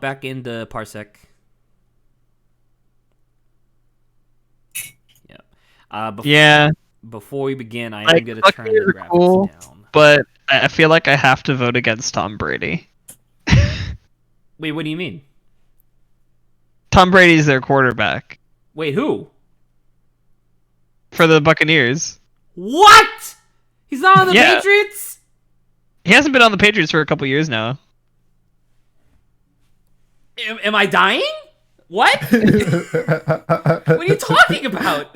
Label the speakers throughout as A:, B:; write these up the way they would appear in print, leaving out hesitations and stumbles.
A: hop back into Parsec. Yeah. Before we begin, I am going to turn the graphics down.
B: But I feel like I have to vote against Tom Brady.
A: Wait, what do you mean?
B: Tom Brady's their quarterback.
A: Wait, who?
B: For the Buccaneers.
A: What? He's not on the Patriots?
B: He hasn't been on the Patriots for a couple years now.
A: Am I dying? What? What are you talking about?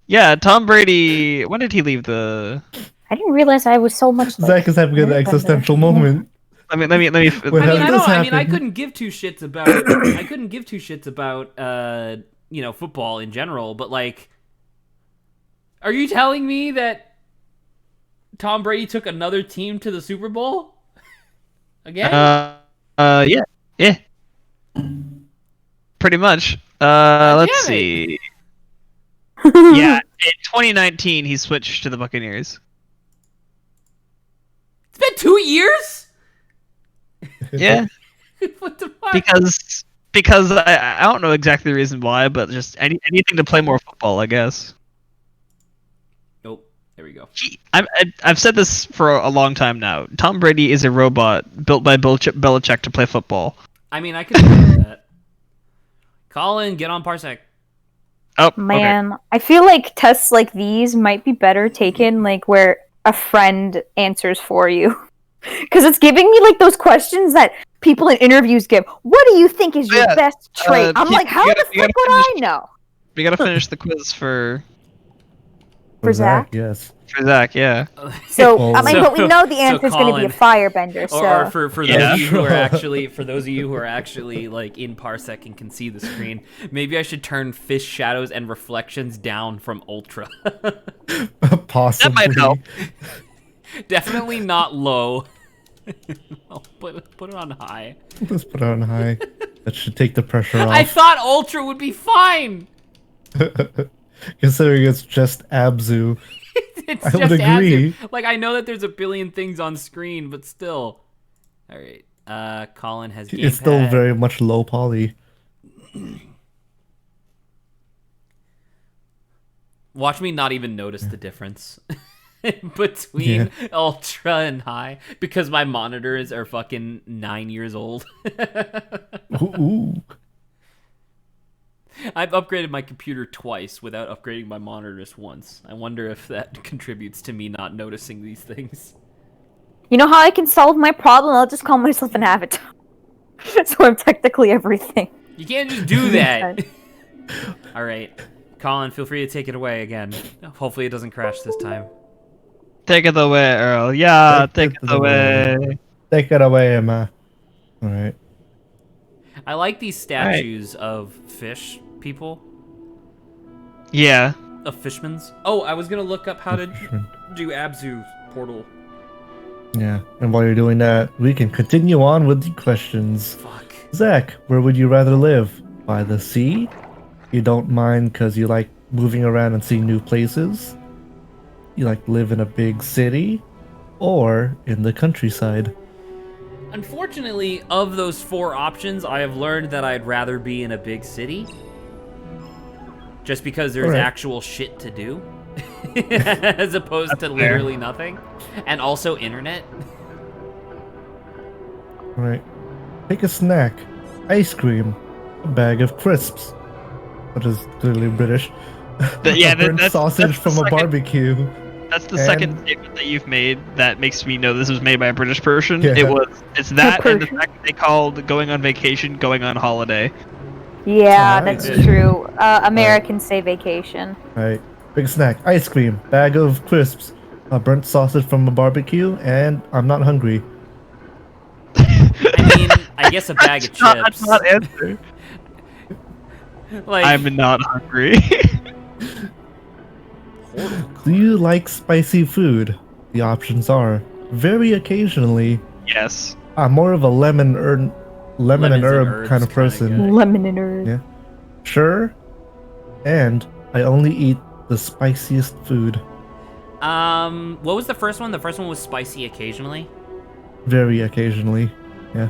B: Yeah, Tom Brady. When did he leave the?
C: I didn't realize I was so much. Like,
D: Zach is having an existential moment.
B: Let me.
A: I mean, I couldn't give two shits about. I couldn't give two shits about, football in general. But like, are you telling me that Tom Brady took another team to the Super Bowl again?
B: Yeah. Pretty much. Let's see. Yeah, in 2019 he switched to the Buccaneers.
A: It's been 2 years?
B: Yeah.
A: What the fuck?
B: Because I don't know exactly the reason why, but just anything to play more football, I guess.
A: Nope. There we go.
B: I've said this for a long time now. Tom Brady is a robot built by Belichick to play football.
A: I mean, I could agree with that. Colin, get on Parsec.
B: Oh,
C: man,
B: okay.
C: I feel like tests like these might be better taken like where a friend answers for you. Because it's giving me like those questions that people in interviews give. What do you think is your best trait? I'm like, how the fuck would I know?
B: We gotta finish the quiz for
C: Zach?
D: Yes.
B: For Zach, yeah.
C: So, I mean, but we know the answer is going to be a firebender. So,
A: or for those of you who are actually like in Parsec and can see the screen, maybe I should turn fish shadows and reflections down from ultra.
D: Possibly.
B: That might help.
A: Definitely not low. Put it on high.
D: Let's put it on high. That should take the pressure off.
A: I thought ultra would be fine.
D: Considering it's just ABZÜ.
A: I would agree. Like, I know that there's a billion things on screen, but still. All right. Colin has gamepad.
D: It's still very much low poly.
A: Watch me not even notice the difference between ultra and high because my monitors are fucking 9 years old.
D: Ooh.
A: I've upgraded my computer twice without upgrading my monitors once. I wonder if that contributes to me not noticing these things.
C: You know how I can solve my problem? I'll just call myself an avatar. So I'm technically everything.
A: You can't just do that. All right. Colin, feel free to take it away again. Hopefully it doesn't crash this time.
B: Take it away, Earl. Yeah, take it away.
D: Take it away, Emma. All right.
A: I like these statues of fish people.
B: Yeah.
A: Of fishmans. Oh, I was going to look up how to do ABZÜ portal.
D: Yeah, and while you're doing that, we can continue on with the questions.
A: Fuck.
D: Zach, where would you rather live? By the sea? You don't mind because you like moving around and seeing new places? You like live in a big city? Or in the countryside?
A: Unfortunately, of those 4 options, I have learned that I'd rather be in a big city. Just because there's actual shit to do. As opposed to literally nothing. And also internet.
D: Alright. Take a snack. Ice cream. A bag of crisps. That is clearly British. Burnt sausage from a barbecue.
B: That's the second statement that you've made that makes me know this was made by a British person.
D: Yeah.
B: It's that and the fact that they called going on vacation going on holiday.
C: Yeah, that's true. Americans say vacation.
D: Alright. Big snack. Ice cream. Bag of crisps. A burnt sausage from a barbecue. And I'm not hungry.
A: I mean, I guess a bag of chips.
B: That's not answer.
A: Like,
B: I'm not hungry.
D: Do you like spicy food? The options are very occasionally.
B: Yes.
D: I'm more of a lemon and herb kind of person.
C: Lemon and herb.
D: Yeah. Sure. And I only eat the spiciest food.
A: What was the first one? The first one was spicy occasionally.
D: very occasionally. Yeah.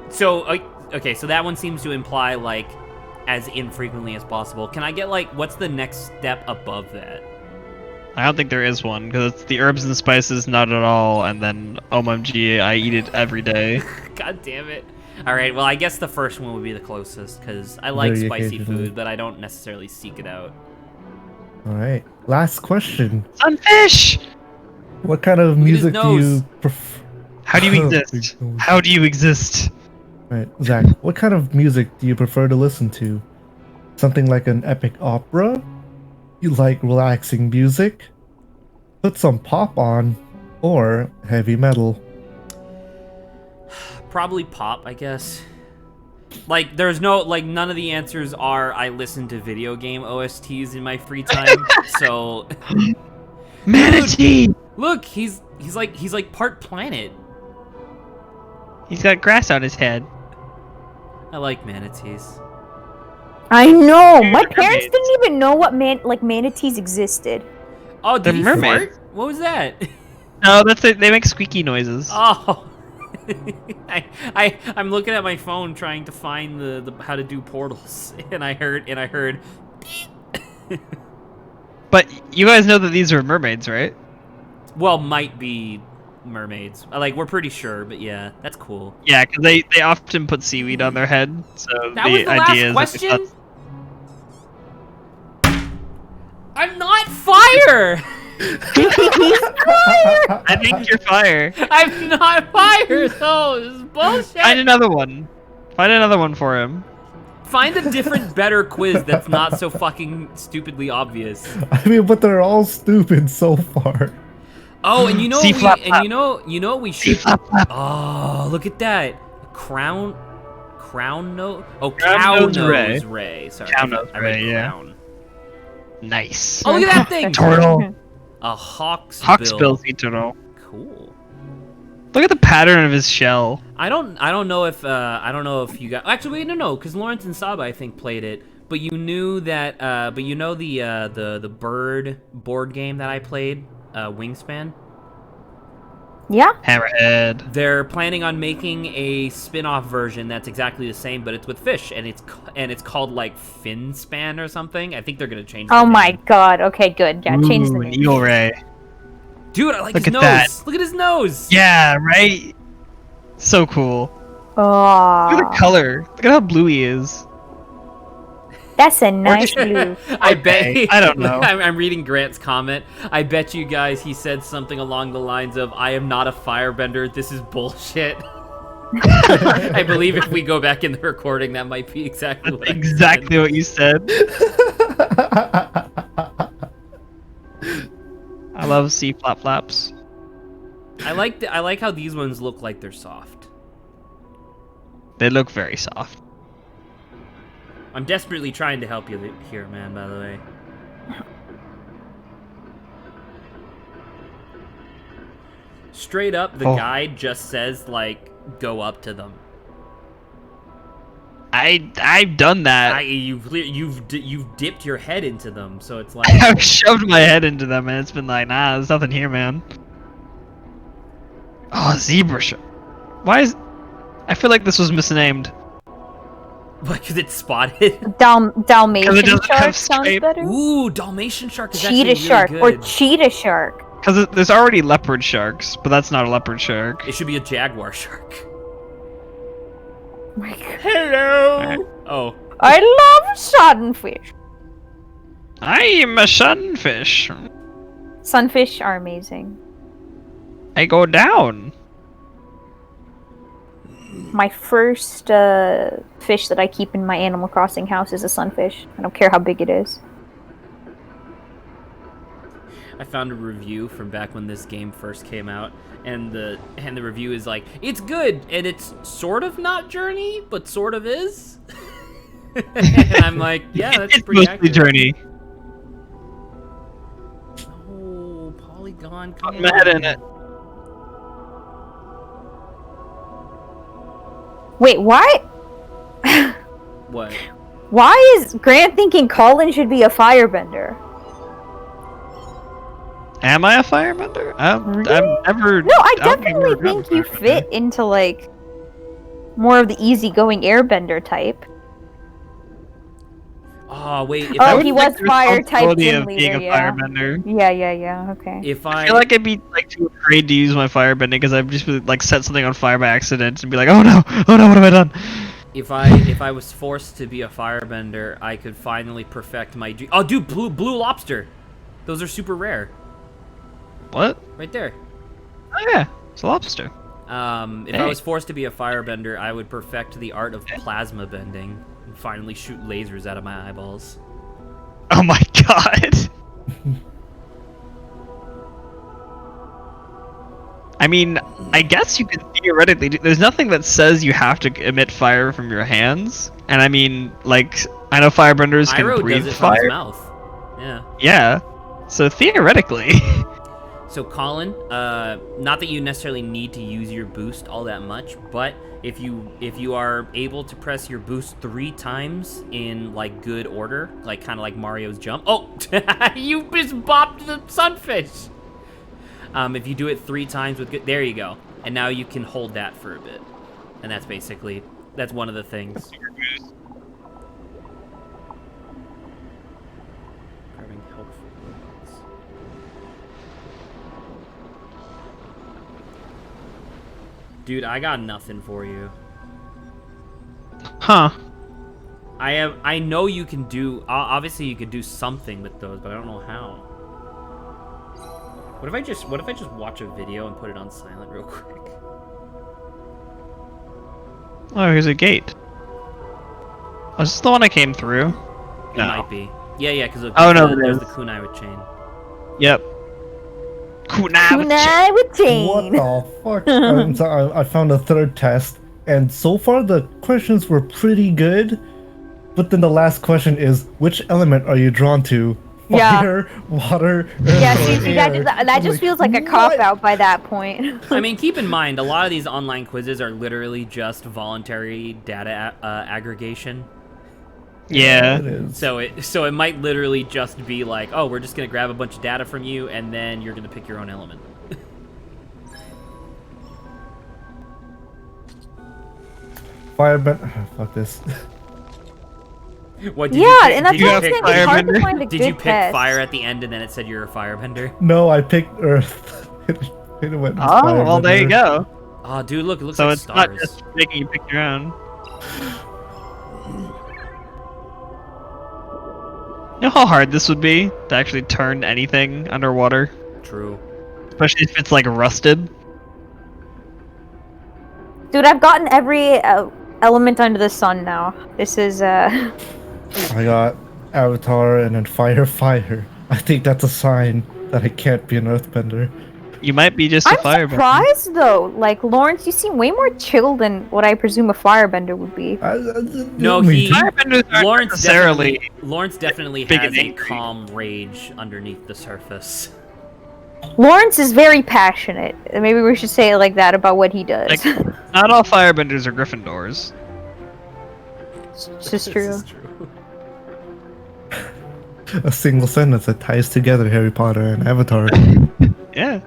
A: So, okay, so that one seems to imply, like, as infrequently as possible. Can I get, like, what's the next step above that?
B: I don't think there is one, because it's the herbs and spices, not at all, and then OMG, I eat it every day.
A: God damn it. Alright, well, I guess the first one would be the closest, because I like
D: Very
A: spicy
D: occasionally.
A: food, but I don't necessarily seek it out.
D: Alright. Last question.
B: Sunfish!
D: What kind of
A: Look at his
D: music do
A: nose.
D: you prefer?
B: How do you exist? How do you exist?
D: Right, Zach, what kind of music do you prefer to listen to? Something like an epic opera? You like relaxing music? Put some pop on, or heavy metal?
A: Probably pop, I guess. Like, there's no, like, none of the answers are I listen to video game OSTs in my free time, so...
B: Manatee!
A: Look, he's like part planet.
B: He's got grass on his head.
A: I like manatees.
C: I know.
B: They're
C: My parents
B: mermaids.
C: didn't even know what manatees existed.
A: Oh, did
B: They're
A: he
B: mermaids.
A: fart? What was that?
B: No, that's it. They make squeaky noises.
A: Oh. I'm looking at my phone trying to find the how to do portals, and I heard
B: But you guys know that these are mermaids, right?
A: well, might be mermaids. Like, we're pretty sure, but yeah, that's cool.
B: Yeah, because they often put seaweed on their head, so
A: That was
B: the
A: the
B: idea
A: last
B: is that
A: question? I'm not fire!
B: I think you're fire.
A: I'm not fire, though! This is bullshit!
B: Find another one. Find another one for him.
A: Find a different, better quiz that's not so fucking stupidly obvious.
D: I mean, but they're all stupid so far.
A: Oh, and you know
B: See,
A: what
B: flap,
A: we,
B: flap.
A: and you know what we should. Oh, look at that crown nose. Oh, cow
B: nose
A: nose
B: ray.
A: ray. Sorry,
B: Cow nose
A: I read
B: ray, yeah.
A: crown.
B: Nice.
A: Oh, look at that thing!
B: Turtle.
A: A hawk's
B: Hawksbill sea turtle.
A: Cool.
B: Look at the pattern of his shell.
A: I don't know if you got. Actually, wait, no, because Lawrence and Saba I think played it. But you knew that. But you know the bird board game that I played, Wingspan.
C: Yeah.
B: Hammerhead.
A: They're planning on making a spin-off version that's exactly the same, but it's with fish, and it's called like Finspan or something. I think they're gonna change.
C: Oh
A: the
C: my
A: name.
C: god. Okay, good. Yeah, change the
B: Ooh,
C: name.
B: an eagle ray.
A: Dude, I like
B: Look
A: his
B: at
A: nose.
B: that.
A: Look at his nose.
B: Yeah, right? So cool. Look at the
C: Oh,
B: color. Look at how blue he is.
C: that's a nice blue.
A: I
B: Okay,
A: bet.
B: I don't know.
A: I'm reading Grant's comment. I bet you guys he said something along the lines of, "I am not a firebender. This is bullshit." I believe if we go back in the recording, that might be exactly what
B: Exactly what you said. I love sea flap flaps.
A: I like how these ones look like they're soft.
B: They look very soft.
A: I'm desperately trying to help you here, man, by the way. Straight up, the guide just says, like, go up to them.
B: I've done that.
A: You've dipped your head into them, so it's like...
B: I've shoved my head into them and it's been like, nah, there's nothing here, man. Oh, zebra shark. Why is... I feel like this was misnamed.
A: What, because it's spotted?
C: Dalmatian
B: doesn't
C: shark
B: have
C: sounds
B: stripe.
C: better.
A: Ooh, Dalmatian shark is
C: Cheetah
A: actually
C: shark
A: really
C: or
A: good.
C: cheetah shark.
B: Because there's already leopard sharks, but that's not a leopard shark.
A: It should be a jaguar shark.
C: Oh my God.
A: Hello!
B: Alright.
A: Oh.
C: I love sunfish.
B: I am a sunfish.
C: Sunfish are amazing.
B: I go down.
C: My first fish that I keep in my Animal Crossing house is a sunfish. I don't care how big it is.
A: I found a review from back when this game first came out, and the review is like, it's good, and it's sort of not Journey, but sort of is. And I'm like, yeah, that's
B: It's
A: pretty
B: mostly
A: accurate.
B: Journey.
A: Oh, Polygon, come
B: Put my head
A: on.
B: in it.
C: Wait, why?
A: What?
C: Why is Grant thinking Colin should be a firebender?
B: Am I a firebender? I've never.
C: No, I
B: don't think I've
C: definitely
B: ever been a
C: think you
B: firebender.
C: fit into like more of the easygoing airbender type.
A: Oh wait, if
C: Oh,
A: I
B: would
C: he
A: was,
C: was
B: take the
C: fire type
B: responsibility
C: gym
B: of being
C: leader,
B: a
C: yeah.
B: firebender.
C: Yeah, okay.
A: if
B: I feel like I'd be like too afraid to use my firebending because I'd just be, like set something on fire by accident and be like, oh no, what have I done?
A: If I was forced to be a firebender, I could finally perfect my oh dude, blue lobster. Those are super rare.
B: What?
A: Right there.
B: Oh yeah, it's a lobster.
A: If I was forced to be a firebender, I would perfect the art of plasma bending and finally shoot lasers out of my eyeballs.
B: Oh my god. I mean, I guess you could theoretically there's nothing that says you have to emit fire from your hands. And I mean, like, I know firebenders can
A: Iroh
B: breathe
A: does it from his
B: fire.
A: mouth. Yeah.
B: Yeah. So theoretically.
A: So Colin, not that you necessarily need to use your boost all that much, but if you are able to press your boost 3 times in like good order, like kind of like Mario's jump. Oh, you just bopped the sunfish. If you do it 3 times with good, there you go, and now you can hold that for a bit, and that's one of the things. Carving helpful words. Dude, I got nothing for you.
B: Huh.
A: I know you can do. Obviously, you could do something with those, but I don't know how. What if I just watch a video and put it on silent real quick?
B: Oh, here's a gate. Was this the one I came through?
A: It might be. Yeah, because
B: Oh, no,
A: there's
B: it
A: the
B: is.
A: kunai with chain.
B: Yep.
C: Kunai with chain.
D: What the fuck? I found a third test, and so far the questions were pretty good. But then the last question is, which element are you drawn to?
C: Yeah.
D: Fire, water,
C: Yeah,
D: or
C: see,
D: air?
C: that
D: I'm
C: just feels like a
D: what?
C: cop-out by that point.
A: I mean, keep in mind, a lot of these online quizzes are literally just voluntary data aggregation.
B: Yeah.
D: It is.
A: So it might literally just be like, oh, we're just gonna grab a bunch of data from you, and then you're gonna pick your own element.
D: Firebend. Fuck this.
A: What?
C: Yeah, and that's
B: you
C: what
B: have
C: I'm saying. It's hard to
B: firebender?
C: find a
A: Did
C: good
A: you pick
C: test.
A: fire at the end, and then it said you're a firebender?
D: No, I picked Earth. It went with
B: Oh, well, there you
D: Firebender.
B: go.
A: Oh, dude, look, it looks
B: So
A: like
B: it's
A: stars.
B: not just making you pick your own. You know how hard this would be to actually turn anything underwater?
A: True.
B: Especially if it's like rusted.
C: Dude, I've gotten every element under the sun now. This is
D: I got Avatar and then Fire. I think that's a sign that I can't be an Earthbender.
B: You might be just a
C: I'm
B: firebender.
C: surprised though. Like Lawrence, you seem way more chill than what I presume a firebender would be.
A: No,
D: Me too.
B: Firebenders aren't necessarily.
A: Lawrence definitely
B: big
A: has
B: and
A: a
B: angry.
A: calm rage underneath the surface.
C: Lawrence is very passionate. Maybe we should say it like that about what he does.
B: Like, not all firebenders are Gryffindors.
C: This is true.
D: A single sentence that ties together Harry Potter and Avatar.
B: Yeah.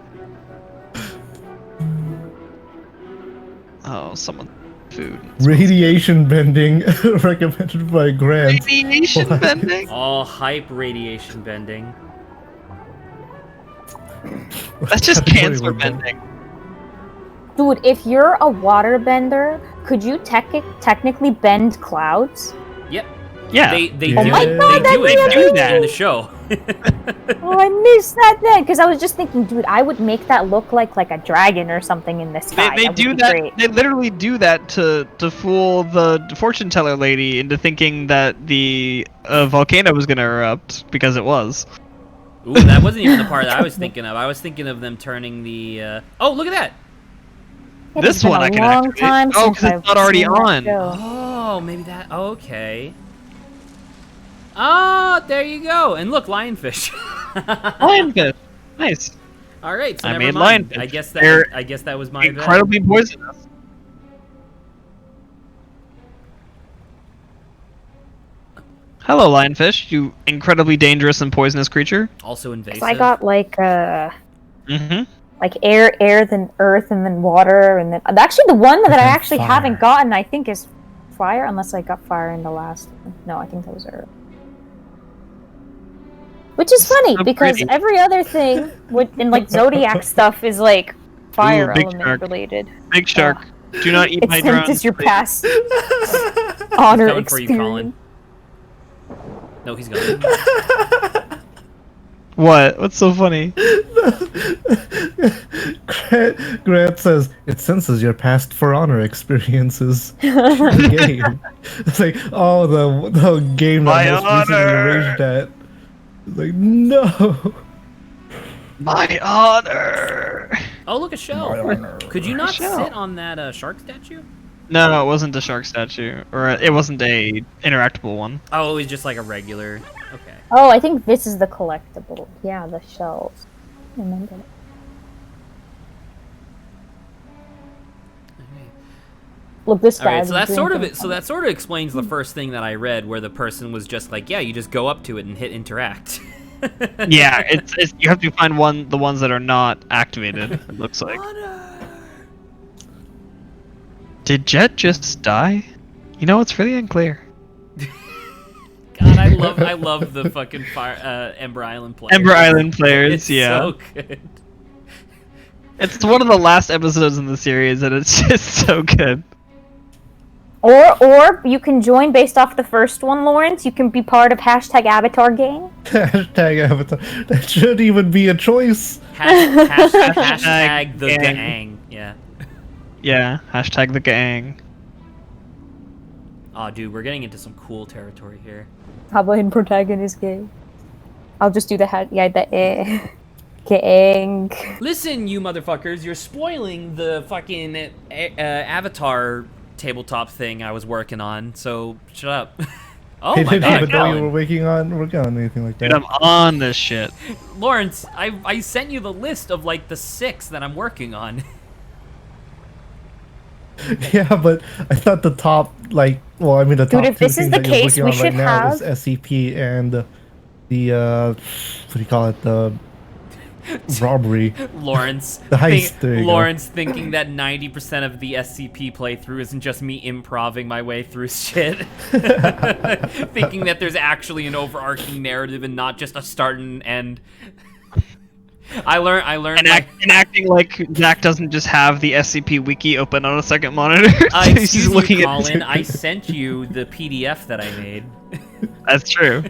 B: Oh, someone. Food.
D: Radiation bending recommended by Grant.
B: Radiation
D: What?
B: bending?
A: All hype radiation bending.
B: That's just cancer bending.
C: Dude, if you're a waterbender, could you technically bend clouds?
A: Yep.
B: Yeah.
A: They
D: Oh
A: do
D: my
A: it.
C: God,
A: They do
C: that'd
A: it
C: be
A: in
B: amazing.
A: the show.
C: Oh, I missed that then, because I was just thinking, dude, I would make that look like a dragon or something in the sky.
B: They
C: would
B: do
C: be
B: that.
C: Great.
B: They literally do that to fool the fortune teller lady into thinking that the volcano was gonna erupt because it was.
A: Ooh, that wasn't even the part that I was thinking of. I was thinking of them turning the. Oh, look at that!
C: It
B: This
C: has been
B: one
C: a
B: I can
C: long
B: activate.
C: time
B: Oh,
C: since
B: 'cause it's
C: I've
B: not already
C: seen that
B: on.
C: show.
A: Oh, maybe that. Okay. Ah, there you go. And look, lionfish.
B: Lionfish. Nice.
A: All right, so
B: I
A: never
B: made
A: mind.
B: lionfish.
A: I
B: They're
A: guess that was my bad.
B: Incredibly poisonous. Hello, lionfish, you incredibly dangerous and poisonous creature.
A: Also invasive.
C: I got like
B: Mm-hmm.
C: like air, then earth, and then water, and then actually the one that I actually haven't gotten, I think, is fire. Unless I got fire in the last one. No, I think that was earth. Which is funny because every other thing in like zodiac stuff is like fire element related.
B: Big shark. Do not eat my drones.
C: It's your past honor
A: coming for you, Colin. No, he's gone.
B: What? What's so funny?
D: Grant says it senses your past For Honor experiences in the game. It's like, oh, the game that most recently arranged that. It's like, no.
B: My honor.
A: Oh, look, a shell. Could you not sit on that shark statue?
B: No, it wasn't a shark statue, or it wasn't a interactable one.
A: Oh, it was just like a regular. Okay.
C: Oh, I think this is the collectible. Yeah, the shells. Remember. Look, this guy.
A: Right, so that sort of explains the first thing that I read, where the person was just like, "Yeah, you just go up to it and hit interact."
B: Yeah, it's you have to find the ones that are not activated. It looks like. Did Jet just die? You know, it's really unclear.
A: God, I love the fucking Ember Island players.
B: Ember Island players,
A: it's
B: yeah.
A: So good.
B: It's one of the last episodes in the series, and it's just so good.
C: Or you can join based off the first one, Lawrence. You can be part of #Avatar Gang.
D: #Avatar. That shouldn't even be a choice.
A: Hashtag the gang. Yeah.
B: Yeah. #the gang.
A: Oh, dude, we're getting into some cool territory here.
C: How about in protagonist gang? I'll just do the gang.
A: Listen, you motherfuckers, you're spoiling the fucking Avatar tabletop thing I was working on, so shut up. Oh my god,
D: didn't even know you
A: Colin.
D: were working on anything like that.
B: Dude, I'm on this shit.
A: Lawrence, I sent you the list of like the 6 that I'm working on.
D: Yeah, but I thought the top, like, well, I mean, the top
C: Dude, if
D: two
C: this is
D: things
C: the
D: that you're
C: case,
D: working
C: we
D: on
C: should
D: right now
C: have
D: is SCP and the, what do you call it, the robbery.
A: Lawrence,
D: The heist, there you go.
A: Lawrence thinking that 90% of the SCP playthrough isn't just me improving my way through shit. Thinking that there's actually an overarching narrative and not just a start and end. I learned
B: And acting like Zach doesn't just have the SCP wiki open on a second monitor.
A: Excuse
B: He's
A: me,
B: looking
A: Colin,
B: at
A: I sent you the PDF that I made.
B: That's true.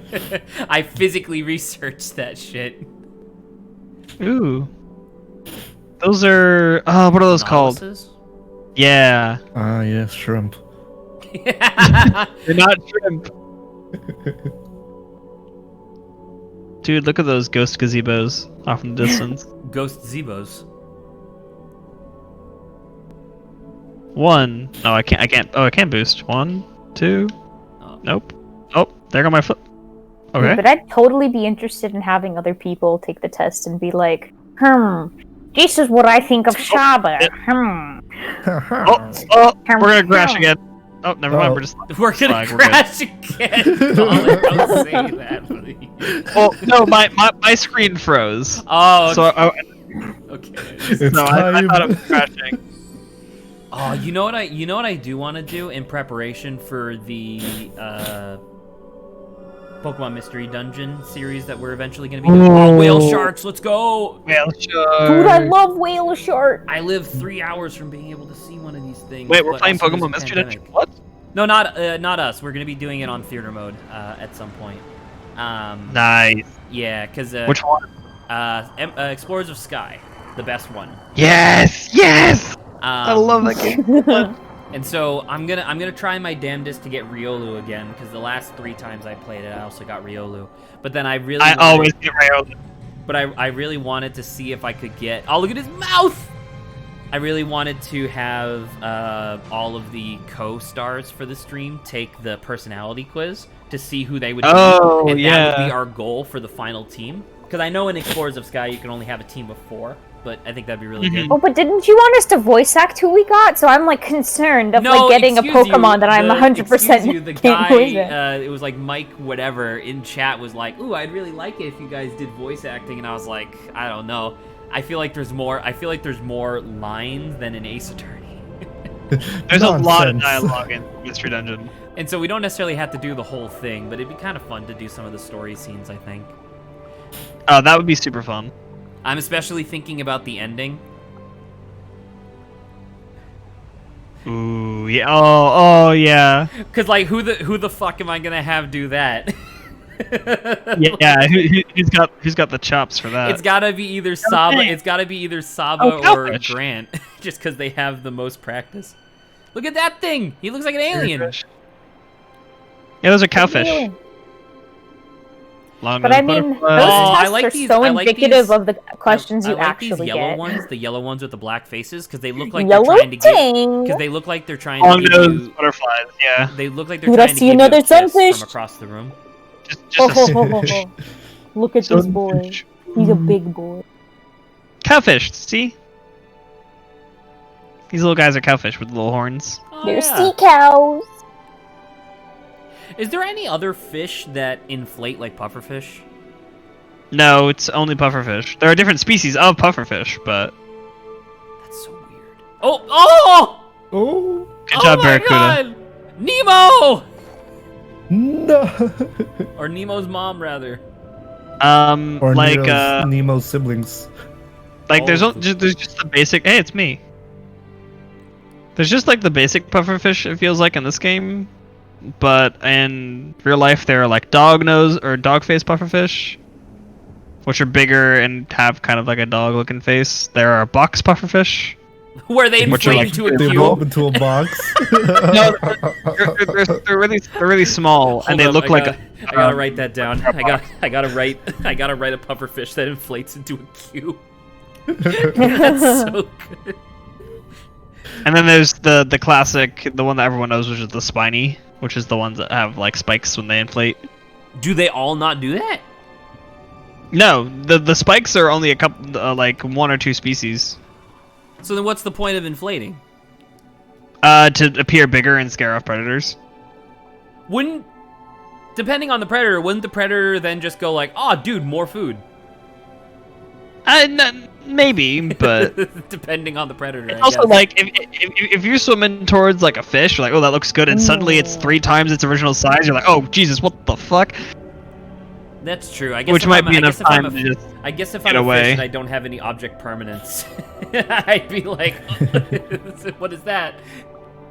A: I physically researched that shit.
B: Ooh. Those are what are those called? Yeah.
D: Ah, yes, shrimp.
B: They're not shrimp. Dude, look at those ghost gazebos off in the distance.
A: Ghost Zebos.
B: 1. No, I can't. Oh, I can't boost. 1, 2.
A: Oh.
B: Nope. Oh, there go my foot. Okay.
C: But I'd totally be interested in having other people take the test and be like, this is what I think of Shaba.
B: We're gonna crash again. Oh, never mind. We're just.
A: We're gonna crash again. Colin, don't say that, please.
B: Oh no, my screen froze.
A: Oh, okay.
B: So
A: Okay.
D: It's
B: no, I
D: time.
B: thought it was crashing.
A: Oh, you know what I do want to do in preparation for the Pokemon Mystery Dungeon series that we're eventually going to be doing. Oh, whale sharks, let's go!
B: Whale shark.
C: Dude, I love whale shark.
A: I live 3 hours from being able to see one of these things.
B: Wait, we're
A: but
B: playing
A: also there's
B: Pokemon
A: a
B: Mystery
A: pandemic.
B: Dungeon? What?
A: No, not us. We're going to be doing it on theater mode at some point.
B: Nice.
A: Yeah, because
B: Which one?
A: Explorers of Sky, the best one.
B: Yes, yes. I love that game.
A: And so I'm gonna try my damnedest to get Riolu again, because the last 3 times I played it, I also got Riolu. But then I
B: always get Riolu.
A: But I really wanted to see if I could get. Oh, look at his mouth! I really wanted to have all of the co-stars for the stream take the personality quiz to see who they would be, and that would be our goal for the final team. Because I know in Explorers of Sky you can only have a team of 4, but I think that'd be really good.
C: Oh, but didn't you want us to voice act who we got? So I'm like concerned of like getting a Pokemon that I'm 100%
A: the
C: can't voice it.
A: It was like Mike whatever in chat was like, "Ooh, I'd really like it if you guys did voice acting," and I was like, I don't know. I feel like there's more lines than in Ace Attorney.
B: There's a lot of dialogue in Mystery Dungeon.
A: And so we don't necessarily have to do the whole thing, but it'd be kind of fun to do some of the story scenes, I think.
B: Oh, that would be super fun.
A: I'm especially thinking about the ending.
B: Ooh, yeah. Oh, yeah.
A: Cause like, who the fuck am I gonna have do that?
B: Yeah. Who's got the chops for that?
A: It's gotta be either Saba. It's gotta be either Saba or Grant, just because they have the most practice. Look at that thing. He looks like an alien.
B: Yeah, those are cowfish.
C: But I mean, those tests are so indicative of the questions you actually get.
A: I like these yellow ones, the yellow ones with the black faces, because they look like they're trying to get. Because they look like they're trying to give you
B: butterflies. Yeah.
A: They look like they're trying to give you a kiss from across the room.
C: Look at this boy. He's a big boy.
B: Cowfish. See? These little guys are cowfish with little horns.
C: They're sea cows.
A: Is there any other fish that inflate like pufferfish?
B: No, it's only pufferfish. There are different species of pufferfish, but...
A: That's so weird. Oh!
B: Good job, Barracuda.
A: God! Nemo!
D: No.
A: Or Nemo's mom, rather.
D: Or
B: like,
D: Nemo's siblings.
B: Like, there's just the basic... Hey, it's me. There's just, like, the basic pufferfish, it feels like, in this game. But in real life, there are like dog nose or dog face pufferfish, which are bigger and have kind of like a dog looking face. There are box pufferfish,
A: where they inflate into a
D: cube. They
B: blow up
D: into a box.
B: No, they're really small, and they look like.
A: I gotta write that down. I gotta write a pufferfish that inflates into a cube. That's so good.
B: And then there's the classic, the one that everyone knows, which is the spiny, which is the ones that have like spikes when they inflate.
A: Do they all not do that?
B: No, the spikes are only a couple, like one or two species.
A: So then, what's the point of inflating?
B: To appear bigger and scare off predators.
A: Depending on the predator, wouldn't the predator then just go like, "Oh, dude, more food"?
B: Maybe, but
A: depending on the predator.
B: It's also like if you're swimming towards like a fish, you're like, oh, that looks good, and suddenly it's 3 times its original size. You're like, oh, Jesus, what the fuck?
A: That's true. I guess
B: Which might be enough time to just
A: I guess if I'm a fish and I don't have any object permanence, I'd be like, what is that?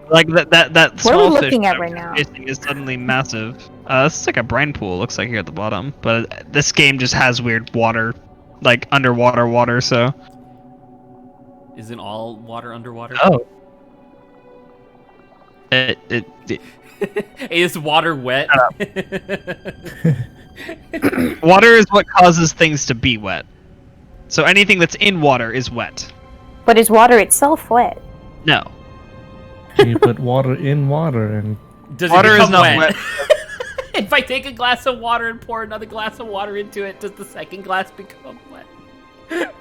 B: Like that
C: What
B: small
C: are we
B: fish
C: looking at right now?
B: is suddenly massive. This is like a brine pool. Looks like here at the bottom, but this game just has weird water. Like underwater water, so.
A: Isn't all water underwater?
B: Oh.
A: Is water wet?
B: Water is what causes things to be wet. So anything that's in water is wet.
C: But is water itself wet?
B: No.
D: You put water in water and...
A: Does
B: water
A: it
B: is not wet.
A: If I take a glass of water and pour another glass of water into it, does the second glass become wet?
C: Oh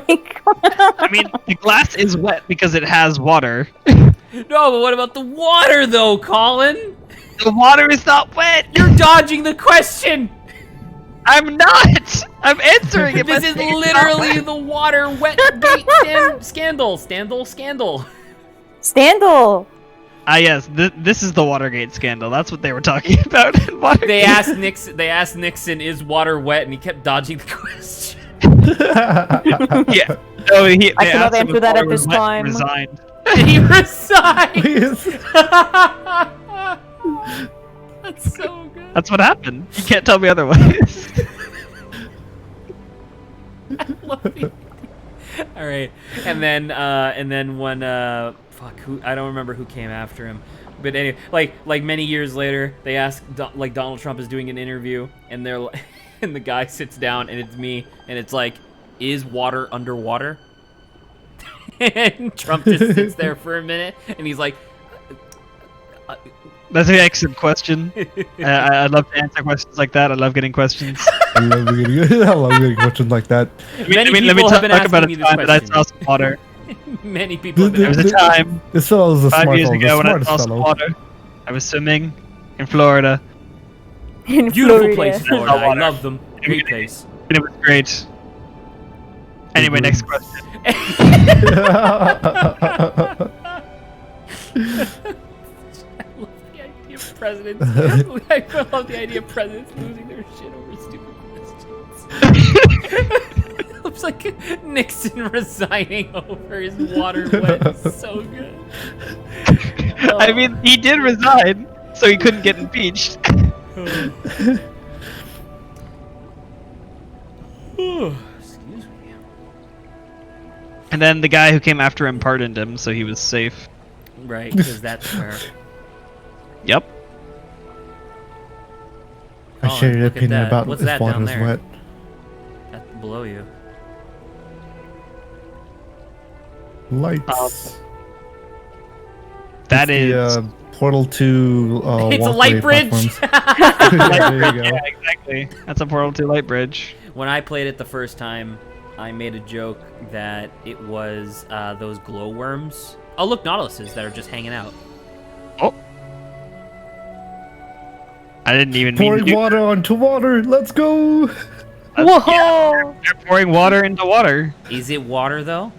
C: my God.
B: I mean, the glass is wet because it has water.
A: No, but what about the water, though, Colin?
B: The water is not wet!
A: You're dodging the question!
B: I'm not! I'm answering it.
A: This is literally the water wet gate scandal.
C: Scandal!
B: Ah, yes, this is the Watergate scandal. That's what they were talking about.
A: They asked Nixon, is water wet? And he kept dodging the question.
B: Yeah. No,
C: I cannot answer that at this time.
B: Resigned.
A: He resigned! That's so good.
B: That's what happened. You can't tell me otherwise.
A: I love it. All right, and then when I don't remember who came after him, but anyway, like many years later, they ask like Donald Trump is doing an interview, and they're and the guy sits down, and it's me, and it's like, is water underwater? And Trump just sits there for a minute, and he's like.
B: That's an excellent question. I'd love to answer questions like that. I love getting questions.
D: I love getting questions like that.
A: Many
B: let me
A: people have been
B: talk about
A: asking
B: a
A: me this
B: time that I
A: question.
B: saw some water.
A: Many people have been
B: There was
A: asking.
B: a time
D: This fellow is a
B: 5
D: smart
B: years
D: fellow, the
B: ago when I
D: smartest
B: saw some
D: fellow.
B: water. I was swimming in Florida,
C: In
A: Beautiful
C: Florida.
A: place, Florida. I
B: water.
A: love them. Great place.
B: and it was great. Anyway, next question.
A: I love the idea of presidents. I love the idea of presidents losing their shit over stupid questions. Looks like Nixon resigning over his water wet. So good.
B: I mean, he did resign, so he couldn't get impeached.
A: Excuse me.
B: And then the guy who came after him pardoned him, so he was safe.
A: Right, because that's fair.
B: Yep.
D: I share your
A: look at
D: opinion
A: that.
D: about
A: What's
D: if
A: that
D: water
A: down
D: is
A: there?
D: wet.
A: That's below you.
D: Lights.
B: That
D: The,
B: is.
D: portal to
A: It's a
D: walkway
A: light bridge.
D: platforms. There you go.
B: Yeah, exactly. That's a Portal 2 light bridge.
A: When I played it the first time, I made a joke that it was those glowworms. Oh, look, Nautiluses that are just hanging out.
B: Oh. I didn't even mean to
D: Pouring
B: do
D: water onto water. Let's go.
C: Whoa!
B: Yeah, they're pouring water into water.
A: Is it water though?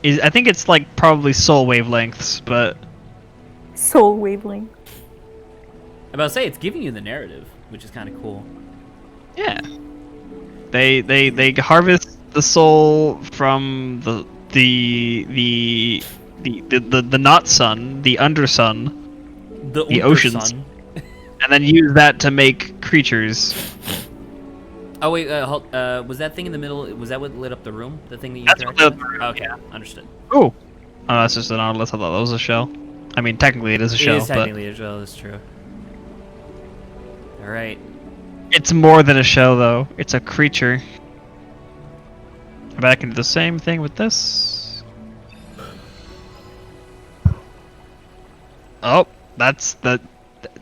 B: I think it's like probably soul wavelengths, but
C: Soul wavelength.
A: I'm about to say it's giving you the narrative, which is kind of cool.
B: yeah. They harvest the soul from the not sun, the under sun, the oceans,
A: sun.
B: and then use that to make creatures.
A: Oh wait, was that thing in the middle? Was that what lit up the room? The thing that you
B: That's what
A: interacted
B: lit up
A: with?
B: the room,
A: Okay,
B: yeah.
A: understood.
B: Oh, that's just an Nautilus. I thought that was a shell. I mean, technically it is a shell,
A: It is
B: but
A: technically a shell. That's true. All right.
B: it's more than a shell, though. It's a creature. I bet I can do the same thing with this. Oh, that's the.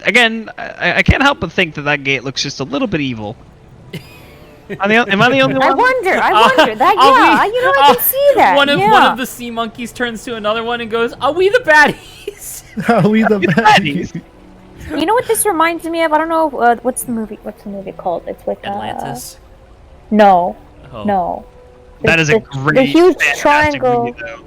B: Again, I can't help but think that that gate looks just a little bit evil. Am I the only one?
C: I wonder. That I can see that.
A: One
C: yeah.
A: of the sea monkeys turns to another one and goes, "Are we the baddies?"
D: Are we the baddies?
C: You know what this reminds me of? I don't know. What's the movie called? It's with
A: Atlantis.
C: No,
A: Oh.
C: no.
B: That is a
C: The
B: great,
C: huge
B: fantastic
C: triangle.
B: movie, though.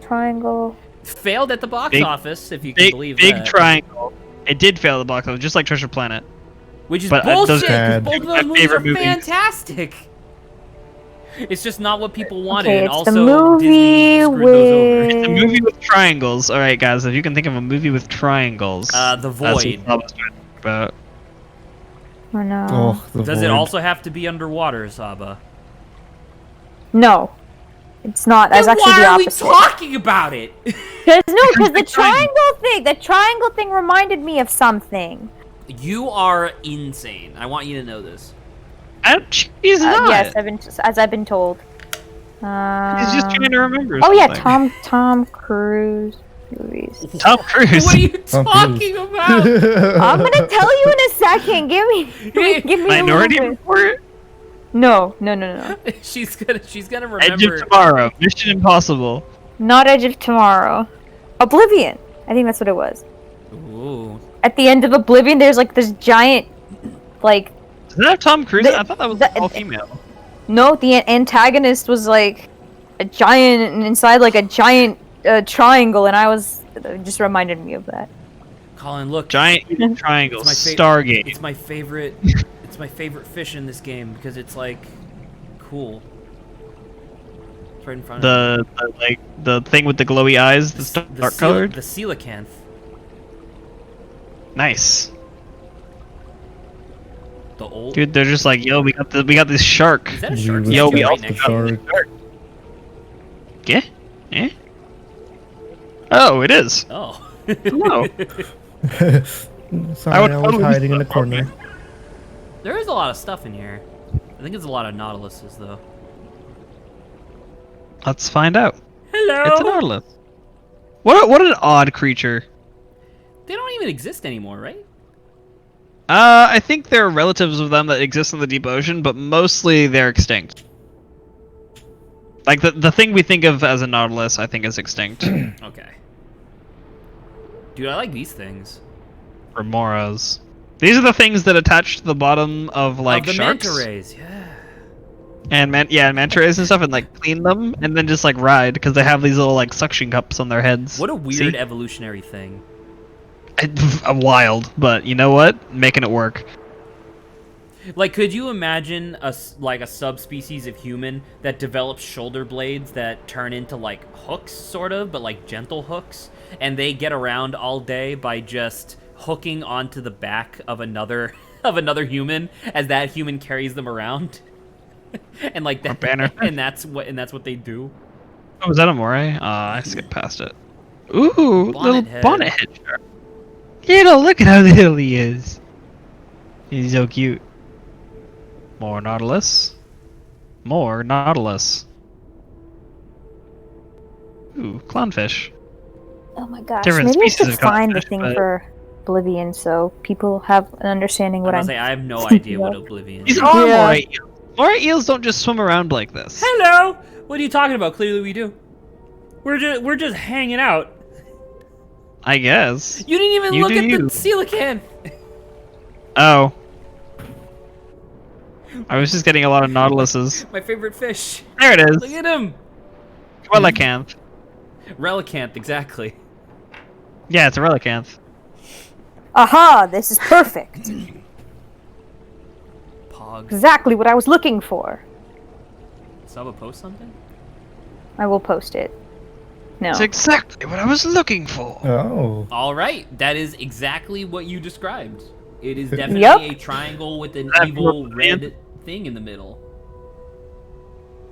C: Triangle.
A: Failed at the box
B: Big-
A: office, if you can believe
B: Big
A: that.
B: triangle. It did fail the box office, just like Treasure Planet.
A: Which is
B: But,
A: bullshit.
B: those
A: 'Cause
D: are
A: both of
B: my
A: those movies are
B: favorite movies.
A: fantastic. It's just not what people wanted.
C: Okay,
A: and
C: it's
A: also,
C: the movie
A: Disney screwed those over.
B: It's a movie with triangles. All right, guys. If you can think of a movie with triangles,
A: The
B: that's
A: Void.
B: what I was trying to think about.
C: Oh no.
D: Oh, the
A: Does it
D: void.
A: also have to be underwater, Saba?
C: No. It's not. That's
A: Then
C: actually
A: why
C: the
A: are we
C: opposite.
A: talking about it?
C: Because the
B: the triangle.
C: triangle thing reminded me of something.
A: You are insane. I want you to know this.
B: He's not.
C: Yes, I've been told.
B: He's just trying to remember.
C: Oh yeah,
B: something.
C: Tom Cruise movies.
B: Tom Cruise.
A: What are you
D: Tom
A: talking
D: Cruise.
A: about?
C: I'm gonna tell you in a second. Give me a
B: Minority
C: little bit.
B: Report.
C: No.
A: she's gonna
B: Edge of
A: remember.
B: Tomorrow. Mission Impossible.
C: Not Edge of Tomorrow. Oblivion. I think that's what it was.
A: Ooh.
C: At the end of Oblivion, there's like this giant, like
B: Does that have Tom Cruise?
C: The-
B: I thought that was
C: the-
B: all female.
C: no, the antagonist was like a giant and inside like a giant triangle, and it just reminded me of that.
A: Colin, look.
B: Giant triangle.
A: It's my
B: Stargate.
A: It's my favorite. It's my favorite fish in this game because it's like cool. It's right in front of me.
B: The thing with the glowy eyes, that's dark colored.
A: The coelacanth.
B: Nice.
A: The old.
B: Dude, they're just like, yo, we got this shark.
A: Is that a
D: We
A: shark?
D: was
B: Yo, we
A: right
B: also
A: next
B: got
A: to
B: this
A: it?
D: shark.
B: shark. Yeah? Eh? Oh, it is.
A: Oh.
B: No.
D: Sorry, I was
B: totally
D: hiding in the
B: stop
D: corner.
A: There is a lot of stuff in here. I think it's a lot of Nautiluses though.
B: Let's find out.
A: Hello.
B: It's a Nautilus. What an odd creature.
A: They don't even exist anymore, right?
B: I think there are relatives of them that exist in the deep ocean, but mostly they're extinct. Like the thing we think of as a nautilus, I think is extinct.
A: Okay. Dude, I like these things.
B: Remoras. These are the things that attach to the bottom of like
A: the
B: sharks.
A: manta rays, yeah.
B: And manta rays and stuff, and like clean them, and then just like ride because they have these little like suction cups on their heads.
A: What a weird evolutionary thing.
B: Wild, but you know what? Making it work.
A: Like, could you imagine a subspecies of human that develops shoulder blades that turn into like hooks, sort of, but like gentle hooks, and they get around all day by just hooking onto the back of another human as that human carries them around, and like that banner, and that's what they do.
B: Oh, was that a moray? I skipped past it. Ooh, little bonnet head shark. Look at how little he is. He's so cute. More nautilus. More nautilus. Ooh, clownfish.
C: Oh my gosh,
B: Different
C: maybe I
B: species
C: should
B: of
C: find the
B: clownfish,
C: thing
B: but-
C: for Oblivion so people have an understanding what I'm
A: I have no idea what Oblivion is.
B: These are moray eels. Moray eels don't just swim around like this.
A: Hello! What are you talking about? Clearly we do. We're just hanging out.
B: I guess.
A: You didn't even look at the coelacanth.
B: Oh. I was just getting a lot of nautiluses.
A: My favorite fish.
B: There it is.
A: Look at him.
B: Coelacanth.
A: Relicanth, exactly.
B: Yeah, it's a relicanth.
C: Aha, this is perfect.
A: Pog.
C: Exactly what I was looking for.
A: Saba post something?
C: I will post it. No.
B: It's exactly what I was looking for.
D: Oh.
A: All right, that is exactly what you described. It is definitely a triangle with an evil red thing in the middle.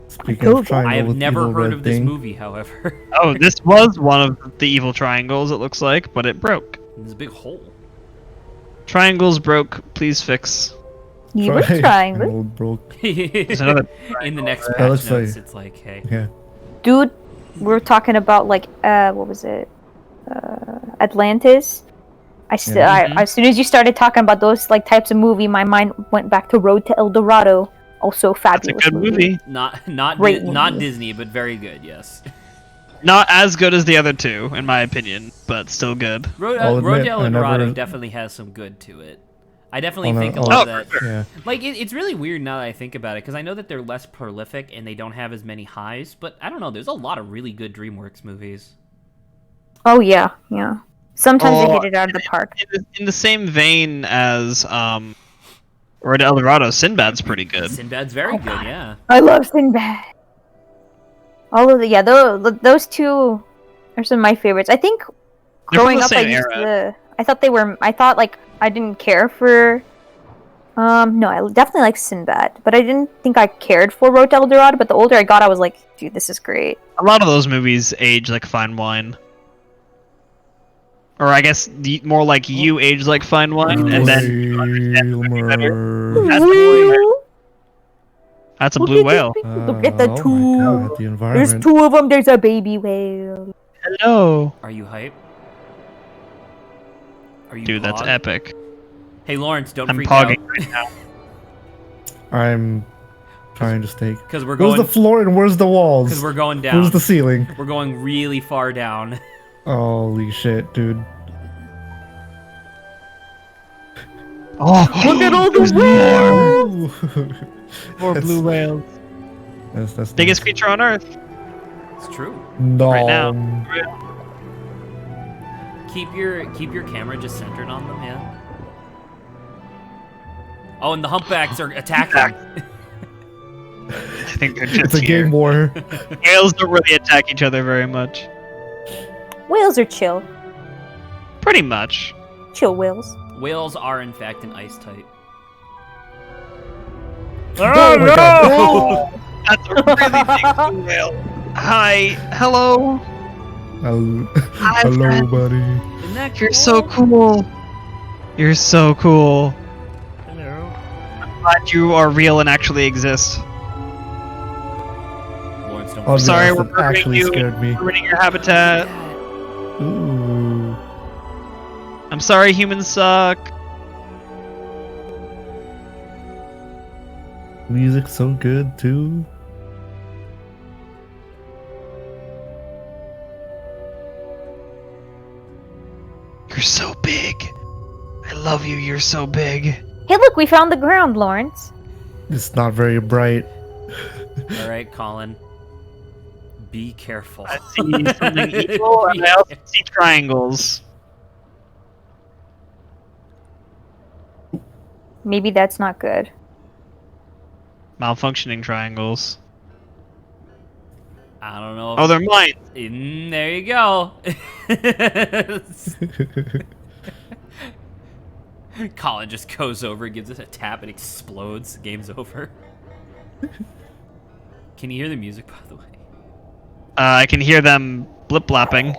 D: Speaking of triangle
A: I have
D: with
A: never
D: evil
A: heard
D: red
A: of this
D: thing,
A: movie, however.
B: Oh, this was one of the evil triangles, it looks like, but it broke.
A: There's a big hole.
B: Triangles broke, please fix.
C: You were trying.
D: broke.
B: There's another
A: In the next
D: That
A: patch
D: looks
A: notes,
D: like-
A: it's like, hey.
D: Yeah.
C: Dude, we're talking about like what was it? Atlantis. As soon as you started talking about those like types of movie, my mind went back to Road to El Dorado. Also fabulous.
B: That's a good movie.
A: Not Disney, but very good, yes.
B: Not as good as the other two, in my opinion, but still good.
A: Road to El Dorado definitely has some good to it. I definitely think a lot of that.
D: Yeah.
A: Like, it's really weird now that I think about it, because I know that they're less prolific and they don't have as many highs, but I don't know, there's a lot of really good DreamWorks movies.
C: Oh, yeah, yeah. Sometimes they hit it out of the park.
B: In the same vein as Road to El Dorado, Sinbad's pretty good.
A: Sinbad's very good, yeah.
C: I love Sinbad. All of those two are some of my favorites. I think growing up, I thought like I didn't care for. No, I definitely like Sinbad, but I didn't think I cared for Road to El Dorado. But the older I got, I was like, dude, this is great.
B: A lot of those movies age like fine wine. Or I guess more like you age like fine wine, and then you understand the movie better. That's a blue whale.
C: Look at the two.
D: Oh my God, the environment.
C: There's two of them. There's a baby whale.
B: Hello.
A: Are you hype? Are you
B: Dude, that's epic.
A: Hey, Lawrence, don't
B: I'm
A: freak out.
B: pogging right now.
D: I'm trying to stay.
A: Because we're
D: Where's
A: going.
D: the floor and where's the walls?
A: Because we're going down.
D: Where's the ceiling?
A: We're going really far down.
D: Holy shit, dude.
B: Oh,
C: Look at all the whales!
B: More blue whales.
D: That's
B: Biggest creature on Earth.
A: It's true.
D: No.
B: Right now.
A: Keep your camera just centered on them, yeah. Oh, and the humpbacks are attacking.
B: I think they're just
D: It's a
B: here.
D: game war.
B: Whales don't really attack each other very much.
C: Whales are chill.
B: Pretty much.
C: Chill whales.
A: Whales are, in fact, an ice type.
D: Oh my God.
B: That's a really big blue whale. Hi. Hello.
D: Hello, buddy.
A: Isn't that
B: You're
A: cool?
B: so cool. You're so cool.
A: Hello.
B: I'm glad you are real and actually exist.
A: Lawrence, don't
D: Oh,
B: Sorry,
D: yes,
B: we're
D: that
B: murdering
D: actually
B: you.
D: scared me.
B: Ruining your habitat.
D: Ooh.
B: I'm sorry, humans suck.
D: Music's so good too.
B: You're so big. I love you. You're so big.
C: Hey, look, we found the ground, Lawrence.
D: It's not very bright.
A: All right, Colin. Be careful.
B: I see something evil, and I also see triangles.
C: Maybe that's not good.
B: Malfunctioning triangles.
A: I don't know.
B: Oh, they're mine.
A: There you go. Colin just goes over, gives it a tap, and explodes. Game's over. Can you hear the music, by the way?
B: I can hear them blip-blapping.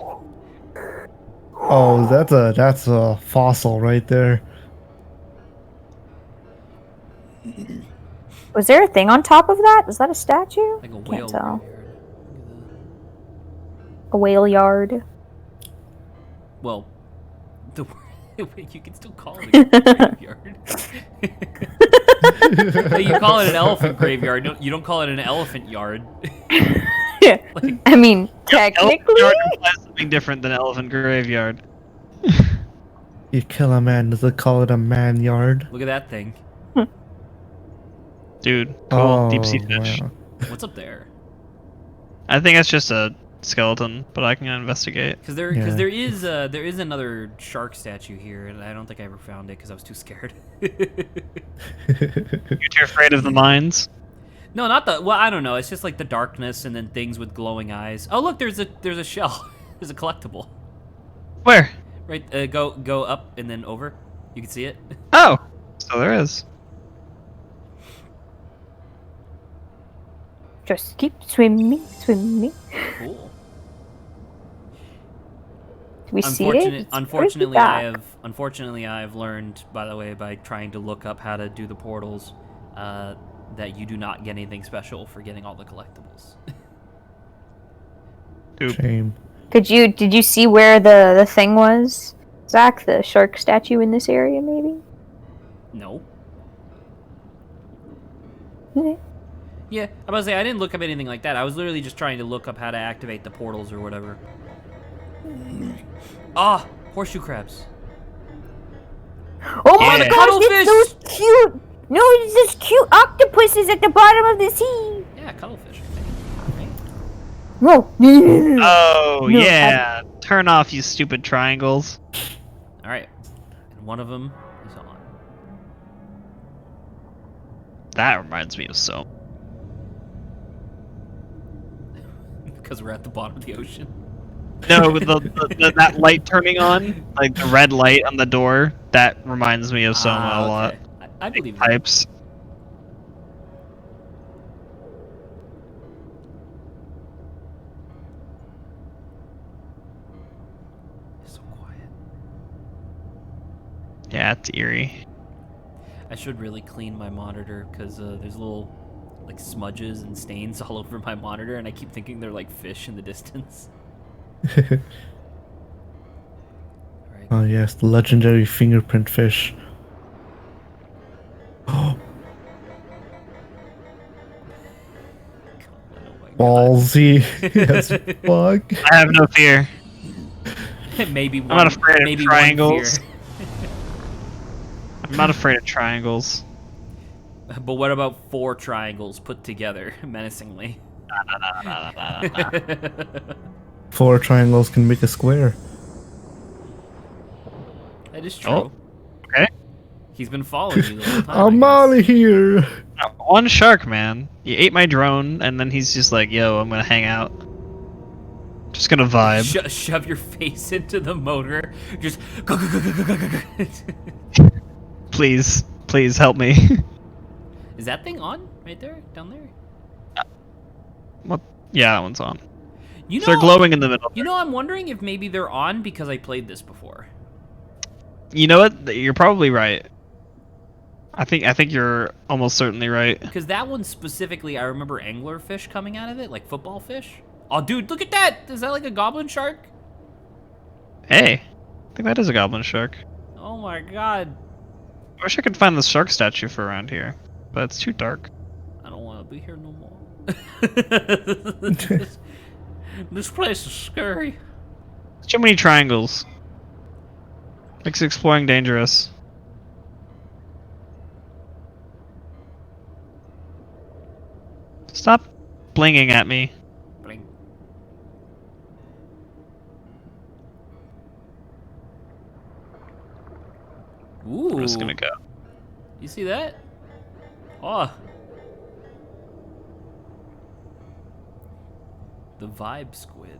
D: Oh, that's a fossil right there.
C: Was there a thing on top of that? Is that a statue?
A: Like a
C: Can't
A: whale.
C: tell.
A: Graveyard.
C: A whale yard.
A: Well, you can still call it a graveyard. You call it an elephant graveyard. You don't call it an elephant yard. Like,
C: I mean, technically.
B: Elephant yard implies something different than elephant graveyard.
D: You kill a man, does it call it a man yard?
A: look at that thing.
B: Dude, cool. Deep sea fish.
D: wow.
A: What's up there?
B: I think that's just a skeleton, but I can investigate.
A: Because there
D: Yeah.
A: is another shark statue here, and I don't think I ever found it because I was too scared.
B: You're too afraid of the mines?
A: No, not the. Well, I don't know. It's just like the darkness and then things with glowing eyes. Oh, look, there's a shell. There's a collectible.
B: Where?
A: Right. Go up and then over. You can see it.
B: Oh, so there is.
C: Just keep swimming, swimming.
A: Cool.
C: Do we see it? It's
A: Unfortunately,
C: pretty dark.
A: Unfortunately, I have learned, by the way, by trying to look up how to do the portals, that you do not get anything special for getting all the collectibles.
B: Oop.
D: Shame.
C: Did you see where the thing was, Zach? The shark statue in this area, maybe?
A: No.
C: Okay.
A: Yeah, I was say I didn't look up anything like that. I was literally just trying to look up how to activate the portals or whatever. Ah, horseshoe crabs.
C: Oh my
B: Yeah.
C: gosh,
A: Cuttlefish!
C: it's those cute. No, it's those cute octopuses at the bottom of the sea.
A: Yeah, cuttlefish. I think.
C: No.
B: Oh,
C: No,
B: yeah. Turn off, you stupid triangles.
A: All right, and one of them is on.
B: That reminds me of so.
A: Because we're at the bottom of the ocean.
B: No, with that light turning on, like the red light on the door, that reminds me of Soma a lot.
A: Okay. I believe that.
B: Pipes.
A: It's so quiet.
B: Yeah, it's eerie.
A: I should really clean my monitor because there's little like smudges and stains all over my monitor, and I keep thinking they're like fish in the distance. All right.
D: Oh yes, the legendary fingerprint fish. Oh,
A: Oh my God.
D: ballsy as fuck.
B: I have no fear.
A: Maybe one.
B: I'm not afraid of
A: maybe
B: triangles.
A: One
B: I'm not afraid of triangles.
A: fear. But what about 4 triangles put together menacingly?
D: 4 triangles can make a square.
A: That is true.
B: Oh, okay.
A: He's been following you the whole time.
D: I'm
A: I
D: out
A: guess.
D: of here.
B: One shark, man. He ate my drone, and then he's just like, yo, I'm gonna hang out. Just gonna vibe.
A: Shove your face into the motor. Just go, go, go, go, go, go, go.
B: Please, please help me.
A: Is that thing on right there, down there?
B: What? Yeah, that one's on.
A: You know,
B: So they're glowing in the middle.
A: You know, I'm wondering if maybe they're on because I played this before.
B: You know what? You're probably right. I think you're almost certainly right.
A: Because that one specifically, I remember anglerfish coming out of it, like football fish. Oh, dude, look at that! Is that like a goblin shark?
B: Hey, I think that is a goblin shark.
A: Oh my god.
B: I wish I could find the shark statue for around here, but it's too dark.
A: be here no more. This place is scary.
B: Too many triangles. Makes exploring dangerous. Stop blinging at me.
A: Bling. Ooh.
B: I'm just gonna go.
A: You see that? Oh. The vibe squid.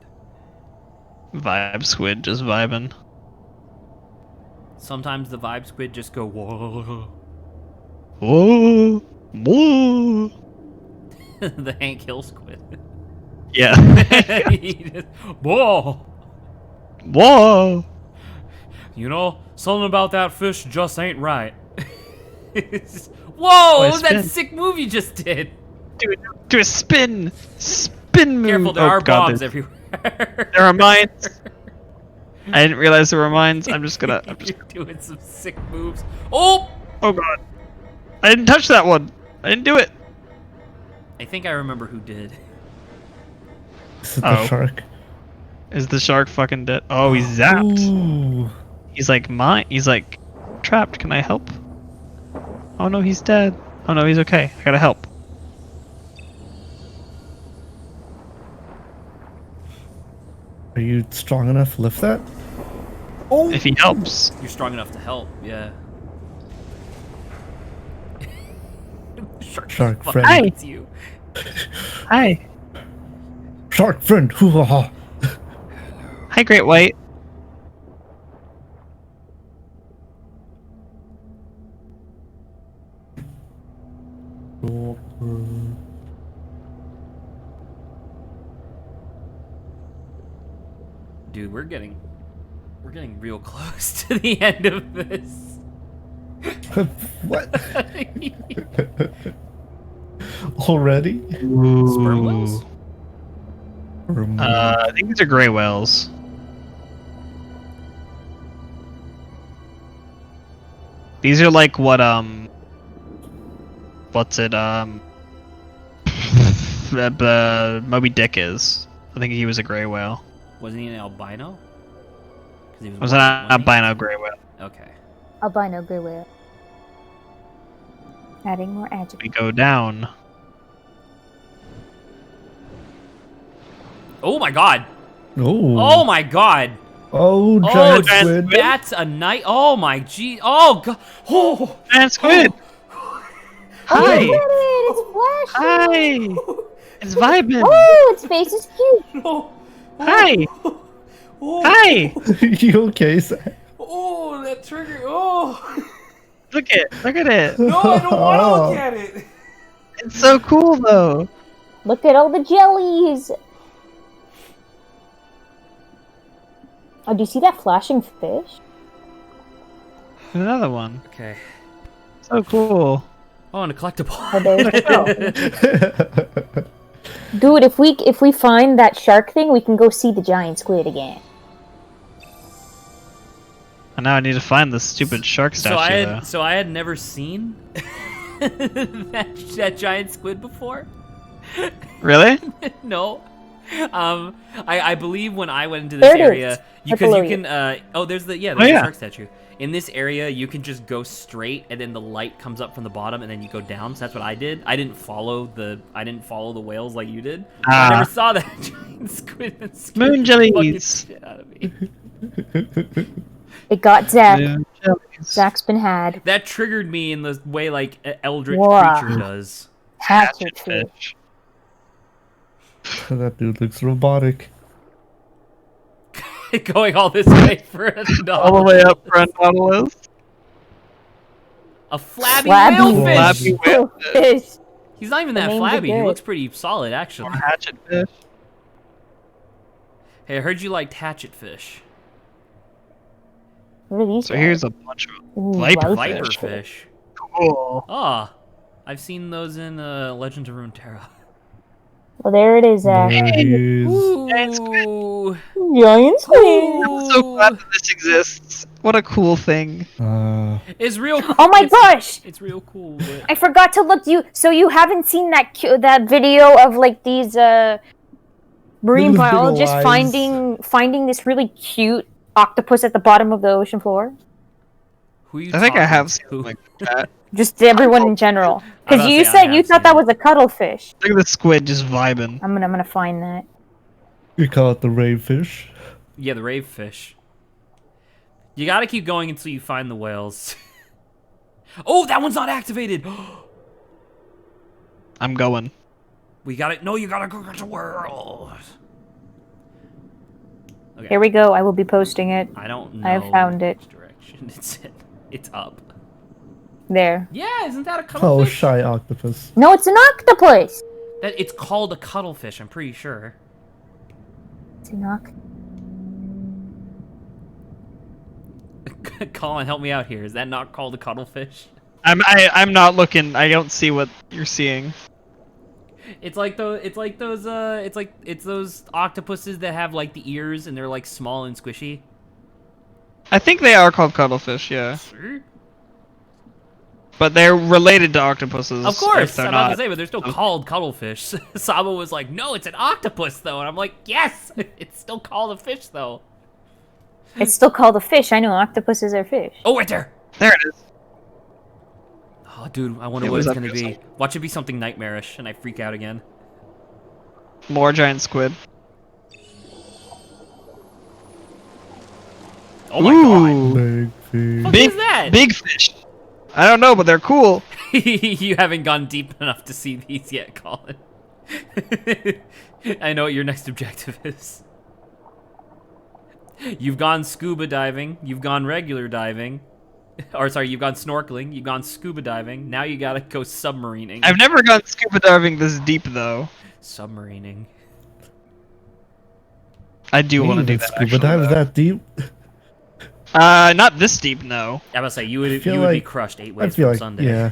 B: Vibe squid just vibing.
A: Sometimes the vibe squid just go whoa.
B: Whoa! Whoa!
A: The Hank Hill squid.
B: Yeah.
A: He just, whoa!
B: Whoa!
A: You know, something about that fish just ain't right. Whoa! What was that sick move you just did?
B: Do a spin! Spin move!
A: Careful, there are bombs everywhere.
B: There are mines. I didn't realize there were mines. I'm just gonna...
A: You're doing some sick moves. Oh!
B: Oh god. I didn't touch that one. I didn't do it.
A: I think I remember who did.
D: This is the shark.
B: Is the shark fucking dead? Oh, he's zapped.
D: Ooh.
B: He's like, he's like, trapped. Can I help? Oh no, he's dead. Oh no, he's okay. I gotta help.
D: Are you strong enough to lift that? Oh!
B: If he helps.
A: You're strong enough to help, yeah.
D: Shark friend.
B: Hi.
A: You.
B: Hi.
D: Shark friend. Hoo-ha-ha.
B: Hi, Great White.
A: Dude, we're getting real close to the end of this.
D: What? Already?
A: Sperm whales?
B: I think these are gray whales. These are like what what's it Moby Dick is. I think he was a gray whale.
A: Wasn't he an albino? He
B: was an albino gray whale.
A: Okay.
C: Albino gray whale. Adding more adjectives.
B: We go down.
A: Oh my god!
D: Oh.
A: Oh my god!
D: Oh, giant squid.
A: That's a night. Oh my gee. Oh god. Oh,
B: giant squid.
C: Hi. It's flashing.
B: Hi. It's vibing.
C: Oh, its face is cute.
A: Oh.
B: Hi.
A: Oh.
B: Hi.
D: You okay, Zach?
A: Oh, that trigger. Oh.
B: Look at it.
A: No, I don't want to look at it.
B: It's so cool though.
C: Look at all the jellies. Oh, do you see that flashing fish?
B: Another one.
A: Okay.
B: So cool.
A: Oh, and a collectible.
C: Oh, there's the Dude, if we find that shark thing, we can go see the giant squid again.
B: And now I need to find this stupid shark statue.
A: So I had never seen that giant squid before.
B: Really?
A: No. I believe when I went into this area, because you can there's the shark statue. In this area, you can just go straight, and then the light comes up from the bottom, and then you go down. So that's what I did. I didn't follow the whales like you did. I never saw that giant squid.
B: Moon jellies.
A: Shit out of me.
C: It got Zach. Zach's been had.
A: That triggered me in the way like an eldritch creature does.
C: Hatchet fish.
D: That dude looks robotic.
A: Going all this way for a Nautilus.
B: All the way up for a Nautilus.
A: A flabby whalefish.
C: Whalefish.
A: He's not even that flabby. He looks pretty solid, actually.
B: Or hatchet fish.
A: Hey, I heard you liked hatchet fish.
C: What are these?
B: So here's a bunch of viper
A: fish.
B: Cool.
A: Ah, I've seen those in Legends of Runeterra.
C: Well, there it is, Zach.
A: Ooh.
B: Giant squid.
C: Giant squid.
B: I'm so glad that this exists. What a cool thing.
A: It's real.
C: Oh my gosh!
A: It's real cool. But...
C: I forgot to look you. So you haven't seen that video of like these marine biologists finding this really cute octopus at the bottom of the ocean floor?
A: Who you
B: I think I have
A: to?
B: something like that.
C: Just everyone in general. Because you said you thought that was a cuttlefish.
B: Look at the squid just vibing.
C: I'm gonna find that.
D: You call it the ravefish?
A: Yeah, the rave fish. You gotta keep going until you find the whales. Oh, that one's not activated!
B: I'm going.
A: We gotta... No, you gotta go to the world! Okay.
C: Here we go. I will be posting it.
A: I don't know
C: I have found it.
A: which direction it's in. It's up.
C: There.
A: Yeah, isn't that a
D: Oh,
A: cuttlefish?
D: shy octopus.
C: No, it's an octopus!
A: It's called a cuttlefish, I'm pretty sure.
C: It's an octopus.
A: Colin, help me out here. Is that not called a cuttlefish?
B: I'm not looking. I don't see what you're seeing.
A: It's those octopuses that have like the ears and they're like small and squishy.
B: I think they are called cuttlefish, yeah. But they're related to octopuses.
A: Of course,
B: they're
A: I'm about
B: not.
A: to say, but they're still called cuttlefish. Saba was like, "No, it's an octopus, though," and I'm like, "Yes, it's still called a fish, though."
C: It's still called a fish. I know octopuses are fish.
A: Oh, right there.
B: There it is.
A: Oh, dude, I wonder
B: It
A: what
B: was
A: it's
B: up
A: gonna
B: here
A: be. Watch it be something nightmarish, and I freak out again.
B: More giant squid.
A: Oh my god!
B: Ooh.
D: Big fish.
A: What
B: Big,
A: is that?
B: big fish. I don't know, but they're cool.
A: You haven't gone deep enough to see these yet, Colin. I know what your next objective is. You've gone scuba diving, you've gone regular diving, or sorry, you've gone snorkeling, you've gone scuba diving, now you gotta go submarining.
B: I've never gone scuba diving this deep, though.
A: Submarining.
B: I do want to do
D: Even
B: that.
D: scuba
B: actually,
D: dive
B: though.
D: that deep?
B: Not this deep, no.
A: I must say, you would
D: feel
A: be
D: like-
A: crushed 8
D: I
A: ways
D: feel
A: from
D: like,
A: Sunday.
D: yeah.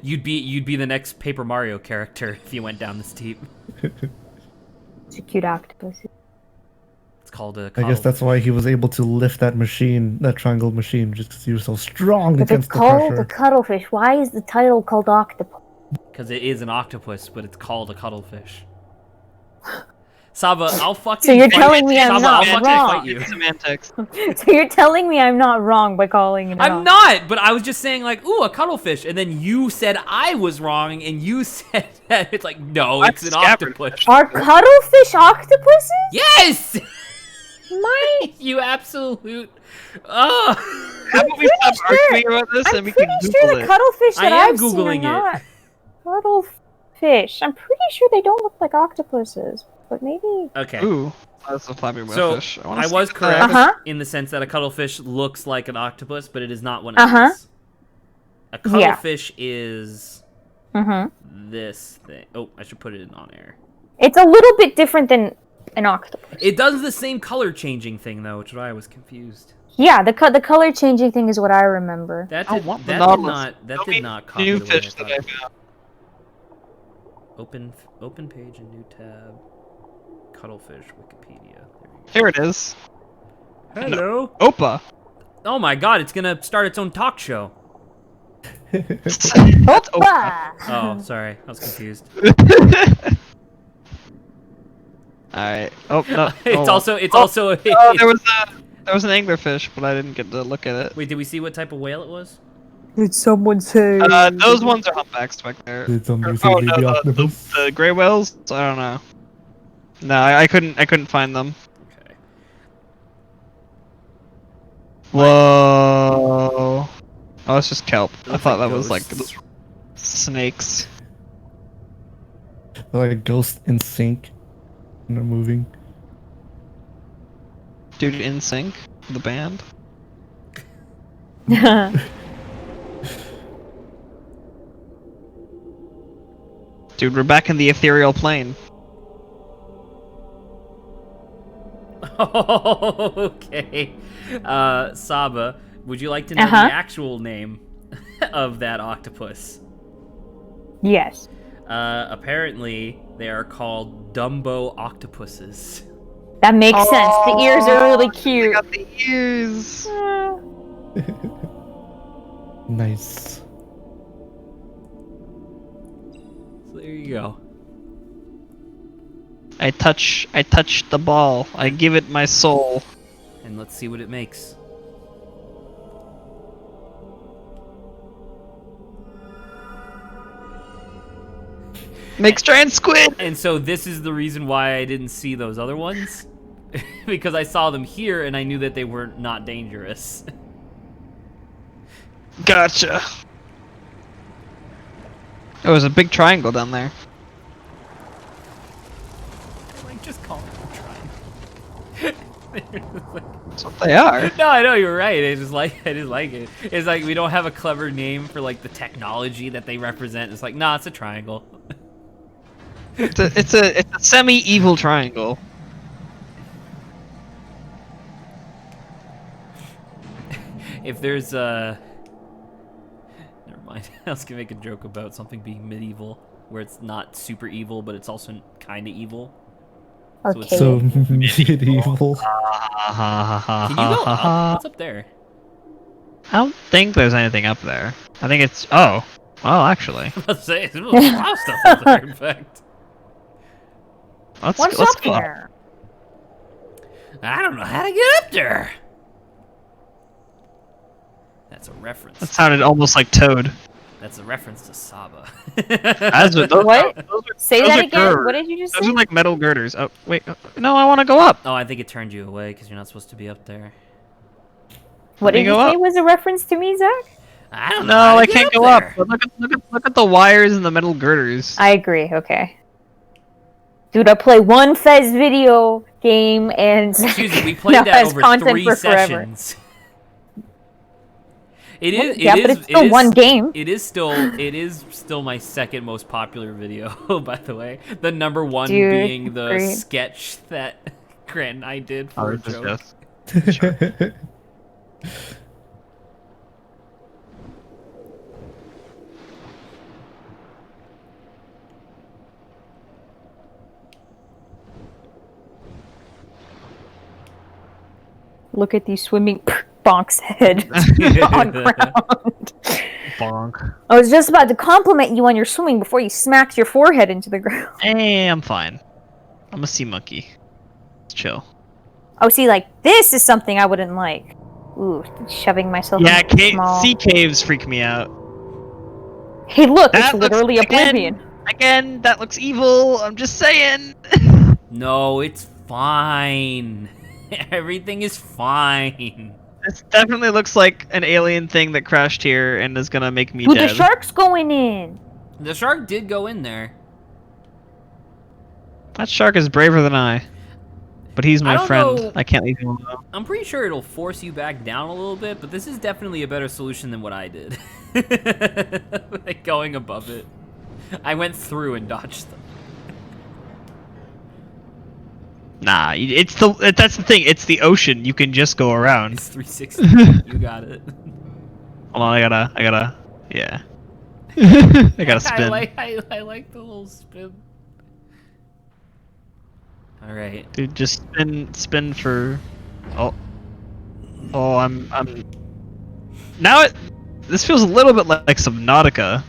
A: You'd be the next Paper Mario character if you went down this deep.
C: It's a cute octopus.
A: It's called a
D: I guess that's why he was able to lift that machine, that triangle machine, just because he was so strong
C: But it's
D: against the
C: called
D: pressure.
C: a cuttlefish. Why is the title called octopus?
A: because it is an octopus, but it's called a cuttlefish. Saba, I'll fucking
C: So you're
A: fight
C: telling
A: you.
C: me I'm
A: Saba,
C: not
A: I'll fucking
C: wrong.
A: fight you.
B: Semantics.
C: So you're telling me I'm not wrong by calling it
A: I'm
C: out.
A: not, but I was just saying like, ooh, a cuttlefish, and then you said I was wrong, and you said that it's like, no, it's an octopus.
C: Are cuttlefish octopuses?
A: Yes!
C: My,
A: You absolute. Oh.
B: How about we stop arguing about this
C: I'm
B: and we can
C: pretty
B: Google
C: sure the
B: it?
C: cuttlefish that
A: I am
C: I've seen are
A: Googling it.
C: not cuttlefish. I'm pretty sure they don't look like octopuses, but maybe.
A: Okay.
B: Ooh, that's a flappy
A: So
B: whalefish.
A: I was correct
C: Uh-huh.
A: in the sense that a cuttlefish looks like an octopus, but it is not one of
C: Uh-huh.
A: these. A cuttlefish is
C: Mm-hmm.
A: this thing. Oh, I should put it in on air.
C: It's a little bit different than an octopus.
A: It does the same color changing thing though, which is why I was confused.
C: Yeah, the color changing thing is what I remember.
A: That
B: I
A: did,
B: want the
A: that did
B: Nautilus.
A: not. That
B: Show
A: did
B: me
A: not copy
B: new
A: the way I
B: fish
A: thought
B: that I
A: it would.
B: found.
A: Open page and new tab. Cuttlefish Wikipedia. There you
B: Here it is.
A: go. Hello.
B: Opa.
A: Oh my god, it's gonna start its own talk show.
B: That's Opa.
C: Ah!
A: Oh, sorry, I was confused.
B: Alright. Oh no.
A: It's
B: oh.
A: also
B: Oh, there was an anglerfish, but I didn't get to look at it.
A: Wait, did we see what type of whale it was?
C: Did someone say?
B: Those ones are humpbacks back there.
D: Did somebody
B: Oh
D: say
B: no,
D: baby octopus?
B: the gray whales? I don't know. No, I couldn't find them.
A: Okay.
B: Whoa. Oh, it's just kelp. I
A: looks
B: thought
A: like
B: that was like
A: ghosts.
B: snakes.
D: They're like ghosts in sync. And they're moving.
B: Dude, in sync, the band. Dude, we're back in the ethereal plane.
A: Okay. Saba, would you like to know the actual name of that octopus?
C: Yes.
A: Apparently, they are called Dumbo octopuses.
C: That makes sense. The ears are really
B: I
C: cute.
B: got the ears.
D: Nice.
A: So there you go.
B: I touch the ball. I give it my soul.
A: And let's see what it makes.
B: Makes giant squid.
A: And so this is the reason why I didn't see those other ones. Because I saw them here and I knew that they were not dangerous.
B: Gotcha. Oh, there's a big triangle down there.
A: Like, just call it a triangle.
B: That's what they are.
A: No, I know you're right. I just like it. It's like we don't have a clever name for like the technology that they represent. It's like, nah, it's a triangle.
B: It's a semi-evil triangle.
A: If there's never mind. I was gonna make a joke about something being medieval, where it's not super evil, but it's also kind of evil.
C: Okay.
D: So medieval.
A: Can you go up? What's up there?
B: I don't think there's anything up there. I think it's well, actually.
A: Let's say there's a lot of stuff up there. In fact,
B: Let's
C: What's
B: go
C: up
B: up.
C: there?
A: I don't know how to get up there. That's a reference.
B: That sounded almost like Toad.
A: That's a reference to Saba.
C: What? Say
B: those
C: that
B: are
C: again.
B: girders.
C: What did you just
B: Those
C: say?
B: are like metal girders. Oh, wait. No, I want to go up.
A: Oh, I think it turned you away because you're not supposed to be up there.
C: What
B: Let me
C: did you
B: go
C: say
B: up.
C: was a reference to me, Zach?
A: I don't know.
B: No,
A: how to
B: I
A: get
B: can't
A: up
B: go
A: there.
B: up. But look at the wires and the metal girders.
C: I agree. Okay. Dude, I play one Fez video game and
A: Excuse me, we
C: now
A: played that
C: has
A: over
C: content
A: 3
C: for forever.
A: sessions. It is.
C: Yeah, but it's still one game.
A: It is still my second most popular video, by the way. The number one
C: Dude,
A: being the
C: great.
A: sketch that Grant and I did for a
B: this is
A: joke.
B: just-
C: Look at these swimming bonk's head on ground.
B: Bonk.
C: I was just about to compliment you on your swimming before you smacked your forehead into the ground.
B: Hey, I'm fine. I'm a sea monkey. Let's chill.
C: Oh, see, like, this is something I wouldn't like. Ooh, shoving myself
B: Yeah,
C: into a small...
B: sea caves freak me out.
C: Hey, look,
B: That
C: it's literally
B: looks-
C: Oblivion.
B: Again, that looks evil. I'm just saying.
A: No, it's fine. Everything is fine.
B: This definitely looks like an alien thing that crashed here and is gonna make me
C: Dude,
B: dead.
C: the shark's going in.
A: The shark did go in there.
B: That shark is braver than I. But he's
A: I
B: my
A: don't
B: friend.
A: know.
B: I can't leave him alone.
A: I'm pretty sure it'll force you back down a little bit, but this is definitely a better solution than what I did. Like going above it. I went through and dodged them.
B: Nah, that's the thing. It's the ocean. You can just go around.
A: It's 360. You got it.
B: Hold on, I gotta, yeah. I gotta spin.
A: I like the little spin. All right.
B: Dude, just spin for. Oh, I'm. Now this feels a little bit like Subnautica.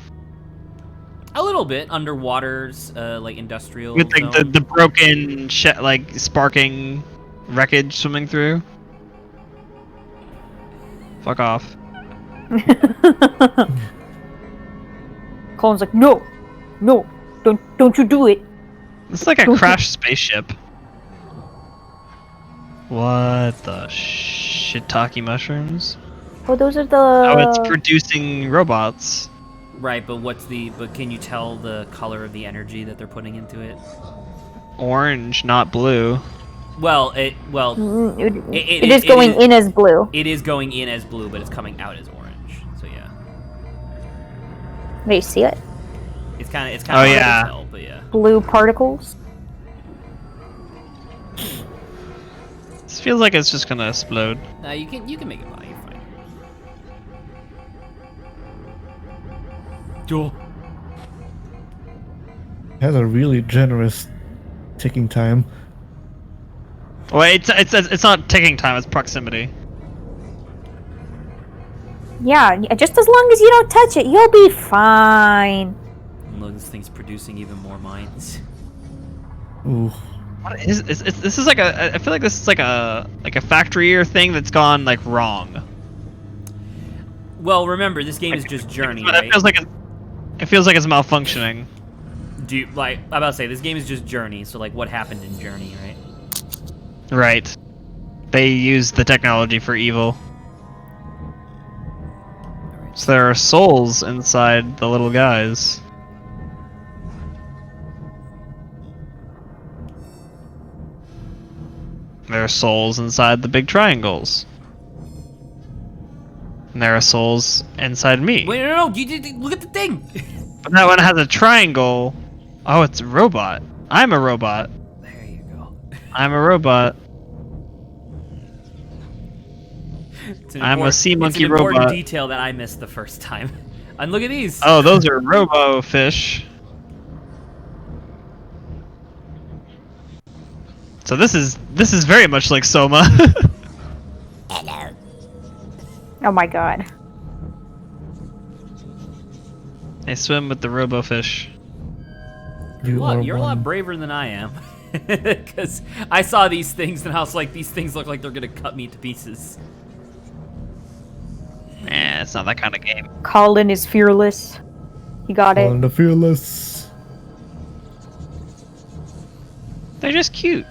A: A little bit underwater's like industrial.
B: With like
A: zone.
B: the broken like sparking wreckage swimming through. Fuck off.
C: Colin's like, no, don't you do it.
B: It's like a crashed spaceship. What the shiitake mushrooms?
C: Oh, those are the...
B: Oh, it's producing robots.
A: Right, but but can you tell the color of the energy that they're putting into it?
B: Orange, not blue.
A: Well, it
C: is going in as blue.
A: It is going in as blue, but it's coming out as orange. So yeah,
C: Do you see it?
A: it's kind of
B: Oh,
A: hard
B: yeah.
A: to tell, but yeah.
C: Blue particles.
B: This feels like it's just gonna explode.
A: You can make it by. You're fine. Duel.
D: Has a really generous ticking time.
B: Well, it's not taking time. It's proximity.
C: Yeah, just as long as you don't touch it, you'll be fine.
A: Look, this thing's producing even more mines.
D: Ooh.
B: What is this? Is like a. I feel like this is like a factory or thing that's gone like wrong.
A: Well, remember, this game is just Journey, right?
B: It feels like it's malfunctioning.
A: Do you, like, I'm about to say, this game is just Journey, so like what happened in Journey, right?
B: Right. They use the technology for evil. So there are souls inside the little guys. There are souls inside the big triangles. And there are souls inside me.
A: Wait, no, look at the thing!
B: But that one has a triangle. Oh, it's a robot. I'm a robot.
A: There you go.
B: I'm a robot. I'm a sea monkey
A: robot. It's an important
B: robot.
A: detail that I missed the first time. And look at these.
B: Oh, those are robo fish. So this is very much like Soma.
C: Hello. Oh my god.
B: They swim with the robo fish.
A: You're a lot braver than I am. Because I saw these things and I was like, these things look like they're gonna cut me to pieces.
B: It's not that kind of game.
C: Colin is fearless. You got it.
D: Colin the Fearless.
B: They're just cute.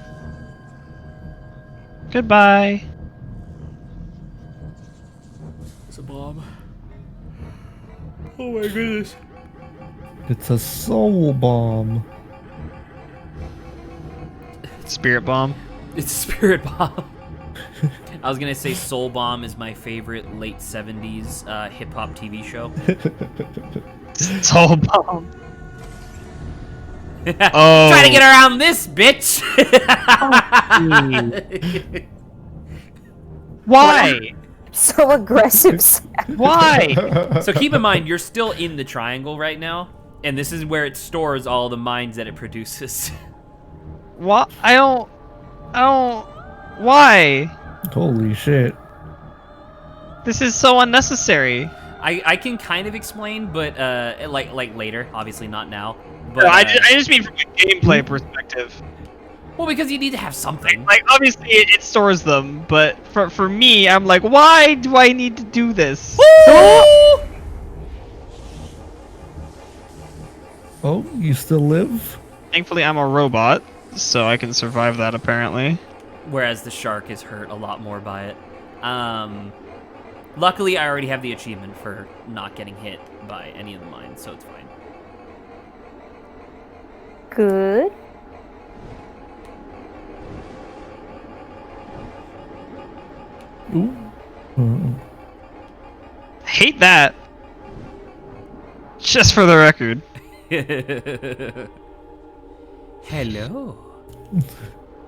B: Goodbye.
A: It's a bomb. Oh my goodness.
D: It's a soul bomb.
B: Spirit bomb.
A: It's a spirit bomb. I was gonna say Soul Bomb is my favorite late 70s hip-hop TV show.
B: Soul bomb. Oh.
A: Try to get around this, bitch!
B: Why?
C: So aggressive.
B: Why?
A: So keep in mind, you're still in the triangle right now, and this is where it stores all the mines that it produces.
B: What? I don't. Why?
D: Holy shit.
B: This is so unnecessary.
A: I can kind of explain, but like later, obviously not now. But
B: No, I just mean from a gameplay perspective.
A: well, because you need to have something.
B: Like obviously it stores them, but for me, I'm like, why do I need to do this?
D: Oh, you still live?
B: Thankfully, I'm a robot, so I can survive that apparently.
A: Whereas the shark is hurt a lot more by it. Luckily, I already have the achievement for not getting hit by any of the mines, so it's fine.
C: Good.
D: Ooh.
B: Hate that. Just for the record.
A: Hello.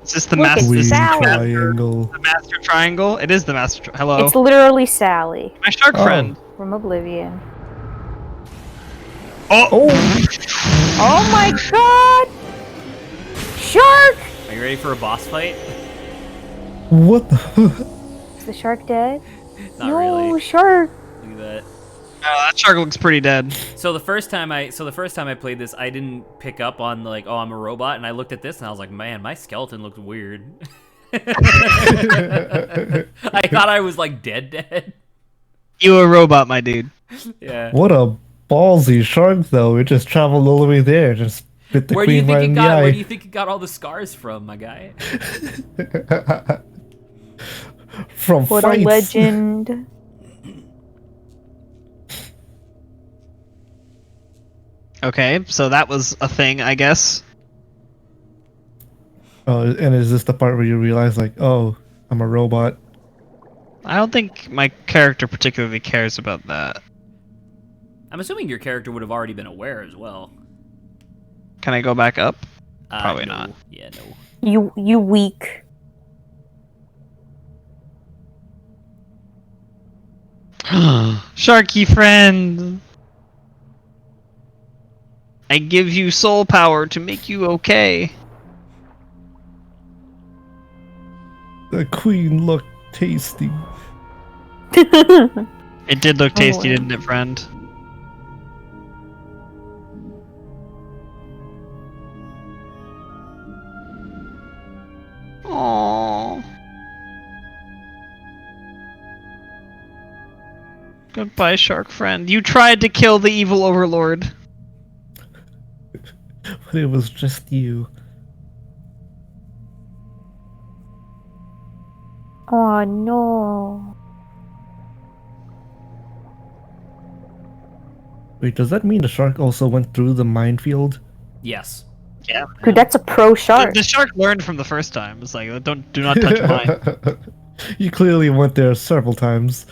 B: Is this the
C: Look, it's
B: master
C: Sally.
D: Triangle.
B: the master triangle? It is the master. Hello.
C: It's literally Sally
B: My shark
D: Oh.
B: friend.
C: from Oblivion.
B: Oh.
C: Oh my god! Shark!
A: Are you ready for a boss fight?
D: What the?
C: Is the shark dead?
A: Not
C: no,
A: really.
C: shark!
A: Look at that.
B: That shark looks pretty dead.
A: So the first time I played this, I didn't pick up on like, oh, I'm a robot, and I looked at this and I was like, man, my skeleton looks weird. I thought I was like dead.
B: You a robot, my dude.
A: Yeah.
D: What a ballsy shark, though. It just traveled all the way there. Just bit the
A: Where do you
D: queen
A: think
D: right
A: it
D: in the
A: got?
D: eye.
A: Where do you think it got all the scars from, my guy?
D: From
C: What
D: fights.
C: a legend.
B: Okay, so that was a thing, I guess.
D: Oh, and is this the part where you realize, like, oh, I'm a robot?
B: I don't think my character particularly cares about that.
A: I'm assuming your character would have already been aware as well.
B: Can I go back up? Probably
A: no.
B: not.
A: Yeah, no.
C: You weak.
B: Sharky friend! I give you soul power to make you okay.
D: The queen looked tasty.
B: It did look tasty, didn't it, friend? Aww. Goodbye, shark friend. You tried to kill the evil overlord.
D: But it was just you.
C: Oh no.
D: Wait, does that mean the shark also went through the minefield?
A: Yes.
B: Yeah.
C: Dude, that's a pro shark.
B: The shark learned from the first time. It's like, do not touch mine.
D: You clearly went there several times.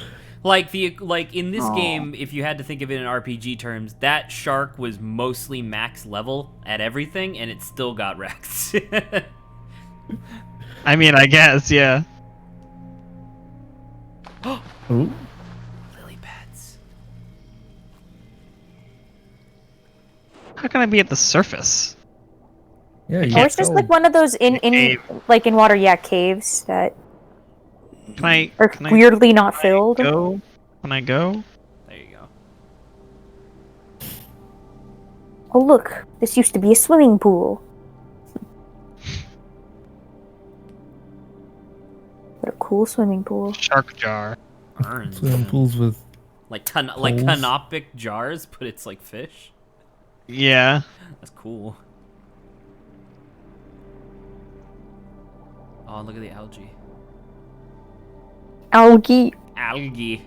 A: Like in this game, if you had to think of it in RPG terms, that shark was mostly max level at everything, and it still got wrecked.
B: I mean, I guess, yeah.
D: Ooh.
A: Lily pads.
B: How can I be at the surface?
D: Yeah, you
C: Or it's just like one of those in water, caves that are weirdly not filled.
B: Go? Can I go?
A: There you go.
C: Oh look, this used to be a swimming pool. What a cool swimming pool.
B: Shark jar.
A: Burns.
D: swimming pools with
A: Like canopic jars, but it's like fish.
B: Yeah.
A: That's cool. Oh, look at the algae.
C: Algae.
A: Algae.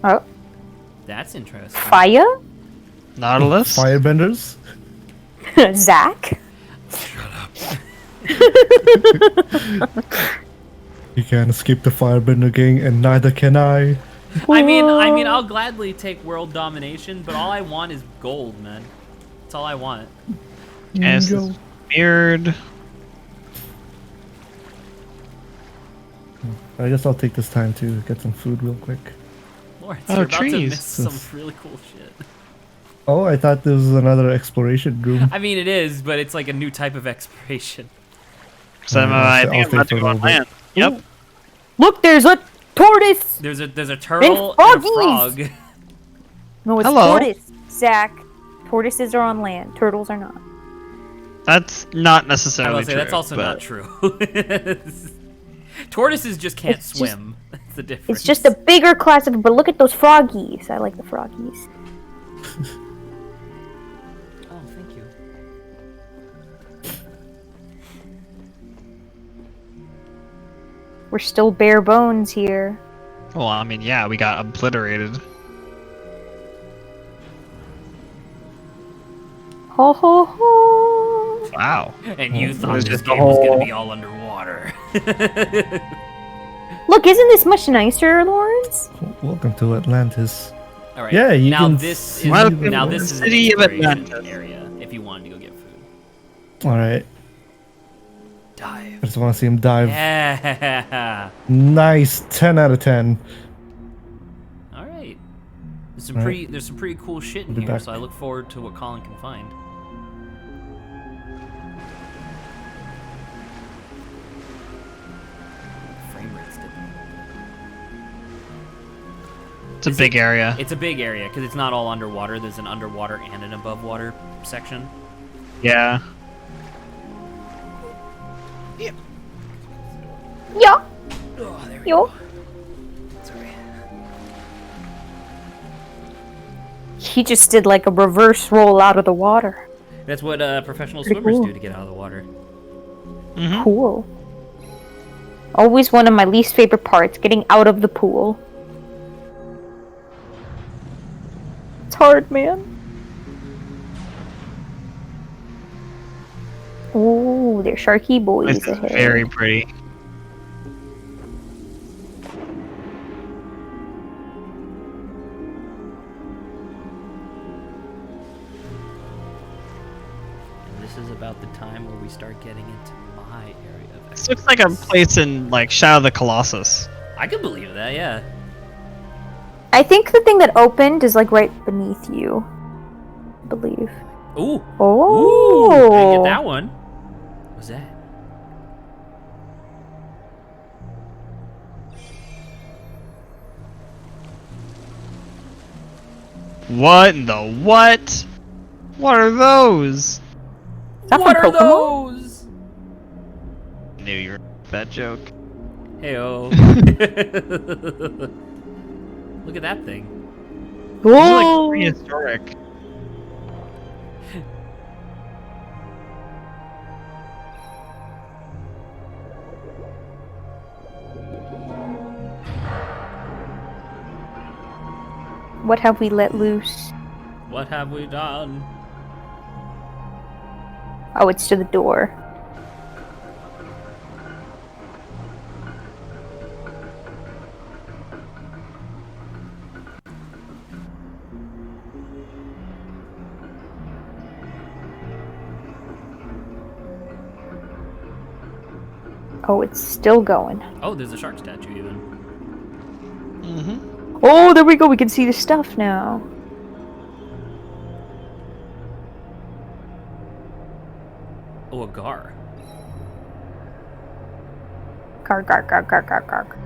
C: Oh,
A: That's interesting.
C: fire?
B: Nautilus?
D: firebenders.
C: Zach?
D: You can't escape the firebender gang, and neither can I.
A: I mean, I'll gladly take world domination, but all I want is gold, man. That's all I want.
B: Yes,
D: Go.
B: it's weird.
D: I guess I'll take this time to get some food real quick.
A: Lawrence,
B: Oh,
A: you're about to
B: trees.
A: miss some really cool shit.
D: Oh, I thought this was another exploration room.
A: I mean, it is, but it's like a new type of exploration.
B: So I think I'm about to go on land. Yep.
C: Look, there's a tortoise!
A: There's a turtle and a
C: froggies!
A: frog.
C: No, it's
B: Hello.
C: tortoise, Zach. Tortoises are on land. Turtles are not.
B: That's not
A: I
B: necessarily
A: will say
B: true.
A: that's also
B: but-
A: not true. Tortoises just can't
C: It's just-
A: swim. That's the difference.
C: It's just a bigger class of... But look at those froggies. I like the froggies.
A: Oh, thank you.
C: We're still bare bones here.
B: Well, I mean, yeah, we got obliterated.
C: Ho ho ho!
B: Wow.
A: And you
B: It
A: thought
B: was
A: this
B: just a
A: game was gonna
B: whole-
A: be all underwater.
C: Look, isn't this much nicer, Lawrence?
D: Welcome to Atlantis.
A: All right.
D: Yeah, you
A: now
D: can
A: this
D: see
A: is
B: Welcome
A: now
B: to
A: this
B: the
A: is
B: city
A: an
B: of
A: exploration
B: Atlantis.
A: area. If you wanted to go get food,
D: All right,
A: dive.
D: I just want to see him dive.
A: Yeah.
D: Nice, 10 out of 10.
A: All right. There's some
D: All
A: there's some pretty cool shit in
D: Be
A: here,
D: back.
A: so I look forward to what Colin can find. Frame rate's dipping.
B: It's a big area.
A: It's a big area because it's not all underwater. There's an underwater and an above water section.
B: Yeah.
C: Yeah.
A: Oh, there we
C: Yo.
A: go. Sorry.
C: He just did like a reverse roll out of the water.
A: That's what professional
C: Pretty
A: swimmers
C: cool.
A: do to get out of the water.
B: Mm-hmm.
C: Cool. Always one of my least favorite parts, getting out of the pool. It's hard, man. Ooh, they're sharky boys
B: This is
C: ahead.
B: very pretty.
A: And this is about the time where we start getting into my area of
B: This looks like a place in like Shadow of the Colossus.
A: I can believe that, yeah.
C: I think the thing that opened is like right beneath you. I believe.
A: Ooh.
C: Oh.
A: Ooh. Didn't get that one. What's that?
B: What in the what? What are those?
C: that
A: What
C: from
A: are
C: Pokemon?
A: those?
B: Knew you were that joke.
A: Heyo. Look at that thing.
B: These are
C: Whoa!
B: like prehistoric.
C: What have we let loose?
A: What have we done?
C: Oh, it's to the door. Oh, it's still going.
A: Oh, there's a shark statue even.
B: Mm-hmm.
C: Oh, there we go. We can see the stuff now.
A: Oh, a gar.
C: Garg, garg, garg, garg, garg, garg.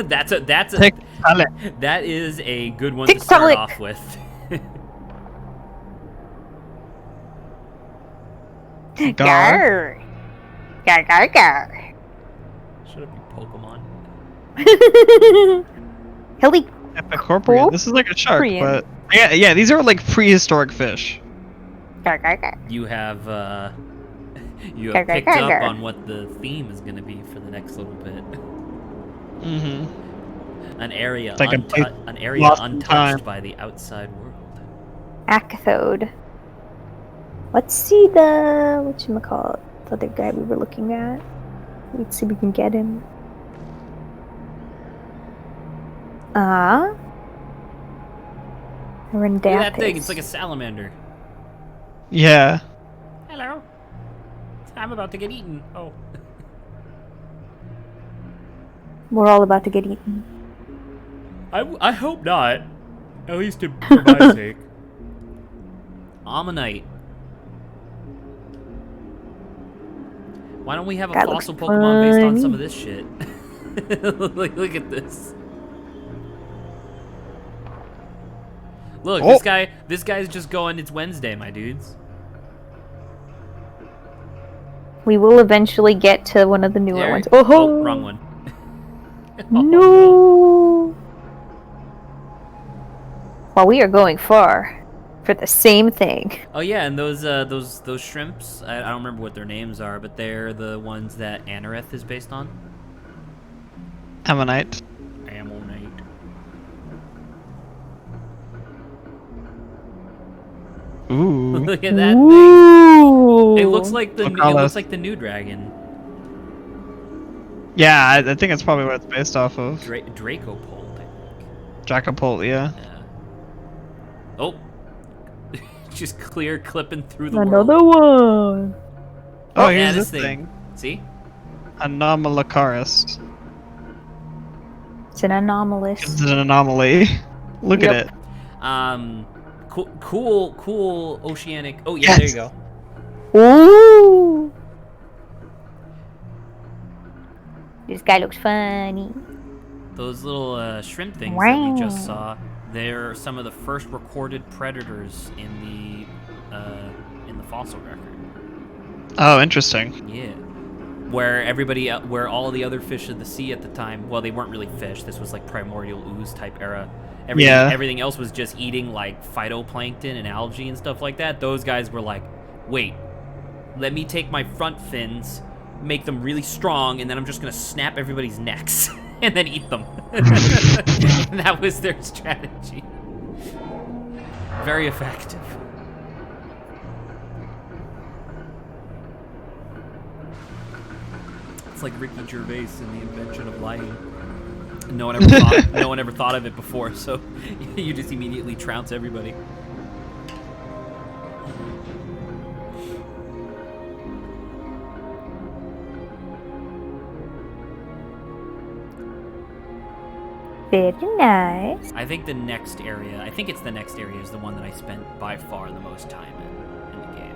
A: That's a that is a good one to start
C: Tick-tock.
A: off with.
B: Gar.
C: Garg. Garg, garg, garg.
A: Shut up, you Pokemon.
C: Heli.
B: Epicorporean. This is like a shark,
C: Corporean.
B: but yeah, these are like prehistoric fish.
C: Garg, garg, garg.
A: You have
C: Gar, gar,
A: picked
C: gar,
A: up
C: gar.
A: on what the theme is going to be for the next little bit.
B: Mm-hmm.
A: An area
B: It's like
A: an area
B: lost in
A: untouched
B: time.
A: by the outside world.
C: Acathode. Let's see the whatchamacallit, the other guy we were looking at. Let's see if we can get him.
A: Look at that thing,
C: Rendapis.
A: it's like a salamander.
B: Yeah.
A: Hello. I'm about to get eaten. Oh.
C: We're all about to get eaten.
A: I hope not. At least for my sake. Ammonite. Why don't we have a
C: That
A: fossil
C: looks
A: Pokemon based on
C: fun.
A: some of this shit? look at this. Look,
B: Oh.
A: this guy's just going, it's Wednesday, my dudes.
C: We will eventually get to one of the newer
A: There-
C: ones.
A: Oh, wrong one.
C: No. Well, we are going far for the same thing.
A: Oh yeah, and those shrimps, I don't remember what their names are, but they're the ones that Anorith is based on.
B: Ammonite.
A: Ammonite.
B: Ooh.
A: Look at that thing.
C: Ooh.
A: It looks like the
B: Locales.
A: new dragon.
B: Yeah, I think it's probably what it's based off of.
A: Dracopult, I think.
B: Dracopult, yeah.
A: Yeah. Oh. Just clear clipping through the
C: Another
A: world.
C: one.
B: Oh,
A: yeah,
B: here's
A: this
B: this thing.
A: See?
B: Anomalocaris.
C: It's an anomalous.
B: It's an anomaly. Look
C: Yep.
B: at it.
A: Cool oceanic. Oh yeah, there you go.
C: Ooh. This guy looks funny.
A: Those little shrimp things that we just saw, they're some of the first recorded predators in the fossil record.
B: Oh, interesting.
A: Yeah. Where all the other fish of the sea at the time, well, they weren't really fish. This was like primordial ooze type era. Everything else was just eating like phytoplankton and algae and stuff like that. Those guys were like, wait, let me take my front fins, make them really strong, and then I'm just gonna snap everybody's necks and then eat them. And that was their strategy. Very effective. It's like Ricky Gervais in The Invention of Lying. No one ever thought of it before, so you just immediately trounce everybody.
C: Very nice.
A: I think the next area, it's the next area is the one that I spent by far the most time in the game.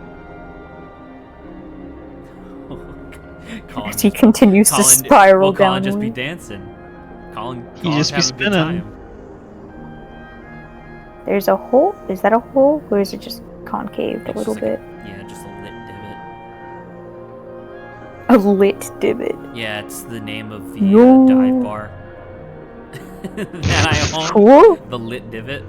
A: Colin,
C: As he continues to spiral
A: Colin
C: down.
A: just be dancing. Colin
B: just be
A: having a good
B: spinning.
A: time.
C: There's a hole? Is that a hole? Or is it just concaved a
A: It's
C: little
A: just like
C: bit?
A: Yeah, just a lit divot.
C: A lit divot.
A: Yeah, it's the name of the
C: No.
A: dive bar that I own.
C: Cool.
A: The lit divot.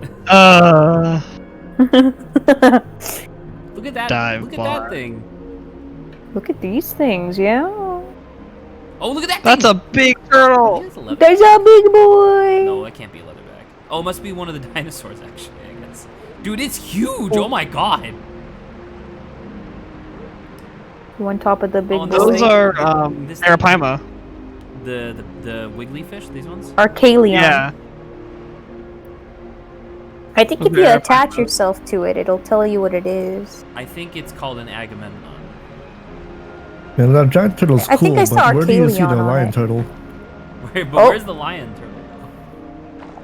A: Look at that!
B: Dive
A: look at
B: bar.
A: that thing!
C: Look at these things, yeah.
A: Oh, look at that
B: That's
A: thing!
B: a big turtle.
A: It is a leather-
C: There's a big boy.
A: No, that can't be a leatherback. Oh, it must be one of the dinosaurs, actually, I guess. Dude, it's huge! Oh my god!
C: On top of the big
A: Oh,
C: boy.
B: Those are
A: This-
B: Arapaima.
A: The wiggly fish, these ones?
C: Archalion.
B: Yeah.
C: I think if
B: Okay,
C: you
B: I
C: attach
B: find
C: yourself to it, it'll tell you what it is.
A: I think it's called an Agamemnon.
D: Yeah, that giant turtle's
C: I
D: cool,
C: think I saw
D: but where do you see
C: Archalion
D: the
C: on
D: lion
C: it.
D: turtle?
A: Where's the lion turtle?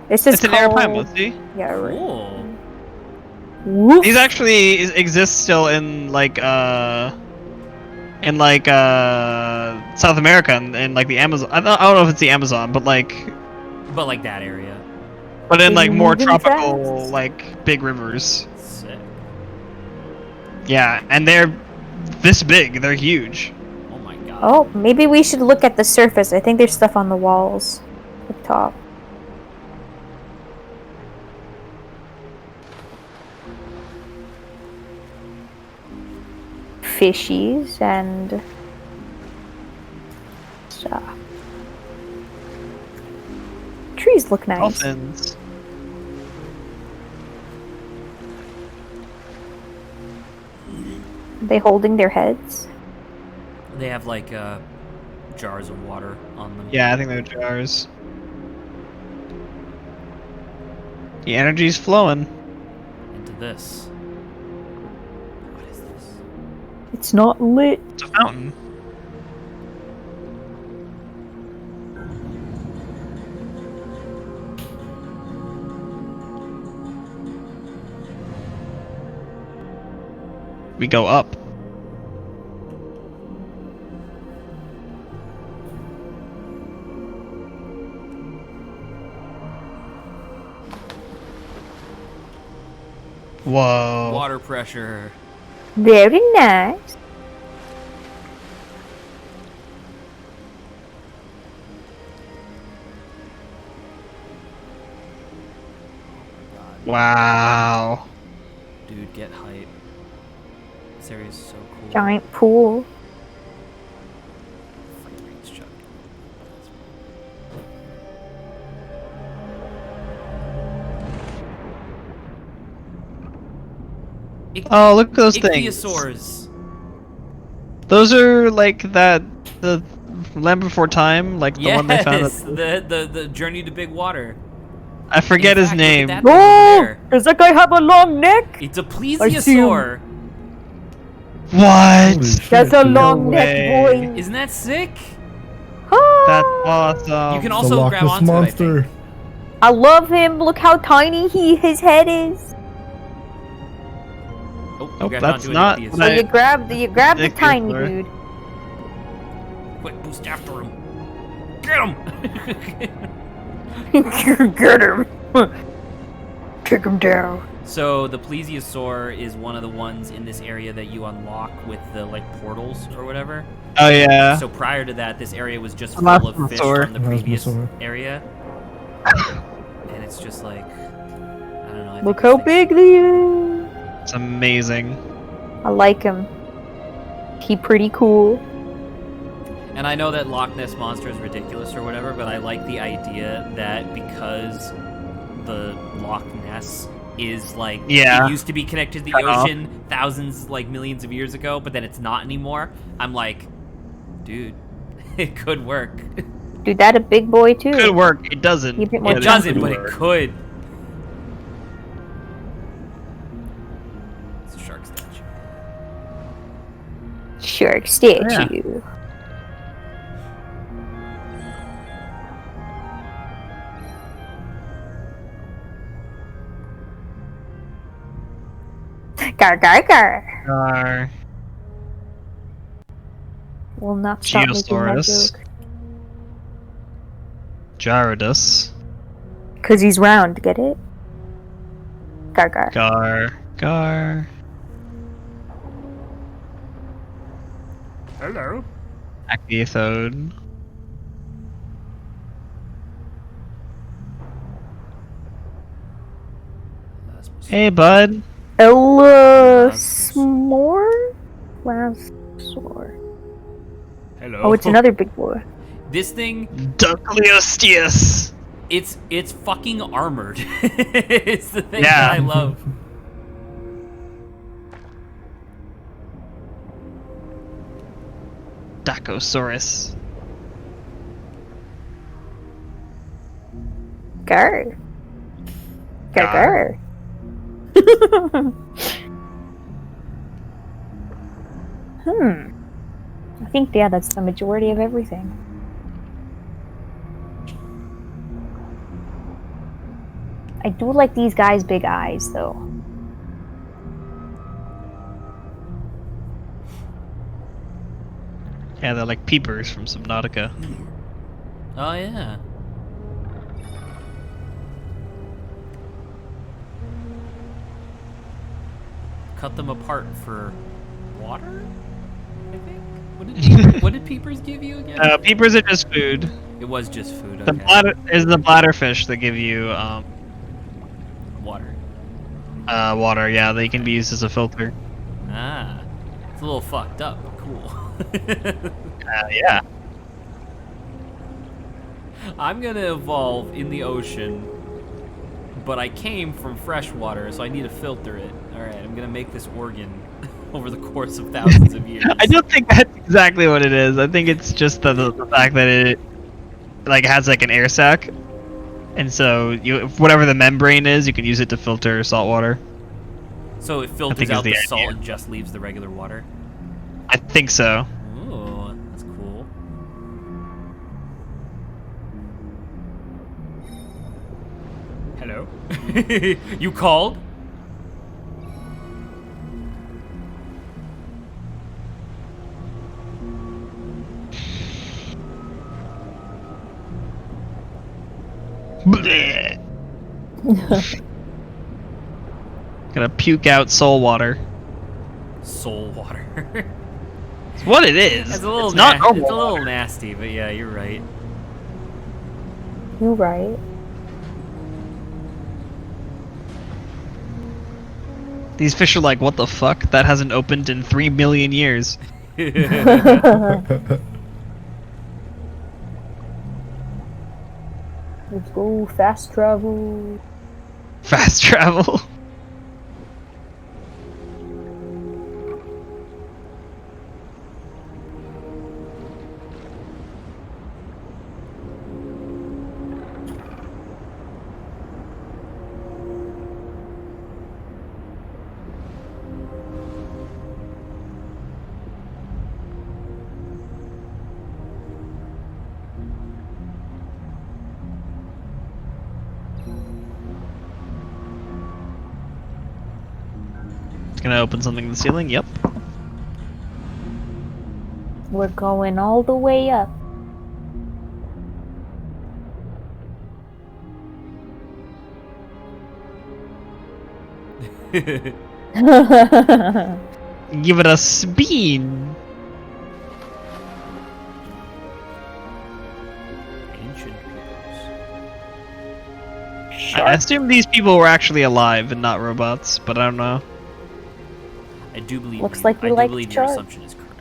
C: This is
B: It's an
C: called...
B: Arapaima, see?
C: Yeah, right.
A: Cool.
C: Woof.
B: These actually exist still in South America and like the Amazon. I don't know if it's the Amazon, but like
A: that area.
B: in like more
C: Moving
B: tropical
C: fast.
B: like big rivers.
A: Sick.
B: Yeah, and they're this big. They're huge.
A: Oh my god.
C: Oh, maybe we should look at the surface. I think there's stuff on the walls. Up top. Fishies and stuff. Trees look nice.
B: Dolphins.
C: Are they holding their heads?
A: They have like jars of water on them.
B: Yeah, I think they're jars. The energy's flowing.
A: Into this. What is this?
C: It's not lit.
B: It's a fountain. We go up. Whoa.
A: Water pressure.
C: Very nice.
B: Wow.
A: Dude, get hype. This area is so cool.
C: Giant pool.
A: Fucking rates, Chuck.
B: Oh, look at those things.
A: Ichthyosaurs.
B: Those are like the Land Before Time, like the one they found.
A: Yes, the Journey to Big Water.
B: I forget
A: In
B: his
A: fact, look at
B: name.
A: that thing over
C: Oh!
A: there.
C: Does that guy have a long neck?
A: It's a
C: see him.
A: plesiosaur.
B: What?
D: Holy shit,
C: That's a
D: dude.
C: long
B: way.
C: neck, boy.
A: Isn't that sick?
B: That's awesome.
A: You can
D: The
A: also
D: Loch
A: grab
D: Ness
A: onto it, I
D: monster.
A: think.
C: I love him. Look how tiny his head is.
A: Oh, you
B: Nope,
A: grabbed
B: that's
A: onto an
B: not
A: ichthyosaur.
C: So you grab the
B: Dick
C: tiny
B: is there.
C: dude.
A: Quick, boost after him. Get him!
C: Get him. Take him down.
A: So the plesiosaur is one of the ones in this area that you unlock with the like portals or whatever.
B: Oh yeah.
A: So prior to that, this area was just
B: I'm
A: full of fish
B: Alasmosaur.
A: from the previous
D: Alasmosaur.
A: area, and it's just like I don't know. I
C: Look
A: think
C: how
A: this
C: big he is.
B: It's amazing.
C: I like him. He pretty cool.
A: And I know that Loch Ness Monster is ridiculous or whatever, but I like the idea that because the Loch Ness is like
B: Yeah.
A: it used to be connected to the
B: Uh-huh.
A: ocean thousands, like millions of years ago, but then it's not anymore. I'm like, dude, it could work.
C: Dude, that a big boy too.
B: Could work. It doesn't.
C: Keep it more
A: It
B: but
A: doesn't,
B: could
A: but it
B: work.
A: could. It's a shark statue.
C: Shark statue. Gar gar gar.
B: Gar.
C: Will not stop making that
B: Geosaurus.
C: joke.
B: Gyarados.
C: Cause he's round, get it? Gar gar.
B: Gar.
A: Hello.
B: ABZÜ. Hey, bud.
C: Elasmore? Lasor.
A: Hello.
C: Oh, it's another big boy.
A: This thing,
B: Ducleosteus.
A: it's fucking armored. It's the thing
B: Yeah.
A: that I love.
B: Dacosaurus.
C: Gar. Gar
B: Gar.
C: gar. I think, yeah, that's the majority of everything. I do like these guys' big eyes, though.
B: Yeah, they're like peepers from Subnautica.
A: Oh yeah. Cut them apart for water, I think. What did peepers give you again?
B: Peepers are just food.
A: It was just food.
B: The
A: Okay.
B: bladder is the bladderfish that give you
A: Water.
B: water. Yeah, they can be used as a filter.
A: Ah, it's a little fucked up, but cool.
B: Yeah.
A: I'm gonna evolve in the ocean, but I came from fresh water, so I need to filter it. All right, I'm gonna make this organ over the course of thousands of years.
B: I don't think that's exactly what it is. I think it's just the fact that it like has like an air sac, and so whatever the membrane is, you can use it to filter salt water.
A: So it
B: think
A: filters
B: is
A: out the
B: the
A: salt
B: idea.
A: and just leaves the regular water.
B: I think so.
A: Ooh, that's cool. Hello? You called?
B: Bleh. Gonna puke out soul water.
A: Soul water.
B: It's what it is.
A: It's a little
B: it's not normal
A: it's a little
B: water.
A: nasty, but yeah, you're right.
C: You're right.
B: These fish are like, what the fuck? That hasn't opened in 3 million years.
C: Let's go fast travel.
B: Fast travel. Gonna open something in the ceiling? Yep.
C: We're going all the way up.
B: Give it a spin.
A: Ancient peoples.
B: I assume these people were actually alive and not robots, but I don't know.
A: I do believe.
C: Looks like you
A: I do
C: like
A: believe
C: shark.
A: your assumption is correct.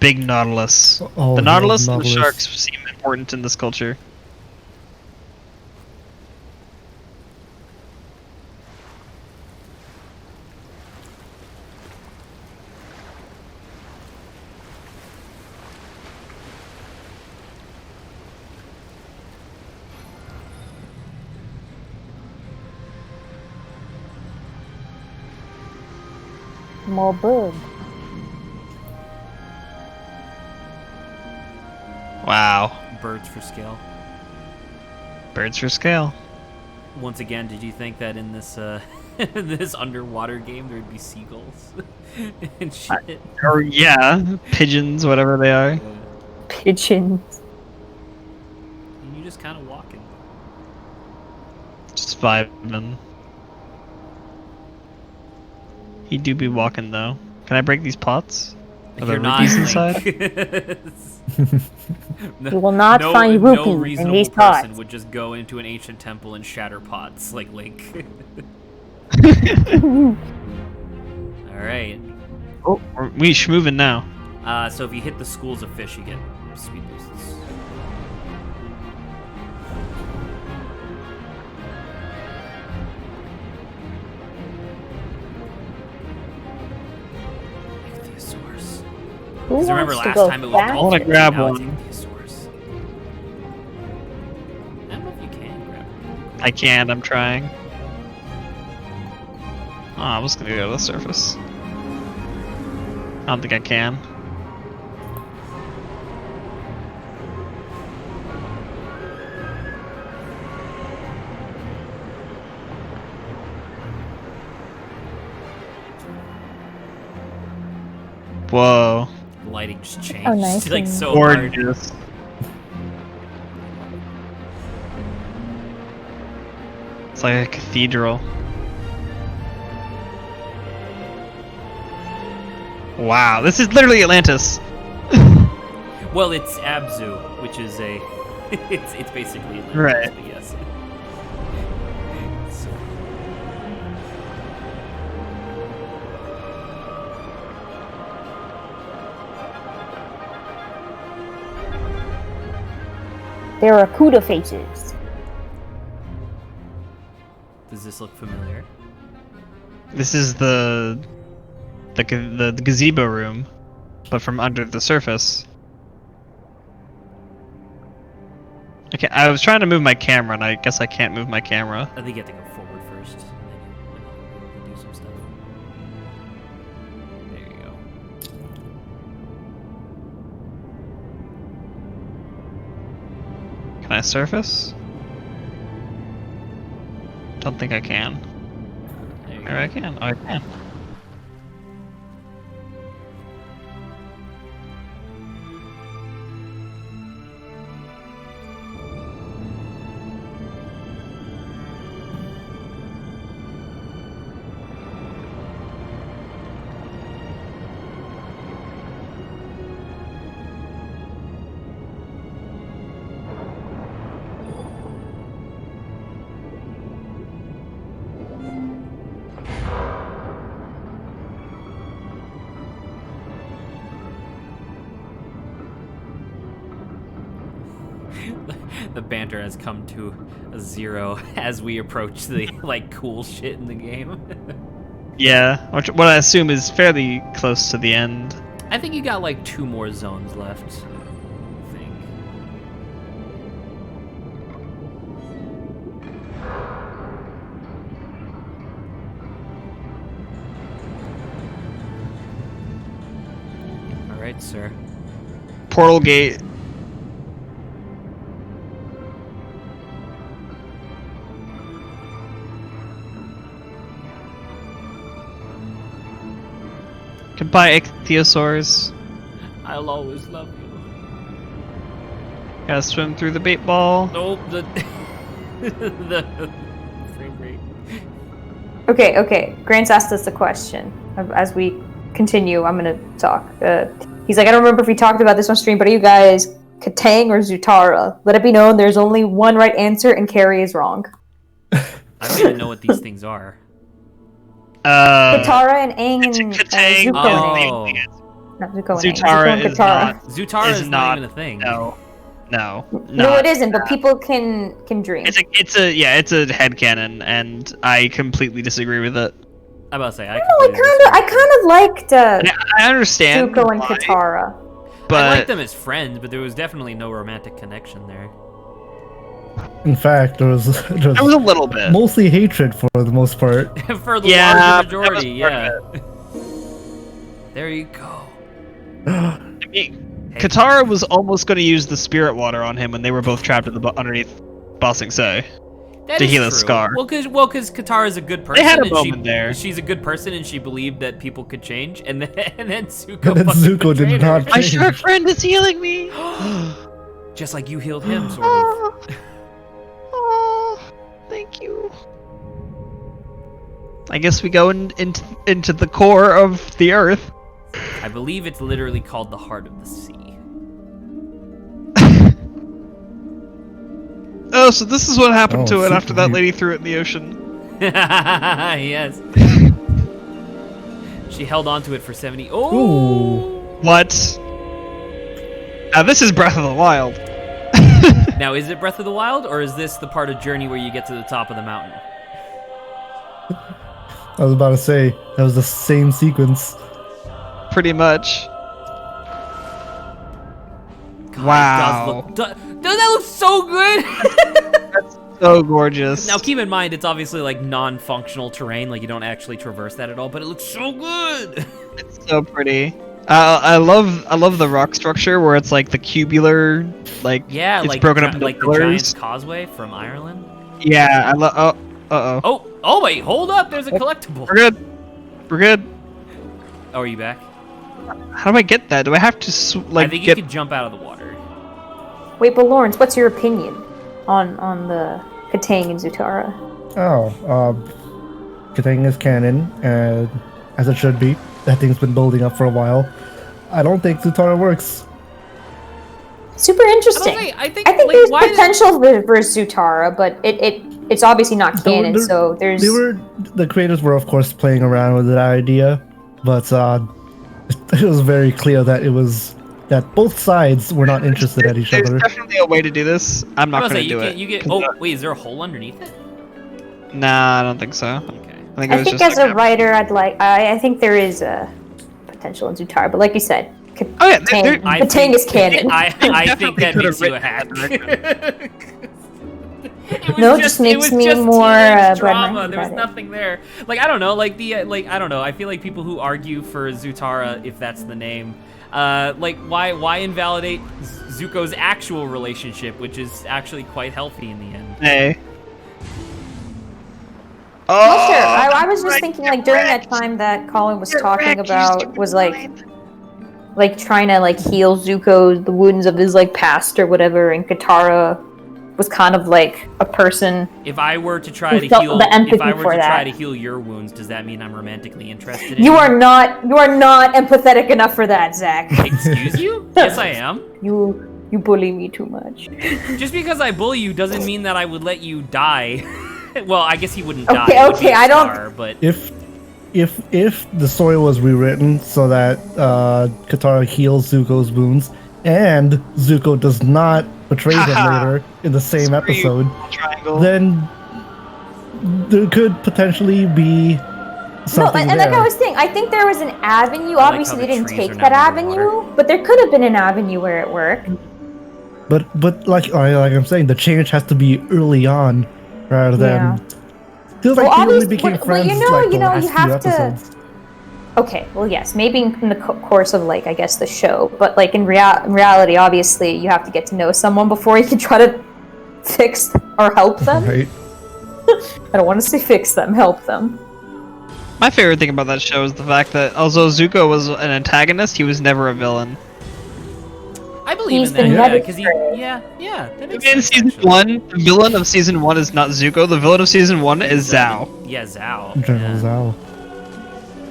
B: Big Nautilus.
D: Oh,
B: The Nautilus and the
D: Nautilus.
B: sharks seem important in this culture.
C: More bird.
B: Wow.
A: Birds for scale.
B: Birds for scale.
A: Once again, did you think that in this This underwater game, there'd be seagulls and shit.
B: Or yeah, pigeons, whatever they are.
C: Pigeons.
A: And you just kind of walking.
B: Just vibing. He do be walking though. Can I break these pots? Are there
A: You're not
B: rupees
A: like,
B: inside?
C: You will not find
A: no
C: rupees in
A: reasonable
C: these
A: person
C: pots.
A: would just go into an ancient temple and shatter pots like Link. Alright.
B: Oh, we schmoving now.
A: So if you hit the schools of fish, you get speed boosts. Ichthyosaurs.
C: Who
A: Because remember
C: wants to
A: last
C: go
A: time it was
C: fast?
B: I wanna grab
A: now it's
B: one.
A: Ichthyosaurs. I don't know if you can grab one.
B: I can't, I'm trying. Oh, I was gonna go to the surface. I don't think I can. Whoa.
A: The lighting just changed.
C: Oh, nice.
A: Like so hard.
B: Gorgeous. It's like a cathedral. Wow, this is literally Atlantis.
A: Well, it's ABZÜ, which is a it's basically Atlantis,
B: Right.
A: but yes. So-
C: There are Cuda faces.
A: Does this look familiar?
B: This is the gazebo room, but from under the surface. Okay, I was trying to move my camera, and I guess I can't move my camera.
A: I think you have to go forward first, and then you do some stuff. There you go.
B: Can I surface? Don't think I can.
A: There you
B: Or I can. Oh, I can.
A: The banter has come to a zero as we approach the like cool shit in the game.
B: Yeah, what I assume is fairly close to the end.
A: I think you got like 2 more zones left. I think. All right, sir.
B: Portal gate. Goodbye, ichthyosaurs.
A: I'll always love you.
B: Gotta swim through the bait ball.
A: Nope, the the frame rate.
C: Okay. Grant's asked us a question. As we continue, I'm gonna talk. He's like, I don't remember if we talked about this on stream, but are you guys Katang or Zutara? Let it be known there's only one right answer, and Carrie is wrong.
A: I don't even know what these things are.
C: Katara and Aang and
B: Katang.
C: Zuko
A: Oh.
C: and Aang. Not Zuko and Aang.
B: Zutara
C: Zuko and
B: is
C: Katara.
B: not.
A: Zutara is not even a thing.
B: No.
C: No,
B: not
C: it isn't. But people can dream.
B: It's a headcanon, and I completely disagree with it.
A: I'm about to say
C: I kind of liked
B: I understand.
C: Zuko and
B: why,
C: Katara.
B: but
A: I liked them as friends, but there was definitely no romantic connection there.
D: In fact, there was
B: there was a little bit.
D: mostly hatred for the most part.
A: For the
B: Yeah,
A: larger
B: that was
A: majority,
B: part
A: yeah.
B: of
A: There you go.
B: I mean, Katara was almost going to use the spirit water on him when they were both trapped in the underneath Ba Sing Se.
A: That
B: to
A: is
B: heal
A: true.
B: a scar.
A: Well, because Katara's a good person.
B: They had a
A: and
B: moment there.
A: She's a good person, and she believed that people could change, and then Zuko.
D: And then
A: fucking
D: Zuko did
A: betrayed her.
D: not
B: My shark friend is healing me.
A: Just like you healed him, sort of.
B: Oh, thank you. I guess we go into the core of the Earth.
A: I believe it's literally called the heart of the sea.
B: Oh, so this is what happened to it
D: super
B: after that
D: deep.
B: lady threw it in the ocean.
A: Yes. She held on to it for 70. Oh.
D: Ooh.
B: What? Now this is Breath of the Wild.
A: Now, is it Breath of the Wild, or is this the part of Journey where you get to the top of the mountain?
D: I was about to say that was the same sequence.
B: Pretty much.
A: God,
B: Wow.
A: Does that look so good?
B: That's so gorgeous.
A: Now, keep in mind, it's obviously like non-functional terrain, like you don't actually traverse that at all, but it looks so good.
B: It's so pretty. I love the rock structure where it's like the cubular, like
A: Yeah,
B: it's
A: like
B: broken up into
A: like the
B: pillars.
A: Giant's Causeway from Ireland.
B: Yeah, I love. Oh,
A: Oh wait, hold up! There's a collectible.
B: we're good. We're good.
A: Oh, are you back?
B: How do I get that? Do I have to
A: I think
B: get?
A: you could jump out of the water.
C: Wait, but Lawrence, what's your opinion on the Katang and Zutara?
D: Katang is canon, and as it should be. That thing's been building up for a while. I don't think Zutara works.
C: Super interesting.
A: I think
C: like,
A: like,
C: there's
A: why
C: potential for Zutara, but it's obviously not canon. So there's
D: The creators were of course playing around with that idea, but it was very clear that both sides were not interested at each
B: There's
D: other.
B: definitely a way to do this. I'm not gonna do it.
A: You get. Oh wait, is there a hole underneath it?
B: Nah, I don't think so.
A: Okay.
B: I think it was just
C: as
B: like
C: a writer, I think there is a potential in Zutara, but like you said,
B: Oh yeah,
C: Katang is canon.
A: I think that
B: could
A: makes
B: have
A: you a hack.
C: No, it just makes me more
A: drama. There was
C: breaded.
A: nothing there. Like I don't know. Like the I don't know. I feel like people who argue for Zutara, if that's the name, like why invalidate Zuko's actual relationship, which is actually quite healthy in the end.
B: Hey.
C: Well, sure. I was just thinking, like, during that time that Colin was talking about, was like trying to like heal Zuko the wounds of his like past or whatever, and Katara was kind of like a person.
A: If I were to try to
C: felt
A: heal,
C: the empathy
A: if I were
C: for
A: to
C: that.
A: try to heal your wounds, does that mean I'm romantically interested in
C: You are not empathetic enough for that, Zach.
A: Excuse you? Yes, I am.
C: You bully me too much.
A: Just because I bully you doesn't mean that I would let you die. Well, I guess he wouldn't die.
C: Okay,
A: It would be a
C: I don't-
A: scar, But
D: If the story was rewritten so that Katara heals Zuko's wounds and Zuko does not betray him later in the same episode,
B: Triangle.
D: then there could potentially be
C: No,
D: something
C: and
D: there.
C: like I was saying, I think there was an avenue.
A: like
C: Obviously,
A: how
C: they
A: the
C: didn't
A: trees
C: take
A: are
C: that
A: now moving
C: avenue, but there could have been an avenue where it worked.
D: But like I'm saying, the change has to be early on rather than.
C: Yeah.
D: Feels like
C: Well,
D: they only
C: obviously-
D: became
C: well,
D: friends
C: you know,
D: like the
C: you
D: last
C: have
D: few
C: to-
D: episodes.
C: Okay, well, yes, maybe in the course of like I guess the show, but like in reality, obviously, you have to get to know someone before you can try to fix or help them.
D: Right.
C: I don't want to say fix them, help them.
B: My favorite thing about that show is the fact that although Zuko was an antagonist, he was never a villain.
A: I believe
C: He's
A: in that.
C: the
A: Yeah,
C: never
A: because that makes
B: In
A: sense,
B: season
A: actually.
B: 1, the villain of season 1 is not Zuko. The villain of season 1 is Zhao.
A: Yeah, Zhao.
D: General
A: Yeah.
D: Zhao.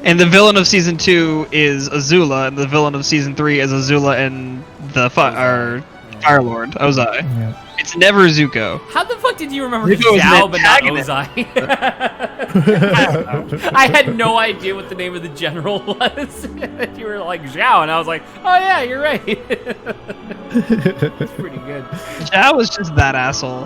B: And the villain of season 2 is Azula, and the villain of season 3 is Azula and the Fire Lord, Ozai.
D: Yeah.
B: It's never Zuko.
A: How the fuck did you remember
B: Zuko is an
A: Zhao but not
B: antagonist.
A: Ozai? I had no idea what the name of the general was. You were like Zhao, and I was like, oh yeah, you're right. It's pretty good.
B: Zhao was just that asshole.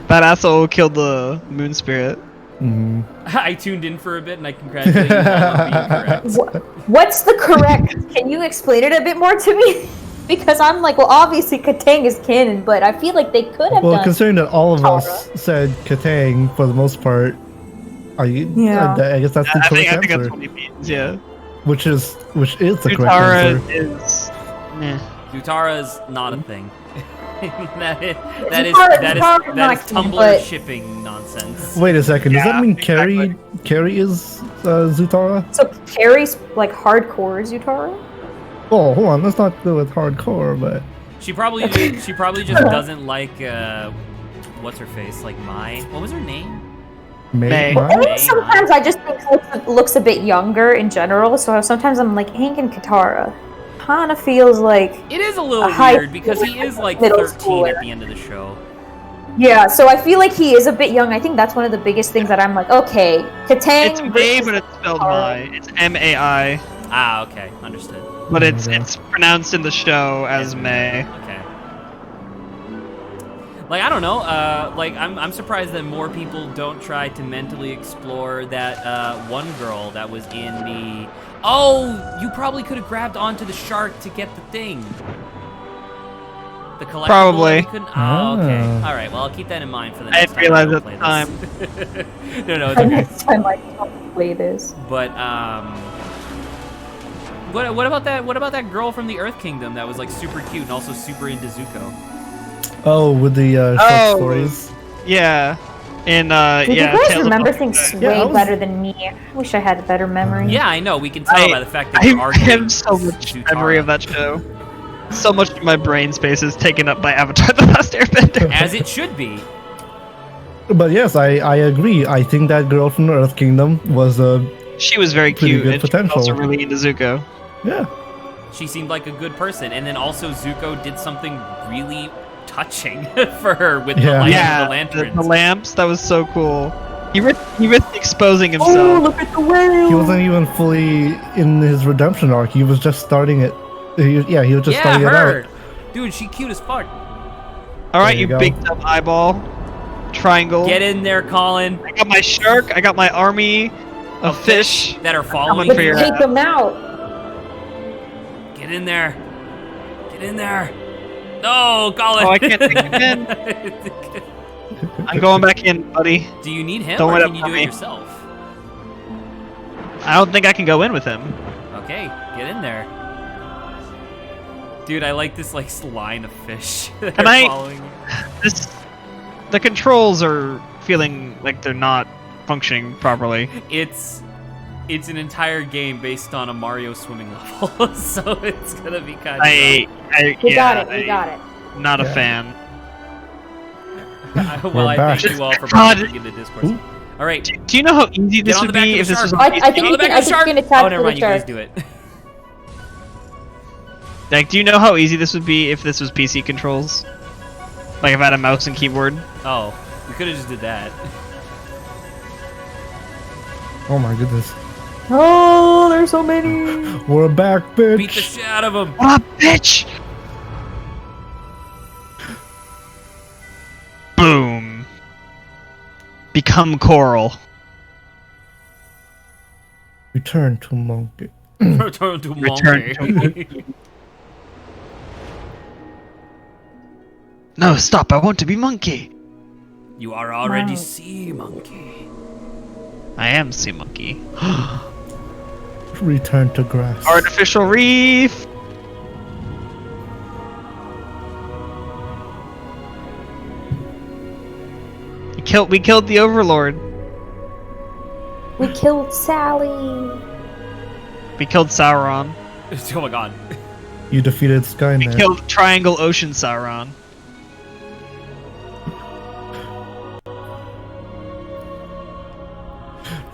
B: That asshole killed the moon spirit.
D: Mhm.
A: I tuned in for a bit, and I congratulate you all on being correct.
C: What's the correct? Can you explain it a bit more to me? Because I'm like, well, obviously Katang is canon, but I feel like they could have
D: Well,
C: done.
D: considering that all of us
C: Katara.
D: said Katang for the most part, I guess that's the
B: I
D: correct
B: think that's
D: answer.
B: what he means, yeah.
D: Which is the correct
B: Zutara
D: answer.
B: is... Meh.
A: Zutara's not a thing. that is
C: Not
A: Tumblr
C: but-
A: shipping nonsense.
D: Wait a second. Does that mean
B: exactly.
D: Carrie is Zutara?
C: So Carrie's like hardcore Zutara?
D: Oh, hold on. Let's not go with hardcore, but
A: She probably just doesn't like what's her face, like what was her name?
B: May.
C: I
D: Mai?
C: think sometimes I just think looks a bit younger in general, so sometimes I'm like, Hank and Katara. Kinda feels like...
A: It is a little
C: high
A: weird because he is like
C: middle
A: 13
C: schooler.
A: at the end of the show.
C: Yeah, so I feel like he is a bit young. I think that's one of the biggest things that I'm like, okay, Katang
B: It's May,
C: versus
B: but it's spelled
C: Katara.
B: Mai. It's M-A-I,
A: Ah, okay, understood.
B: but it's pronounced in the show as May.
A: Okay. Like, I don't know, like, I'm surprised that more people don't try to mentally explore that, one girl that was in the... Oh, you probably could have grabbed onto the shark to get the thing. The collectible.
B: Probably.
A: You couldn't... Oh, okay.
D: Oh.
A: Alright, well, I'll keep that in mind for the
B: I
A: next
B: didn't realize
A: time.
B: at the
A: time. No, it's
C: The
A: okay.
C: next time I don't play this.
A: But, what about that girl from the Earth Kingdom that was, like, super cute and also super into Zuko?
D: Oh, with the short stories.
B: Yeah. In
C: Did
B: yeah.
C: you guys
B: Tales of
C: remember
B: Boba
C: things
B: Fett.
C: way
D: I was-
C: better than me? I wish I had a better memory.
A: Yeah, I know. We can tell by the fact that
B: I
A: you're arguing
B: have so much
A: Zutara.
B: memory of that show. So much of my brain space is taken up by Avatar: The Last Airbender.
A: As it should be.
D: But yes, I agree. I think that girl from the Earth Kingdom was
B: She was very
D: Pretty
B: cute,
D: good
B: and she was
D: potential.
B: also really into Zuko.
D: yeah.
A: She seemed like a good person, and then also Zuko did something really touching for her with the
D: Yeah.
A: light
B: Yeah,
A: of the
B: the
A: lanterns.
B: lamps. That was so cool. He risked exposing
C: Oh,
B: himself.
C: look at the whale!
D: He wasn't even fully in his redemption arc. He was just starting it. He was just
A: Yeah,
D: starting it
A: her.
D: out.
A: Dude, she cute as fuck.
B: All right,
D: There you
B: you
D: go.
B: big dumb eyeball, triangle.
A: Get in there, Colin.
B: I got my shark. I got my army of fish.
A: That are
B: Coming
A: following
B: for
A: you.
B: your
C: Take
B: ass.
C: them out!
A: Get in there. Get in there. No, Colin.
B: Oh, I can't take him in. I'm going back in, buddy.
A: Do you need him,
B: Don't
A: or
B: wait
A: can
B: up
A: you
B: for
A: do
B: me.
A: it yourself?
B: I don't think I can go in with him.
A: Okay, get in there. Dude, I like this like line of fish that
B: Can
A: are
B: I-
A: following you.
B: The controls are feeling like they're not functioning properly.
A: It's an entire game based on a Mario swimming level, so it's gonna be kind of.
B: We
C: We got it, we got it.
B: Not a
D: Yeah.
B: fan.
A: Well, I
D: back.
A: thank you all for
B: God.
A: participating in the Discord.
D: Ooh.
A: All right,
B: Do you know how easy this
A: on
B: would
A: the back
B: be
A: of
B: if
A: the
B: this was
A: shark.
B: on
C: I
B: PC?
C: think
A: get on
C: you
A: the back
C: can-
A: of the
C: I
A: shark.
C: think you can attach
A: Oh, never
C: to the
A: mind. You guys
C: shark.
A: do it.
B: Like, do you know how easy this would be if this was PC controls? Like if I had a mouse and keyboard?
A: Oh, we could have just did that.
D: Oh my goodness.
C: Oh, there's so many!
D: We're back, bitch.
A: Beat the shit out of him.
B: What up, bitch? Boom. Become coral.
D: Return to monkey.
A: Return to
B: Return
A: monkey.
B: No, stop, I want to be monkey.
A: You are already
C: Wow.
A: sea monkey.
B: I am sea monkey.
D: Return to grass.
B: Artificial reef. We killed the Overlord.
C: We killed Sally!
B: We killed Sauron.
A: Oh my god.
D: You defeated
B: We
D: Skynet.
B: killed Triangle Ocean Sauron.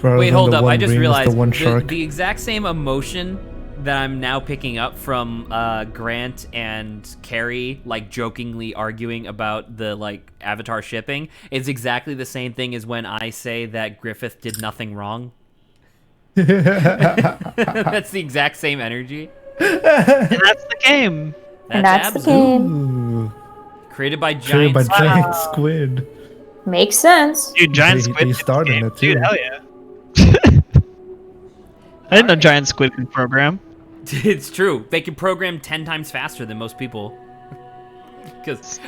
D: Rather
A: Wait,
D: than
A: hold
D: the
A: up.
D: one
A: I just
D: ring, it's
A: realized
D: the one shark.
A: the exact same emotion that I'm now picking up from Grant and Carrie, like jokingly arguing about the like Avatar shipping, is exactly the same thing as when I say that Griffith did nothing wrong. That's the exact same energy.
B: And that's the game.
C: And that's the
A: ABZÜ.
C: game.
D: Ooh.
A: Created by
D: Created by
A: Giant
D: giant squid.
C: Makes sense.
B: Dude, Giant
D: They-
B: Squid.
D: they
B: did
D: started
B: the game.
D: it, too.
B: Dude, hell yeah. I didn't know Giant Squid could program.
A: It's true. They can program 10 times faster than most people.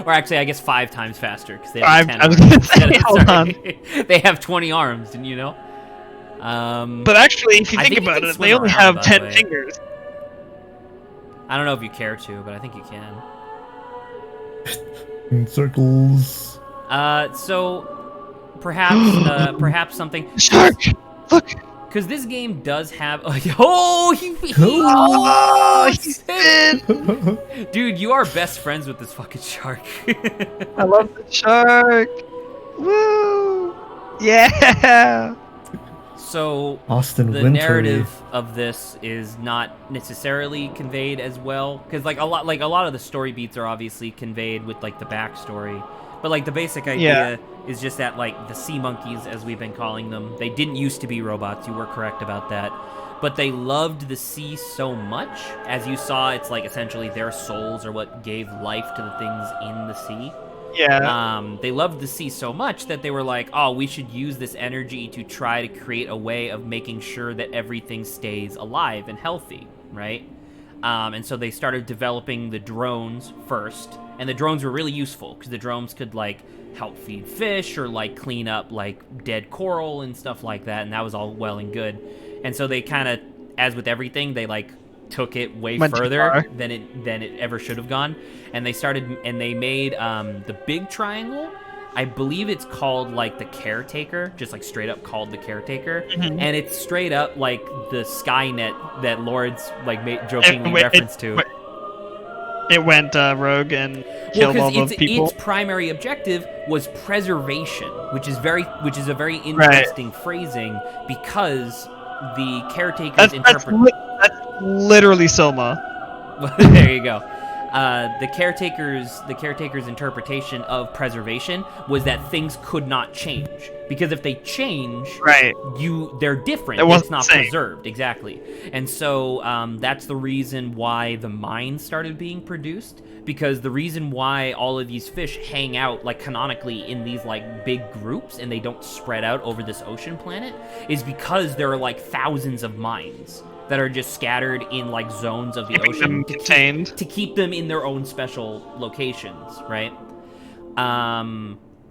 A: Or actually, I guess 5 times faster because they have 10
B: I was
A: arms
B: gonna say,
A: instead of-
B: hold
A: sorry. They have 20 arms, didn't you know?
B: But actually, if you
A: I
B: think
A: think you
B: about
A: can
B: it,
A: swim
B: they only
A: around,
B: have
A: by the
B: 10
A: way.
B: fingers.
A: I don't know if you care to, but I think you can.
D: In circles.
A: So perhaps something.
B: Shark! Look!
A: Because this game does have. Oh, he
B: Oh, he's
A: hit.
B: in!
A: Dude, you are best friends with this fucking shark.
B: I love the shark! Woo! Yeah!
D: So
A: the
D: Wintry.
A: narrative of this is not necessarily conveyed as well, because like a lot of the story beats are obviously conveyed with like the backstory, but like the basic idea is just that like the sea monkeys, as we've been calling them, they didn't used to be robots. You were correct about that, but they loved the sea so much. As you saw, it's like essentially their souls are what gave life to the things in the sea.
B: Yeah.
A: They loved the sea so much that they were like, oh, we should use this energy to try to create a way of making sure that everything stays alive and healthy, right? And so they started developing the drones first, and the drones were really useful because the drones could like help feed fish or like clean up like dead coral and stuff like that, and that was all well and good. And so they kind of, as with everything, they like took it way further than it ever should have gone, and they made the big triangle. I believe it's called like the Caretaker, just like straight up called the Caretaker, and it's straight up like the Skynet that Lord's like jokingly reference to.
B: It went rogue and killed all those people.
A: Its primary objective was preservation, which is a very interesting phrasing, because the Caretaker's
B: that's literally Soma.
A: There you go. The caretaker's interpretation of preservation was that things could not change, because if they change, they're different. It's not preserved, exactly. And so that's the reason why the mines started being produced, because the reason why all of these fish hang out like canonically in these like big groups and they don't spread out over this ocean planet is because there are like thousands of mines that are just scattered in like zones of the ocean to keep them in their own special locations, right?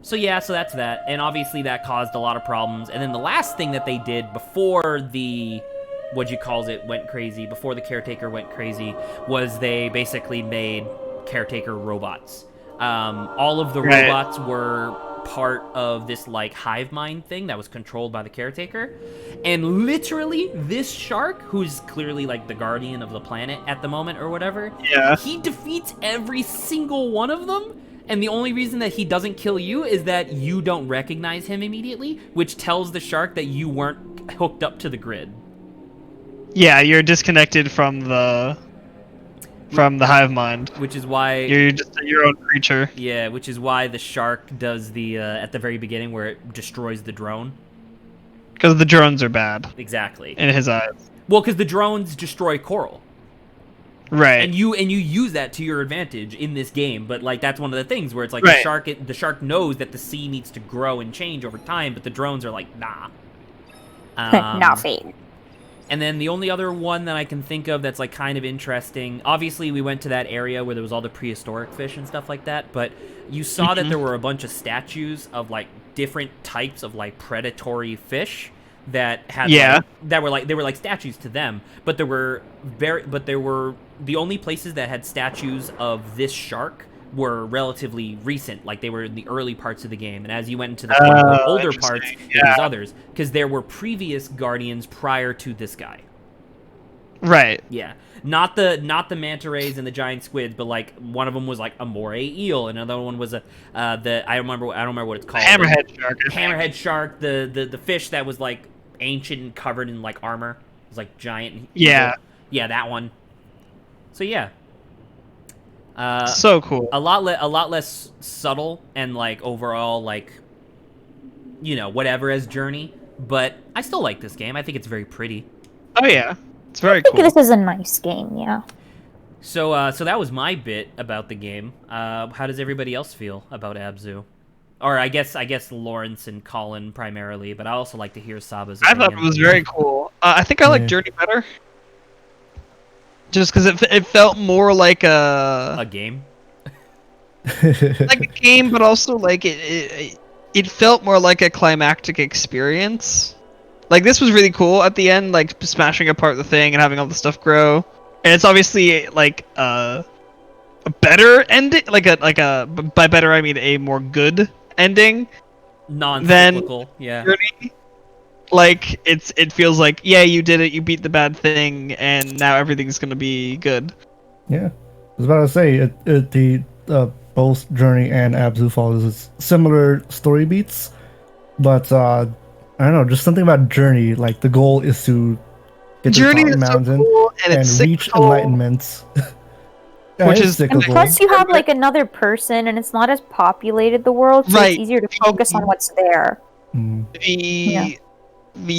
A: So that's that, and obviously that caused a lot of problems. And then the last thing that they did before the went crazy, before the Caretaker went crazy, was they basically made Caretaker robots. All of the robots were part of this like hive mind thing that was controlled by the Caretaker, and literally this shark, who's clearly like the guardian of the planet at the moment or whatever, he defeats every single one of them, and the only reason that he doesn't kill you is that you don't recognize him immediately, which tells the shark that you weren't hooked up to the grid.
B: Yeah, you're disconnected from the hive mind,
A: which is why
B: you're just your own creature.
A: Yeah, which is why the shark does the at the very beginning where it destroys the drone.
B: Because the drones are bad.
A: Exactly.
B: In his eyes.
A: Well, because the drones destroy coral.
B: Right.
A: And you use that to your advantage in this game, but like that's one of the things where it's like the shark knows that the sea needs to grow and change over time, but the drones are like, nah.
C: Nothing.
A: And then the only other one that I can think of that's like kind of interesting, obviously we went to that area where there was all the prehistoric fish and stuff like that, but you saw that there were a bunch of statues of like different types of like predatory fish that had they were like statues to them, but there were the only places that had statues of this shark were relatively recent, like they were in the early parts of the game, and as you went into the older parts, there was others, because there were previous guardians prior to this guy.
B: Right.
A: Yeah. Not the manta rays and the giant squids, but like one of them was like a moray eel, another one was I don't remember what it's called.
B: Hammerhead shark.
A: Hammerhead shark, the fish that was like ancient and covered in like armor. It was like giant.
B: Yeah.
A: Yeah, that one. So yeah.
B: So cool.
A: A lot less subtle and like overall like, whatever as Journey, but I still like this game. I think it's very pretty.
B: Oh yeah, it's very cool.
C: I think this is a nice game, yeah.
A: So that was my bit about the game. How does everybody else feel about ABZÜ? Or I guess Lawrence and Colin primarily, but I also like to hear Saba's opinion.
B: I thought it was very cool. I think I like Journey better. Just because it felt more like a
A: game,
B: like a game, but also like it felt more like a climactic experience. Like this was really cool at the end, like smashing apart the thing and having all the stuff grow. And it's obviously like a a better ending, like a by better I mean a more good ending
A: non-cyclical, yeah.
B: Journey. Like it feels like, yeah, you did it, you beat the bad thing, and now everything's gonna be good.
D: Yeah, I was about to say the both Journey and ABZÜ follows similar story beats, but I don't know, just something about Journey. Like the goal is to get to the
B: Journey
D: top of the
B: is so
D: mountain
B: cool, and it's
D: reach
B: cyclical.
D: enlightenment. Yeah,
B: Which
D: it's
B: is-
C: And
D: cyclical.
C: plus, you have like another person, and it's not as populated the world, so
B: Right.
C: it's easier to focus on what's there.
B: The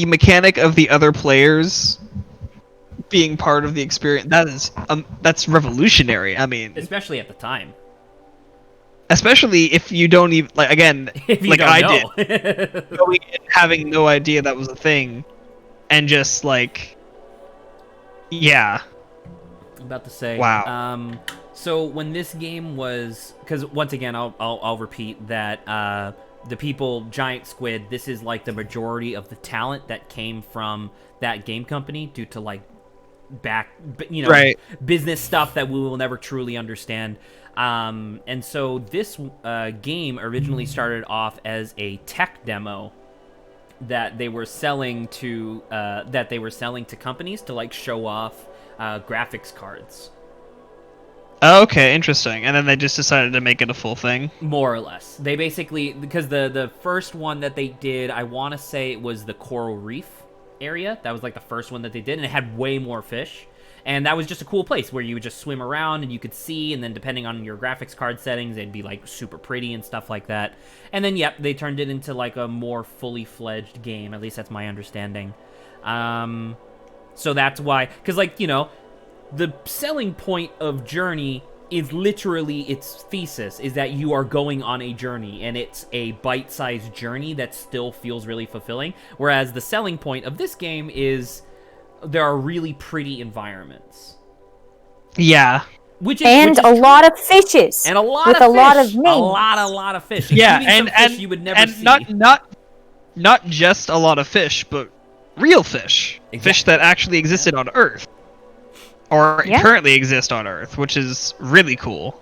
B: mechanic of the other players being part of the experience, that's revolutionary. I mean,
A: Especially at the time.
B: especially if you don't even like, again,
A: If you
B: like
A: don't
B: I
A: know.
B: did, going in, having no idea that was a thing, and just like, yeah.
A: I'm about to say.
B: Wow.
A: So when this game was, because once again, I'll repeat that the people, Giant Squid, this is like the majority of the talent that came from that game company due to like
B: Right.
A: business stuff that we will never truly understand. And so this game originally started off as a tech demo that they were selling to companies to like show off graphics cards.
B: Oh, okay, interesting. And then they just decided to make it a full thing.
A: More or less. They basically, because the first one that they did, I want to say it was the Coral Reef area. That was like the first one that they did, and it had way more fish. And that was just a cool place where you would just swim around and you could see, and then depending on your graphics card settings, they'd be like super pretty and stuff like that. And then, yep, they turned it into like a more fully fledged game. At least that's my understanding. So that's why, because like, you know, the selling point of Journey is literally its thesis, is that you are going on a journey, and it's a bite-sized journey that still feels really fulfilling. Whereas the selling point of this game is there are really pretty environments.
B: Yeah.
A: Which
C: And a lot of fishes.
A: And a lot
C: with
A: of
C: a
A: fish.
C: lot of names.
A: A lot of fish.
B: Yeah,
A: Including some fish you would never see.
B: not just a lot of fish, but real fish.
A: Exactly.
B: Fish that actually existed on Earth. Or currently exist on Earth, which is really cool.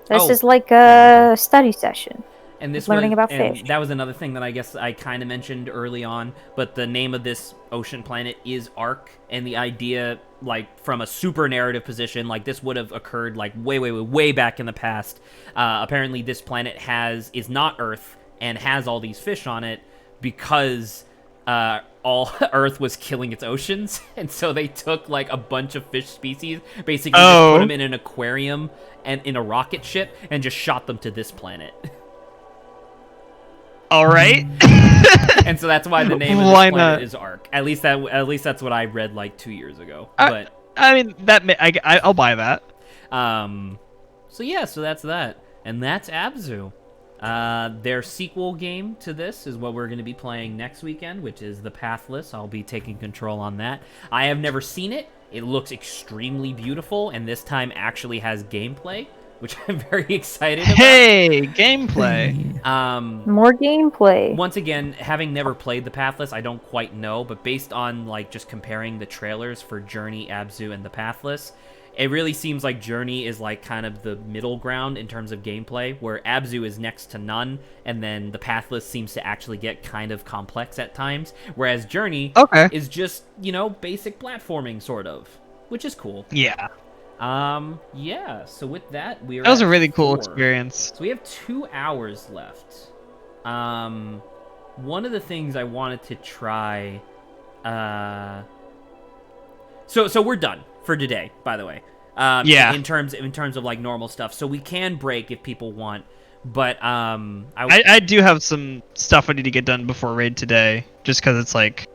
C: This is like a study session.
A: And this
C: learning about fish.
A: That was another thing that I guess I kind of mentioned early on, but the name of this ocean planet is Ark, and the idea, like, from a super narrative position, like, this would have occurred, like, way back in the past. Apparently, this planet is not Earth, and has all these fish on it, because all Earth was killing its oceans, and so they took, like, a bunch of fish species, basically just put them in an aquarium and in a rocket ship, and just shot them to this planet.
B: All right.
A: And so that's why the name of this planet is Ark. At least that's what I read like 2 years ago. But
B: I mean, I'll buy that.
A: So yeah, so that's that, and that's ABZÜ. Their sequel game to this is what we're going to be playing next weekend, which is The Pathless. I'll be taking control on that. I have never seen it. It looks extremely beautiful, and this time actually has gameplay, which I'm very excited about.
B: Hey, gameplay.
C: More gameplay.
A: Once again, having never played The Pathless, I don't quite know, but based on like just comparing the trailers for Journey, ABZÜ, and The Pathless, it really seems like Journey is like kind of the middle ground in terms of gameplay, where ABZÜ is next to none, and then The Pathless seems to actually get kind of complex at times, whereas Journey is just, you know, basic platforming sort of, which is cool.
B: Yeah.
A: Yeah, so with that,
B: that was a really cool experience.
A: So we have 2 hours left. One of the things I wanted to try, so we're done for today, by the way. In terms of like normal stuff. So we can break if people want, but I
B: do have some stuff I need to get done before raid today, just because it's like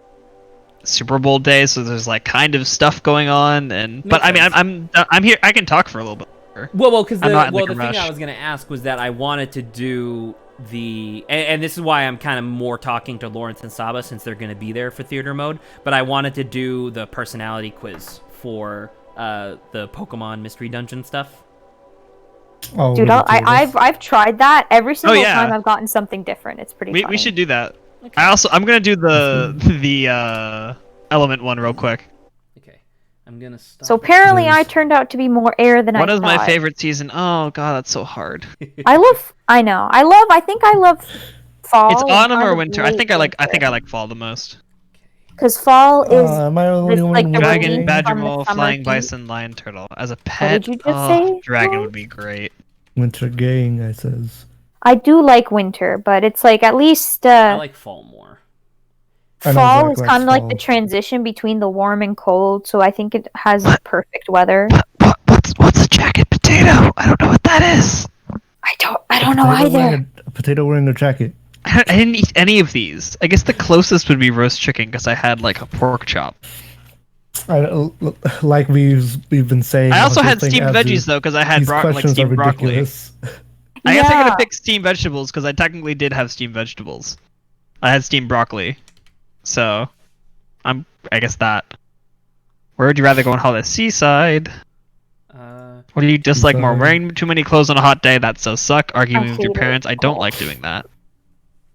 B: Super Bowl day, so there's like kind of stuff going on, and but I mean I'm here. I can talk for a little bit.
A: Well, because the thing I was gonna ask was that I wanted to do and this is why I'm kind of more talking to Lawrence and Saba, since they're gonna be there for theater mode. But I wanted to do the personality quiz for the Pokemon Mystery Dungeon stuff.
C: Oh, dude, I've tried that. Every single time I've gotten something different. It's pretty funny.
B: We should do that. Okay. I'm gonna do the element one real quick.
A: Okay. I'm gonna stop.
C: So apparently I turned out to be more air than I thought.
B: What is my favorite season? Oh god, that's so hard.
C: I think I love fall.
B: It's autumn or
C: and
B: winter. I think I like fall the most.
C: Because fall is
D: Am I the only one
C: like the
B: Dragon,
C: relief
B: badger
C: from the
B: mole,
C: summer
B: flying
C: heat.
B: bison, lion, turtle. As a pet,
C: did you just say?
B: dragon would be great.
D: winter gang? I says.
C: I do like winter, but it's like at least
A: I like fall more.
D: I know
C: fall
D: Zach
C: is
D: likes
C: kind of like the
D: fall.
C: transition between the warm and cold, so I think it has perfect weather.
B: What's a jacket potato? I don't know what that is.
C: I don't know either.
D: A potato wearing a jacket.
B: I didn't eat any of these. I guess the closest would be roast chicken because I had like a pork chop.
D: Like we've been saying.
B: I also
D: this
B: had
D: thing
B: steamed
D: as
B: veggies though because I had
D: these questions are
B: steamed broccoli.
D: ridiculous.
B: I guess I
C: Yeah.
B: gotta pick steamed vegetables because I technically did have steamed vegetables. I had steamed broccoli, so I guess that. Where would you rather go on holiday? Seaside. Or do you dislike more wearing too many clothes on a hot day? That does suck. Arguing with your
C: hate it.
B: parents. I don't like doing that.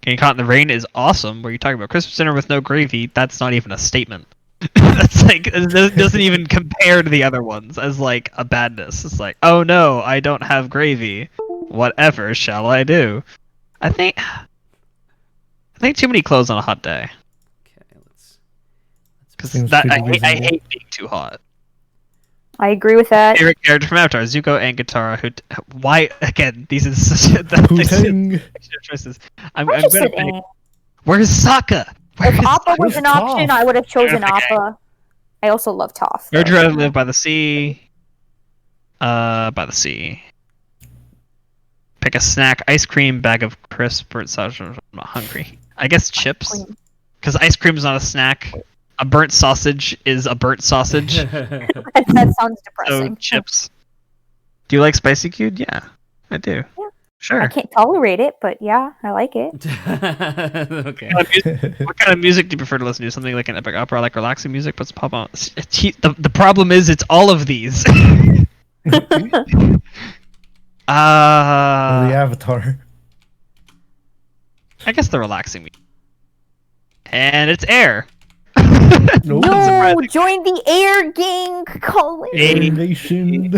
B: Getting caught in the rain is awesome. Where you talking about Christmas dinner with no gravy? That's not even a statement. That's like it doesn't even compare to the other ones as like a badness. It's like, oh no, I don't have gravy. Whatever shall I do? I think too many clothes on a hot day.
A: Okay, let's
B: Because
D: Seems
B: I
D: pretty
B: hate
D: reasonable.
B: being too hot.
C: I agree with that.
B: Favorite character from Avatar: Zuko and Katara. Why again? These are such
D: Wu-Tang.
B: choices. I'm
C: I just
B: gonna
C: said
B: pick.
C: eh.
B: Where's Sokka?
C: If Appa was
D: Where's
C: an option,
D: Toph?
C: I would have chosen
B: Okay.
C: Appa. I also love Toph.
B: Where'd you rather live, by the sea? By the sea. Pick a snack: ice cream, bag of crisps, burnt sausage. I'm not hungry. I guess chips, because ice cream is not a snack. A burnt sausage is a burnt sausage.
C: That sounds
B: So
C: depressing.
B: chips. Do you like spicy cued? Yeah, I do.
C: Yeah.
B: Sure.
C: I can't tolerate it, but yeah, I like it.
A: Okay.
B: What kind of music do you prefer to listen to? Something like an epic opera, like relaxing music, but pop on. The problem is, it's all of these.
D: The Avatar.
B: I guess the relaxing music. And it's air.
D: No.
C: No, join the air gang, Colin.
B: Hey.
D: Nation.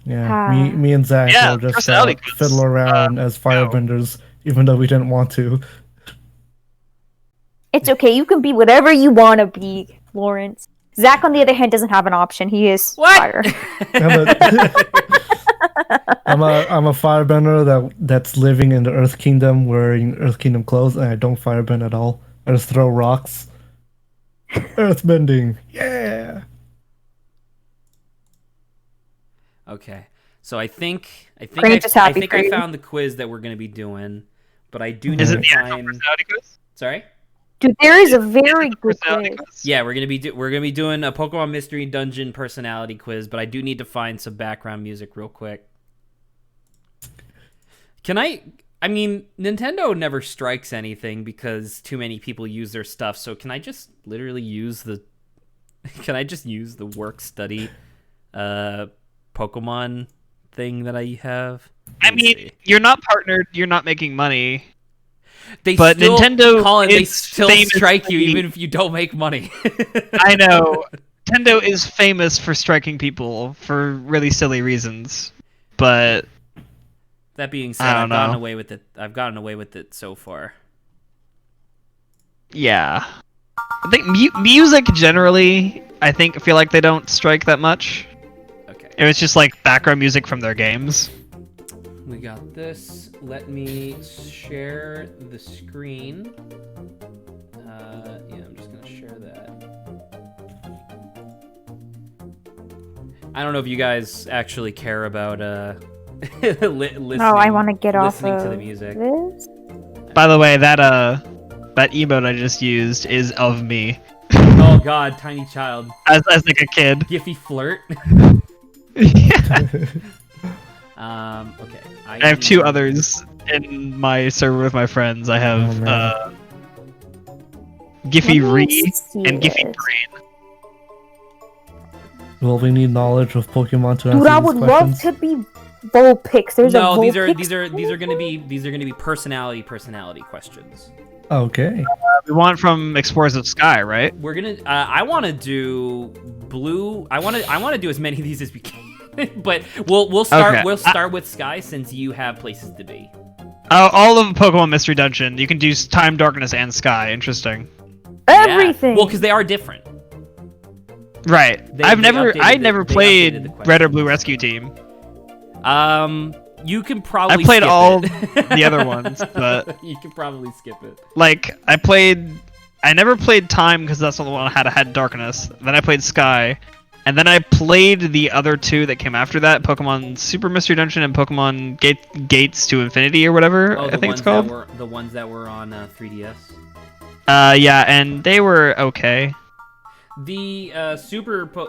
D: Yeah,
C: Ah.
D: me and Zach
B: Yeah,
D: will just
B: personality quiz.
D: fiddle around as firebenders, even though we didn't want to.
C: It's okay. You can be whatever you want to be, Lawrence. Zach, on the other hand, doesn't have an option. He is fire.
D: I'm a firebender that's living in the Earth Kingdom, wearing Earth Kingdom clothes, and I don't firebend at all. I just throw rocks. Earthbending, yeah.
A: Okay. So I think
C: Grange is happy for
A: I
C: you.
A: found the quiz that we're going to be doing, but I do need
B: Is
A: to
B: it the actual
A: find.
B: personality quiz?
A: Sorry.
C: Dude, there is a very good
B: Personality
C: quiz.
B: quiz?
A: Yeah, we're gonna be doing a Pokemon Mystery Dungeon personality quiz, but I do need to find some background music real quick. Can I mean, Nintendo never strikes anything because too many people use their stuff. So can I just literally use the? Can I just use the work study, Pokemon thing that I have?
B: I
A: Let's
B: mean,
A: see.
B: you're not partnered. You're not making money.
A: They
B: but
A: still,
B: Nintendo
A: Colin, they
B: is
A: still
B: famously-
A: strike you even if you don't make money.
B: I know. Nintendo is famous for striking people for really silly reasons, but
A: That being said,
B: I
A: I've
B: don't
A: gotten
B: know.
A: away with it. I've gotten away with it so far.
B: yeah, I think music generally. I feel like they don't strike that much.
A: Okay.
B: It was just like background music from their games.
A: We got this. Let me share the screen. Yeah, I'm just gonna share that. I don't know if you guys actually care about listening.
C: No, I want to get off
A: listening
C: of
A: to the music.
C: this.
B: By the way, that emote I just used is of me
A: Oh God, tiny child,
B: as like a kid.
A: Giphy flirt. Okay.
B: I have two others in my server with my friends. I have
D: Oh, man.
B: Giphy
C: Let me
B: Ree
C: see
B: and Giphy
C: it.
B: Brain.
D: Will we need knowledge of Pokemon to answer
C: Dude, I
D: these
C: would
D: questions?
C: love to be Vulpix. There's a
A: No,
C: Vulpix.
A: these are gonna be personality questions.
D: Okay.
B: We want from Explorers of Sky, right?
A: We're gonna. I want to do blue. I want to do as many of these as we can. But we'll start.
B: Okay.
A: We'll start with Sky since you have places to be.
B: All of Pokemon Mystery Dungeon. You can do Time, Darkness, and Sky. Interesting.
C: Everything.
A: Yeah. Well, because they are different.
B: Right. I never
A: updated
B: played
A: the
B: Red or Blue Rescue Team.
A: You can probably.
B: I played
A: skip
B: all
A: it.
B: the other ones, but
A: you can probably skip it.
B: like I never played Time because that's the one I had Darkness. Then I played Sky, and then I played the other two that came after that: Pokemon Super Mystery Dungeon and Pokemon Gates to Infinity or whatever I think it's called.
A: The ones that were on 3DS.
B: Yeah, and they were okay.
A: The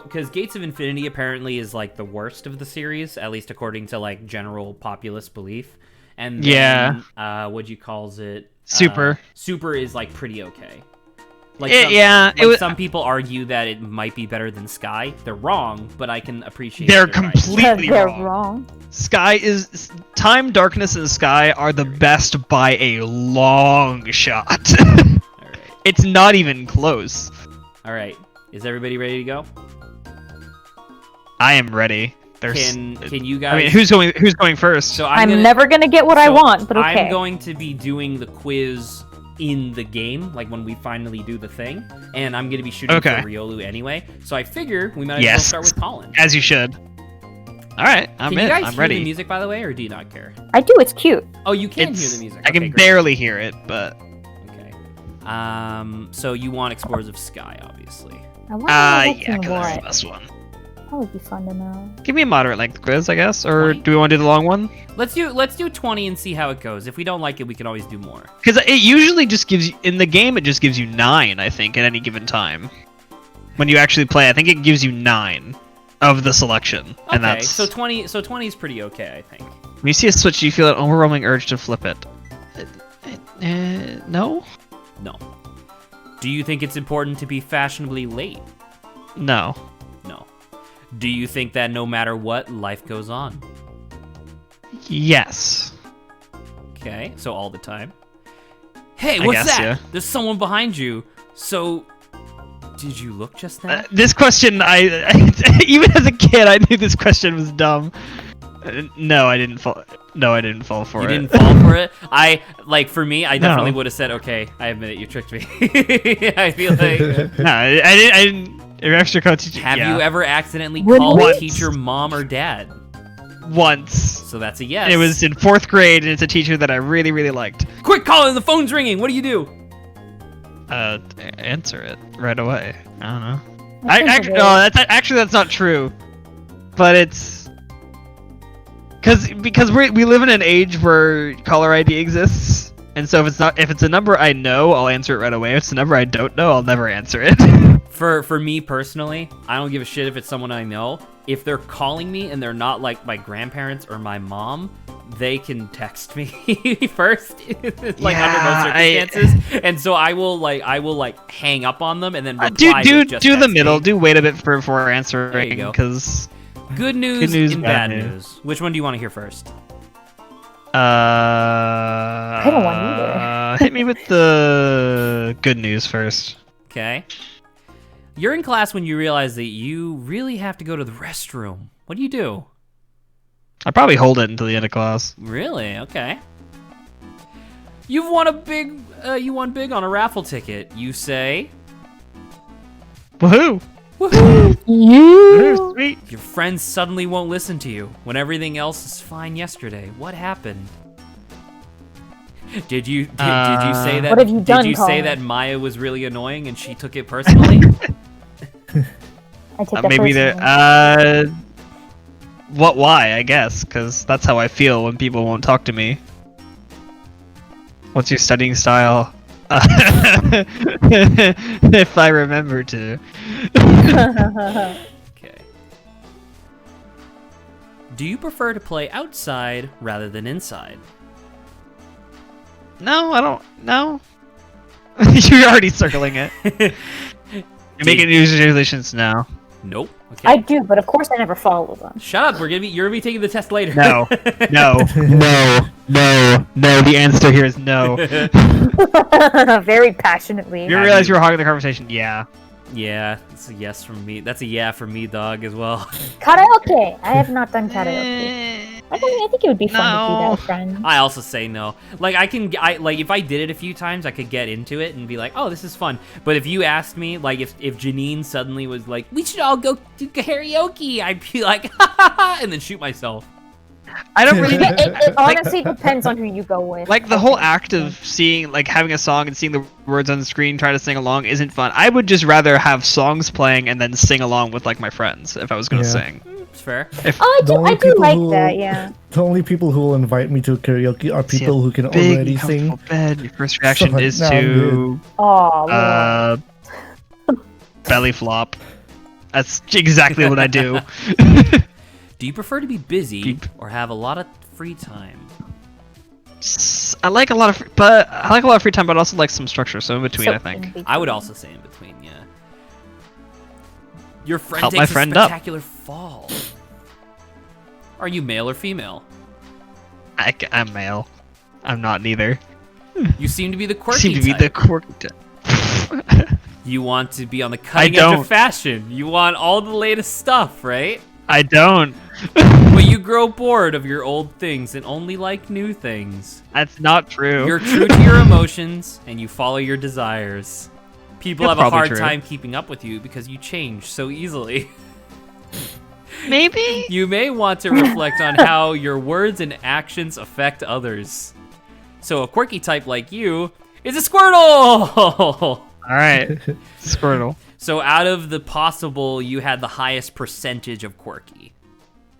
A: because Gates of Infinity apparently is like the worst of the series, at least according to like general populace belief. And then, what you calls it?
B: Super.
A: Super is like pretty okay. Like some people argue that it might be better than Sky. They're wrong, but I can appreciate.
B: They're
A: their right.
B: completely
C: They're
B: wrong.
C: wrong.
B: Sky is Time, Darkness, and Sky are the best by a long shot.
A: All right.
B: It's not even close.
A: All right. Is everybody ready to go?
B: I am ready.
A: Can you guys?
B: I mean, who's going first?
A: So
C: I'm never gonna get what I want, but okay.
A: I'm going to be doing the quiz in the game, like when we finally do the thing, and I'm gonna be shooting for Riolu anyway. So I figure we might as well start with Colin.
B: As you should. All right, I'm
A: Can
B: in.
A: you guys
B: I'm
A: hear
B: ready.
A: the music, by the way, or do you not care?
C: I do. It's cute.
A: Oh, you can hear the music.
B: I can
A: great.
B: barely hear it, but.
A: Okay. So you want Explorers of Sky, obviously.
C: I wonder
B: yeah, because that's the best one.
C: That would be fun to know.
B: Give me a moderate length quiz, I guess, or
A: 20?
B: do we want to do the long one?
A: Let's do 20 and see how it goes. If we don't like it, we can always do more.
B: Because it usually just gives you in the game. It just gives you 9, I think, at any given time. When you actually play, I think it gives you 9 of the selection, and
A: Okay,
B: that's
A: so 20. So 20 is pretty okay, I think.
B: when you see a switch, you feel an overwhelming urge to flip it. No,
A: No. Do you think it's important to be fashionably late?
B: no,
A: No. Do you think that no matter what, life goes on?
B: yes.
A: Okay, so all the time. Hey,
B: I
A: what's
B: guess,
A: that?
B: yeah.
A: There's someone behind you. So, did you look just now?
B: This question, I even as a kid, I knew this question was dumb. No, I didn't fall. No, I didn't fall for it.
A: You didn't fall for it? For me, I definitely would have said, okay, I admit it, you tricked me. I feel like...
B: No, I didn't. Your extra code teacher.
A: Have you ever accidentally
C: When
A: called
B: once.
A: a teacher mom or dad?
B: Once.
A: So that's a yes.
B: It was in 4th grade, and it's a teacher that I really, really liked.
A: Quick, Colin, the phone's ringing. What do you do?
B: Answer it right away. I don't know. That's not true. But it's because we live in an age where caller ID exists, and so if it's a number I know, I'll answer it right away. If it's a number I don't know, I'll never answer it.
A: For me personally, I don't give a shit if it's someone I know. If they're calling me and they're not like my grandparents or my mom, they can text me first, under most circumstances. And so I will hang up on them and then reply
B: do
A: with just
B: the
A: text
B: middle.
A: me.
B: Do wait a bit for answering.
A: There you go.
B: Because
A: Good news and
B: bad
A: bad
B: news.
A: news. Which one do you want to hear first?
C: I don't want either.
B: Hit me with the good news first.
A: Okay. You're in class when you realize that you really have to go to the restroom. What do you do?
B: I'll probably hold it until the end of class.
A: Really? Okay. You won big on a raffle ticket. You say,
B: Woohoo!
A: woohoo!
B: Woohoo, sweet.
A: Your friends suddenly won't listen to you when everything else is fine yesterday. What happened? Did you say that?
C: What have you done,
A: Did you say
C: Colin?
A: that Maya was really annoying and she took it personally?
C: I take that
B: Maybe
C: personally.
B: why, I guess, because that's how I feel when people won't talk to me. What's your studying style? If I remember to.
A: Okay. Do you prefer to play outside rather than inside?
B: No, I don't. No. You're already circling it. You're making new resolutions now.
A: Nope. Okay.
C: I do, but of course I never follow them.
A: Shut up. You're gonna be taking the test later.
B: No. No. No. No. No. The answer here is no.
C: Very passionately.
B: You realize you were hogging the conversation? Yeah.
A: Yeah, it's a yes from me. That's a yeah from me, dog, as well.
C: Karaoke. I have not done karaoke. I think it would be fun to do that with friends.
A: I also say no. Like if I did it a few times, I could get into it and be like, oh, this is fun. But if you asked me, like if Janine suddenly was like, we should all go do karaoke, I'd be like, ha ha ha, and then shoot myself.
B: I don't really.
C: It honestly depends on who you go with.
B: Like the whole act of seeing, like having a song and seeing the words on the screen, try to sing along isn't fun. I would just rather have songs playing and then sing along with like my friends if I was gonna sing.
A: It's fair.
C: I do like that. Yeah.
D: The only people who will invite me to karaoke are people who can already sing.
B: Bed. Your first reaction is to belly flop. That's exactly what I do.
A: Do you prefer to be busy or have a lot of free time?
B: I like a lot of free time, but I also like some structure. So in between, I think.
A: I would also say in between, yeah. Your friend
B: Help
A: takes
B: my friend
A: a spectacular fall. Are you male or female?
B: I'm male. I'm not neither.
A: You seem to be the quirky
B: type.
A: You want to be on the cutting edge of fashion. You want all the latest stuff, right?
B: I don't.
A: But you grow bored of your old things and only like new things.
B: That's not true.
A: You're true to your emotions and you follow your desires. People have a hard time keeping up with you because you change so easily.
B: Maybe?
A: You may want to reflect on how your words and actions affect others. So a quirky type like you is a Squirtle!
B: Alright. Squirtle.
A: So out of the possible, you had the highest percentage of quirky,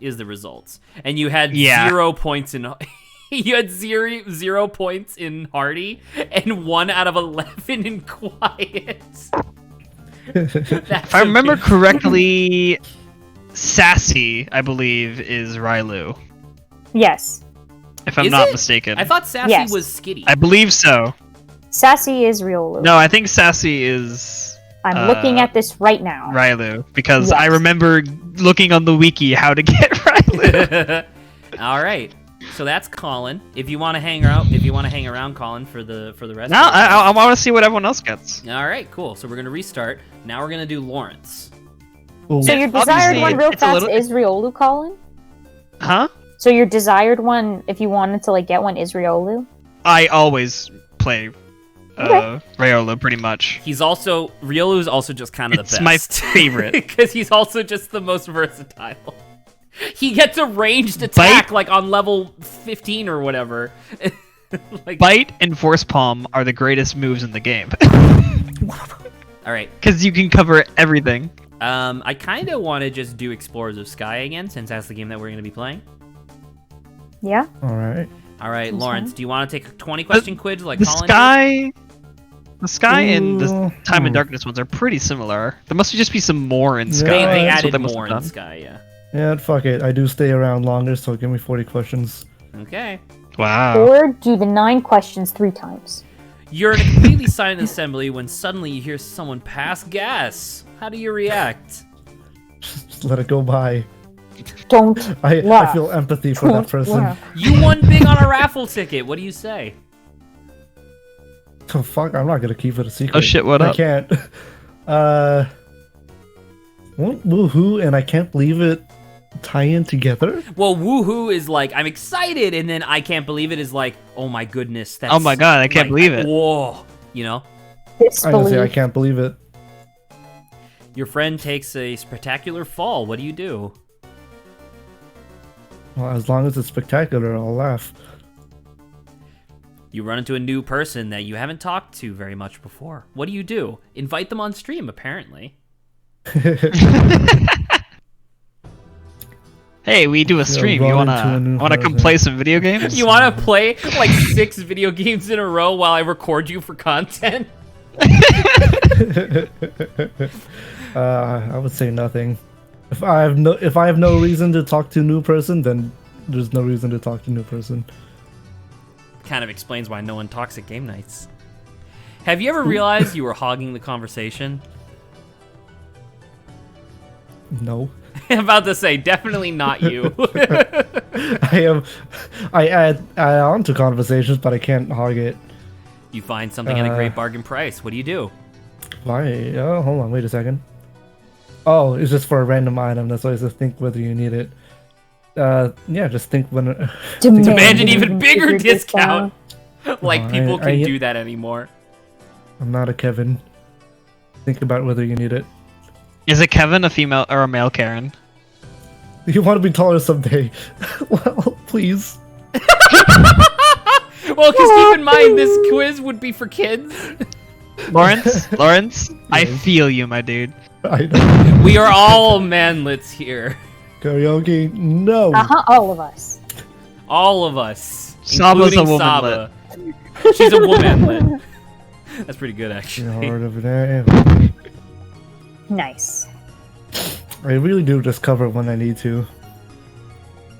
A: is the results. And you had 0 points in... You had zero points in Hardy and 1 out of 11 in Quiet.
B: If I remember correctly, Sassy, I believe, is Rylu.
C: Yes.
B: If I'm not mistaken.
A: I thought Sassy was Skitty.
B: I believe so.
C: Sassy is Riolu.
B: No, I think Sassy is...
C: I'm looking at this right now.
B: Rylu, because I remember looking on the wiki how to get Rylu.
A: All right. So that's Colin. If you want to hang around, Colin, for the rest.
B: No, I want to see what everyone else gets.
A: All right, cool. So we're gonna restart. Now we're gonna do Lawrence.
D: Ooh.
C: So your desired one, real fast, is Riolu, Colin?
B: Huh?
C: So your desired one, if you wanted to like get one, is Riolu?
B: I always play Riolu pretty much.
A: Riolu is also just kind of the best.
B: It's my favorite
A: because he's also just the most versatile. He gets a ranged attack like on level 15 or whatever.
B: Bite and Force Palm are the greatest moves in the game.
A: All right.
B: Because you can cover everything.
A: I kind of want to just do Explorers of Sky again, since that's the game that we're going to be playing.
C: Yeah.
D: All right,
A: Lawrence, do you want to take a 20-question quiz like Colin did?
B: The Sky and the Time and Darkness ones are pretty similar. There must just be some more in Sky.
A: They added more in Sky, yeah.
D: Yeah, fuck it. I do stay around longer, so give me 40 questions.
A: Okay.
B: Wow.
C: Or do the 9 questions 3 times.
A: You're in a completely silent assembly when suddenly you hear someone pass gas. How do you react?
D: Just let it go by.
C: Don't
D: I feel empathy for that person.
C: Laugh.
A: You won big on a raffle ticket. What do you say?
D: Oh, fuck, I'm not gonna keep it a secret.
B: Oh shit, what up?
D: I can't. Woohoo, and I can't believe it tie in together?
A: Well, woohoo is like, I'm excited, and then I can't believe it is like, oh my goodness. That's
B: oh my god, I can't believe it.
A: Whoa. You know?
D: I can say I can't believe it.
A: Your friend takes a spectacular fall. What do you do?
D: Well, as long as it's spectacular, I'll laugh.
A: You run into a new person that you haven't talked to very much before. What do you do? Invite them on stream, apparently.
B: Hey, we do a stream. You wanna come play some video games?
A: You wanna play like 6 video games in a row while I record you for content?
D: I would say nothing. If I have no reason to talk to a new person, then there's no reason to talk to a new person.
A: Kind of explains why no one talks at game nights. Have you ever realized you were hogging the conversation?
D: No.
A: I'm about to say, definitely not you.
D: I add on to conversations, but I can't hog it.
A: You find something at a great bargain price. What do you do?
D: Why? Oh, hold on. Wait a second. Oh, it's just for a random item. That's why I just think whether you need it. Yeah, just think when.
A: Demand an even bigger discount. Like people can do that anymore.
D: I'm not a Kevin. Think about whether you need it.
B: Is it Kevin, a female or a male Karen?
D: You want to be taller someday? Well, please.
A: Well, because keep in mind, this quiz would be for kids.
B: Lawrence, I feel you, my dude.
D: I know.
A: We are all manlets here.
D: Karaoke? No.
C: All of us.
A: All of us.
B: Saba's a
A: including
B: womanlet.
A: Saba. She's a womanlet. That's pretty good, actually.
D: Hard over there.
C: Nice.
D: I really do just cover when I need to.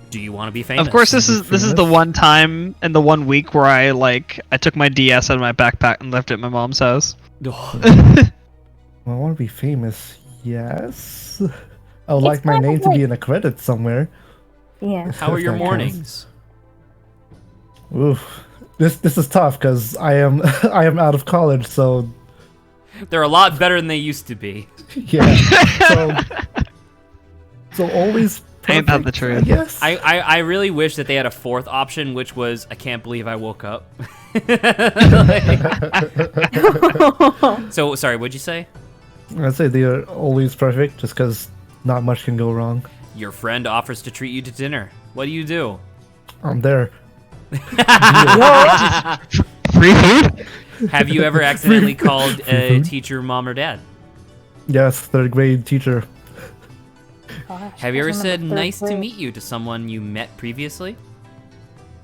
A: Do you want to be famous?
B: Of course, this is the one time and the 1 week where I took my DS out of my backpack and left it at my mom's house.
D: Well, I want to be famous. Yes. I would like my name to be in a credit somewhere.
C: Yeah.
A: How are your mornings?
D: Oof. This is tough because I am I am out of college, so
A: They're a lot better than they used to be.
D: yeah. So always perfect,
B: Ain't that the truth?
D: Yes.
A: I really wish that they had a fourth option, which was I can't believe I woke up. So sorry, what'd you say?
D: I'd say they are always perfect, just because not much can go wrong.
A: Your friend offers to treat you to dinner. What do you do?
D: I'm there.
B: Free food?
A: Have you ever accidentally called a teacher mom or dad?
D: Yes, third grade teacher.
C: Gosh,
A: Have you ever
C: I
A: said
C: remember third
A: nice to
C: grade.
A: meet you to someone you met previously?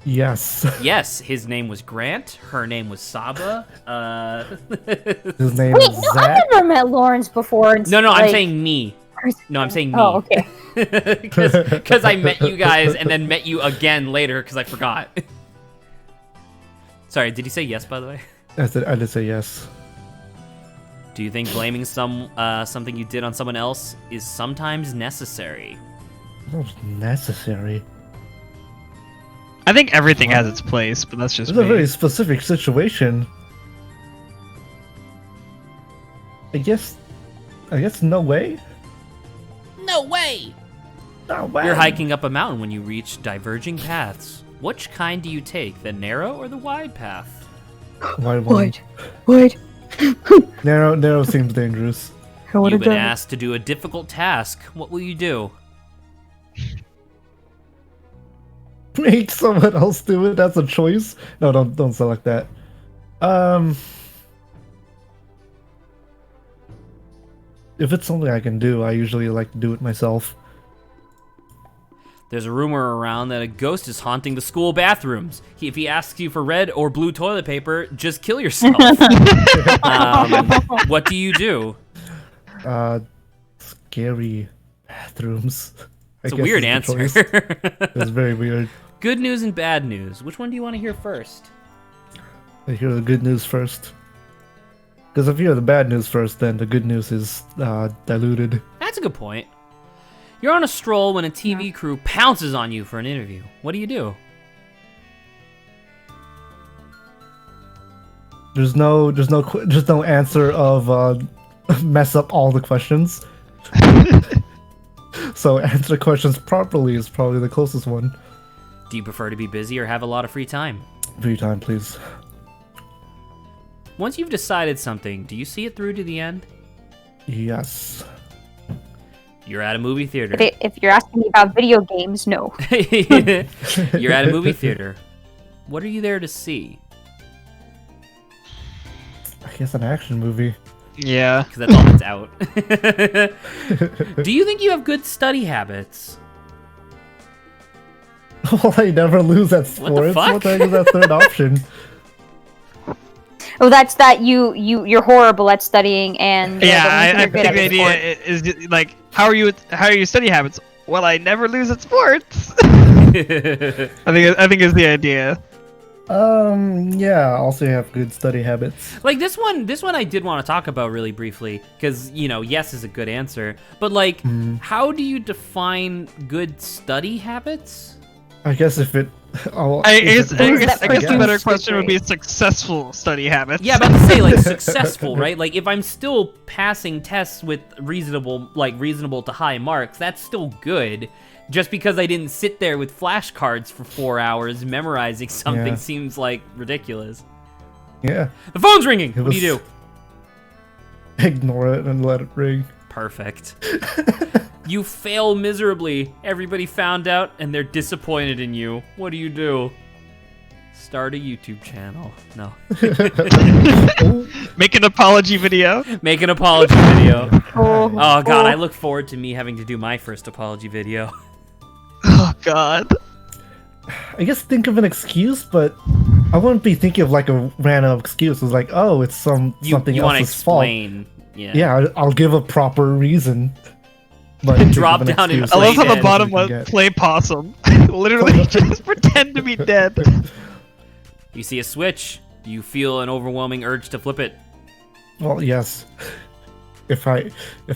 D: Yes.
A: Yes, his name was Grant. Her name was Saba.
D: His name
C: Wait,
D: is
C: no,
D: Zach.
C: I've never met Lawrence before. And,
A: No, I'm
C: like,
A: saying me. No, I'm saying me.
C: Oh, okay.
A: Because I met you guys and then met you again later because I forgot. Sorry, did he say yes, by the way?
D: I did say yes.
A: Do you think blaming something you did on someone else is sometimes necessary?
D: That was necessary.
B: I think everything has its place, but that's just
D: It's a
B: me.
D: very specific situation. I guess no way.
A: No way!
D: No way.
A: You're hiking up a mountain when you reach diverging paths. Which kind do you take, the narrow or the wide path?
D: Why one?
C: What?
D: Narrow seems dangerous.
A: You've been asked to do a difficult task. What will you do?
D: Make someone else do it. That's a choice. No, don't select that. If it's something I can do, I usually like to do it myself.
A: There's a rumor around that a ghost is haunting the school bathrooms. If he asks you for red or blue toilet paper, just kill yourself. What do you do?
D: Scary bathrooms.
A: It's a weird answer.
D: It's very weird.
A: Good news and bad news. Which one do you want to hear first?
D: I hear the good news first. Because if you hear the bad news first, then the good news is diluted.
A: That's a good point. You're on a stroll when a TV crew pounces on you for an interview. What do you do?
D: There's no answer of mess up all the questions. So answer questions properly is probably the closest one.
A: Do you prefer to be busy or have a lot of free time?
D: Free time, please.
A: Once you've decided something, do you see it through to the end?
D: Yes.
A: You're at a movie theater.
C: If you're asking me about video games, no.
A: You're at a movie theater. What are you there to see?
D: I guess an action movie.
B: Yeah.
A: Because that's all that's out. Do you think you have good study habits?
D: Well, I never lose at sports.
A: What the fuck?
D: What the heck is that third option?
C: Oh, that's that you're horrible at studying and
B: Yeah, I
C: you're good
B: think
C: at
B: the idea
C: sport.
B: is like, how are your study habits? Well, I never lose at sports. I think is the idea.
D: Yeah, also have good study habits.
A: Like this one I did want to talk about really briefly because, you know, yes is a good answer, but like how do you define good study habits?
D: I guess if it.
B: I guess the better
C: Produce
B: question would be
C: degree.
B: successful study habits.
A: Yeah, about to say like successful, right? Like if I'm still passing tests with reasonable to high marks, that's still good. Just because I didn't sit there with flashcards for 4 hours memorizing something
D: Yeah.
A: seems like ridiculous.
D: Yeah.
A: The phone's ringing. What do
D: was-
A: you do?
D: Ignore it and let it ring.
A: Perfect. You fail miserably. Everybody found out and they're disappointed in you. What do? Start a YouTube channel. No.
B: Make an apology video.
A: Make an apology video.
C: Oh,
A: Oh god, I look forward to me having to do my first apology video.
B: Oh God.
D: I guess think of an excuse, but I wouldn't be thinking of like a random excuse. It's like, oh, it's something
A: You want to
D: else's fault.
A: explain. Yeah.
D: Yeah, I'll give a proper reason. But think
A: Drop
D: of an
A: down and
D: excuse
B: I love how
A: Play
B: the
A: dead.
B: bottom
D: you can
B: was
D: get.
B: play possum. Literally just pretend to be dead.
A: You see a switch. You feel an overwhelming urge to flip it.
D: Well, yes. If I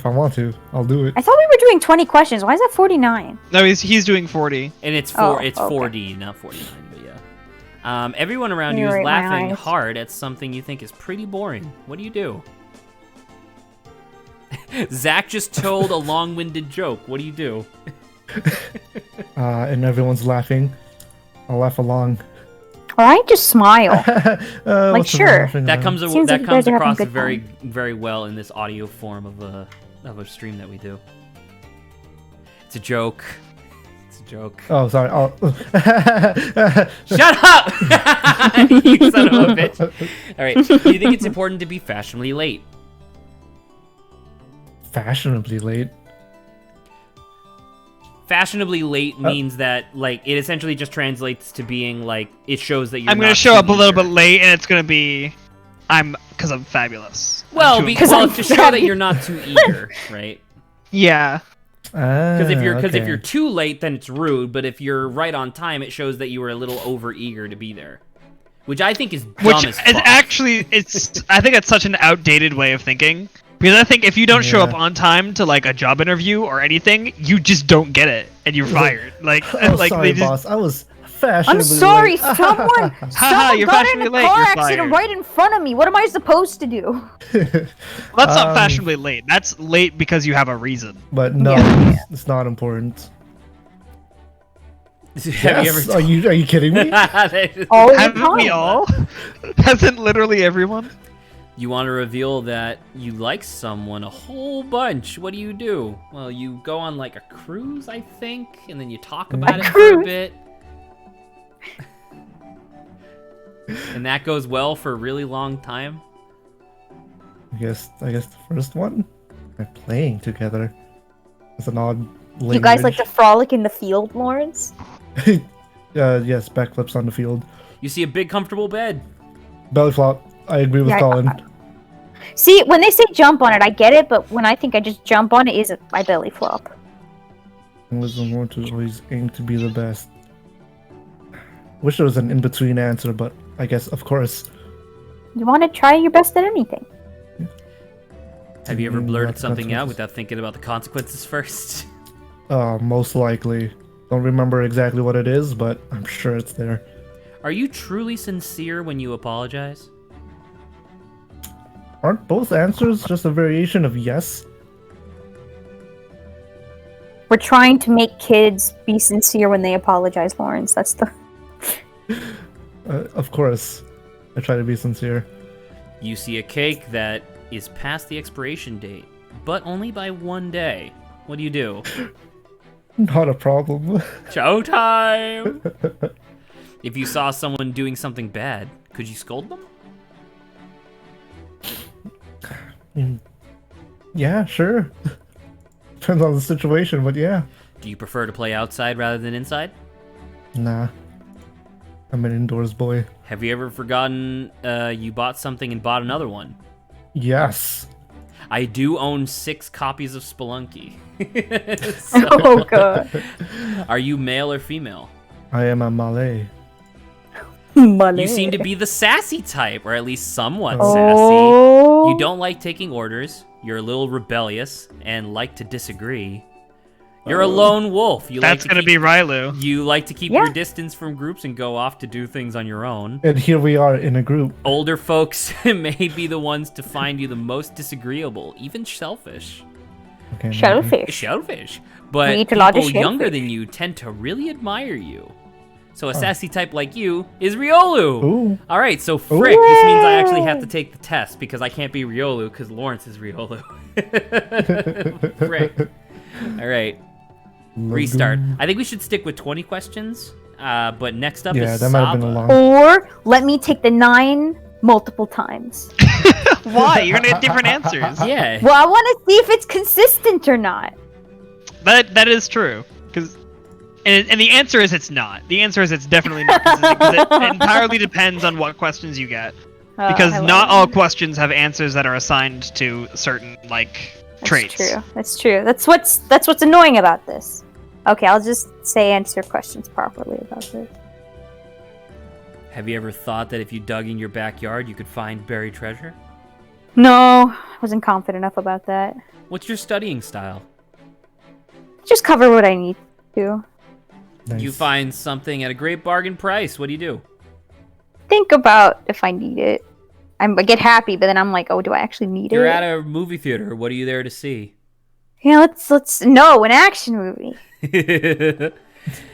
D: want to, I'll do it.
C: I thought we were doing 20 questions. Why is that 49?
B: No, he's doing 40.
A: And it's
C: Oh,
A: it's
C: okay.
A: 4D, not 49, but yeah. Everyone around
C: Let me
A: you is
C: rate my
A: laughing
C: eyes.
A: hard at something you think is pretty boring. What do? Zach just told a long-winded joke. What do?
D: And everyone's laughing. I'll laugh along.
C: Or I just smile.
D: What's the
C: sure.
D: laughing
A: That
D: about?
A: comes
C: Seems like
A: that
C: you
A: comes
C: guys are having
A: across
C: a good
A: very
C: time.
A: very well in this audio form of a stream that we do. It's a joke. It's a joke.
D: Oh, sorry. Oh.
A: Shut up! You son of a bitch. All right. Do you think it's important to be fashionably late?
D: Fashionably late.
A: Fashionably late means that like it essentially just translates to being like it shows that you're.
B: I'm gonna
A: not
B: show
A: too
B: up a little
A: eager.
B: bit late, and it's gonna be, because I'm fabulous.
A: Well,
B: I'm too
A: because
C: I'm
A: to show that you're not too eager, right?
B: yeah.
A: Because if
D: Because
A: you're too late, then it's rude. But if you're right on time, it shows that you were a little over eager to be there, which I think is dumb
B: Which
A: as
B: is
A: fuck.
B: actually, I think it's such an outdated way of thinking. Because I think if you don't show up
D: Yeah.
B: on time to like a job interview or anything, you just don't get it, and you're fired. Like,
D: Oh,
B: like
D: sorry,
B: they just.
D: boss. I was fashionably
C: I'm sorry,
D: late.
C: someone
B: you're
C: got in
B: fashionably
C: a
B: late,
C: car
B: you're
C: accident
B: fired.
C: right in front of me. What am I supposed to do?
B: That's not
D: Um,
B: fashionably late. That's late because you have a reason.
D: But no,
C: Yeah.
D: it's not important.
A: Have you
D: Yes.
A: ever?
D: Are you kidding me?
C: All the
B: Haven't we
C: time.
B: all? Hasn't literally everyone?
A: You want to reveal that you like someone a whole bunch. What do? Well, you go on like a cruise, I think, and then you talk about it for a
C: cruise?
A: bit. And that goes well for a really long time.
D: I guess the first one. They're playing together. It's an odd language.
C: You guys like to frolic in the field, Lawrence?
D: Yes, backflips on the field.
A: You see a big, comfortable bed.
D: Belly flop. I agree with
C: Yeah,
D: Colin.
C: See, when they say jump on it, I get it, but when I think I just jump on it, is it my belly flop?
D: Wisdom more to always aim to be the best. Wish there was an in-between answer, but I guess, of course.
C: You want to try your best at anything.
A: Have you ever
D: Mm,
A: blurted
D: that's
A: something out
D: what-
A: without thinking about the consequences first?
D: Most likely. Don't remember exactly what it is, but I'm sure it's there.
A: Are you truly sincere when you apologize?
D: Aren't both answers just a variation of yes?
C: We're trying to make kids be sincere when they apologize, Lawrence. That's the.
D: Of course. I try to be sincere.
A: You see a cake that is past the expiration date, but only by 1 day. What do?
D: Not a problem.
A: Showtime! If you saw someone doing something bad, could you scold them?
D: Yeah, sure. Depends on the situation, but yeah.
A: Do you prefer to play outside rather than inside?
D: Nah. I'm an indoors boy.
A: Have you ever forgotten you bought something and bought another one?
D: Yes.
A: I do own 6 copies of Spelunky.
C: Oh god.
A: Are you male or female?
D: I am a Malay.
C: Money.
A: You seem to be the sassy type, or at least somewhat
C: Oh.
A: sassy. You don't like taking orders, you're a little rebellious, and like to disagree. You're a lone wolf.
B: That's gonna be Rylu.
A: You like to keep your distance from groups and go off to do things on your own.
D: And here we are in a group.
A: Older folks may be the ones to find you the most disagreeable, even selfish.
D: Okay,
C: Shellfish.
A: But
C: We eat a lot of
A: people younger
C: shellfish.
A: than you tend to really admire you. So a sassy type like you is Riolu.
D: Ooh.
A: All right, so frick, this means I actually have to take the test because I can't be Riolu because Lawrence is Riolu. Frick. All right, restart. I think we should stick with 20 questions. But next up is
D: that might have been a
A: Saba.
D: long.
C: Or let me take the 9 multiple times.
B: Why? You're gonna get different answers.
A: Yeah.
C: Well, I want to see if it's consistent or not.
B: That is true. And the answer is it's not. The answer is it's definitely not consistent because it entirely depends on what questions you get. Because not all questions have answers that are assigned to certain traits.
C: That's true. That's what's annoying about this. Okay, I'll just answer questions properly about this.
A: Have you ever thought that if you dug in your backyard, you could find buried treasure?
C: No, I wasn't confident enough about that.
A: What's your studying style?
C: Just cover what I need to.
D: Nice.
A: You find something at a great bargain price. What do you do?
C: Think about if I need it. I get happy, but then I'm like, oh, do I actually need
A: You're
C: it?
A: at a movie theater. What are you there to see?
C: Yeah, let's no, an action movie.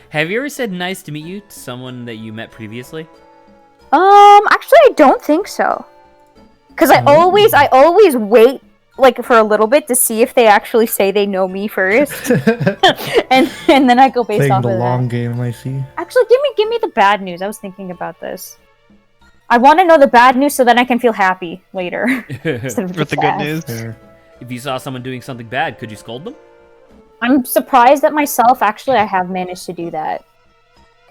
A: Have you ever said nice to meet you to someone that you met previously?
C: Actually, I don't think so. Cause I always wait for a little bit to see if they actually say they know me first, and then I go based
D: Playing
C: off
D: the
C: of
D: long
C: that.
D: game, I see.
C: Actually, give me the bad news. I was thinking about this. I want to know the bad news so then I can feel happy later. Instead of
B: With the good
C: sad.
B: news.
D: Fair.
A: If you saw someone doing something bad, could you scold them?
C: I'm surprised at myself. Actually, I have managed to do that,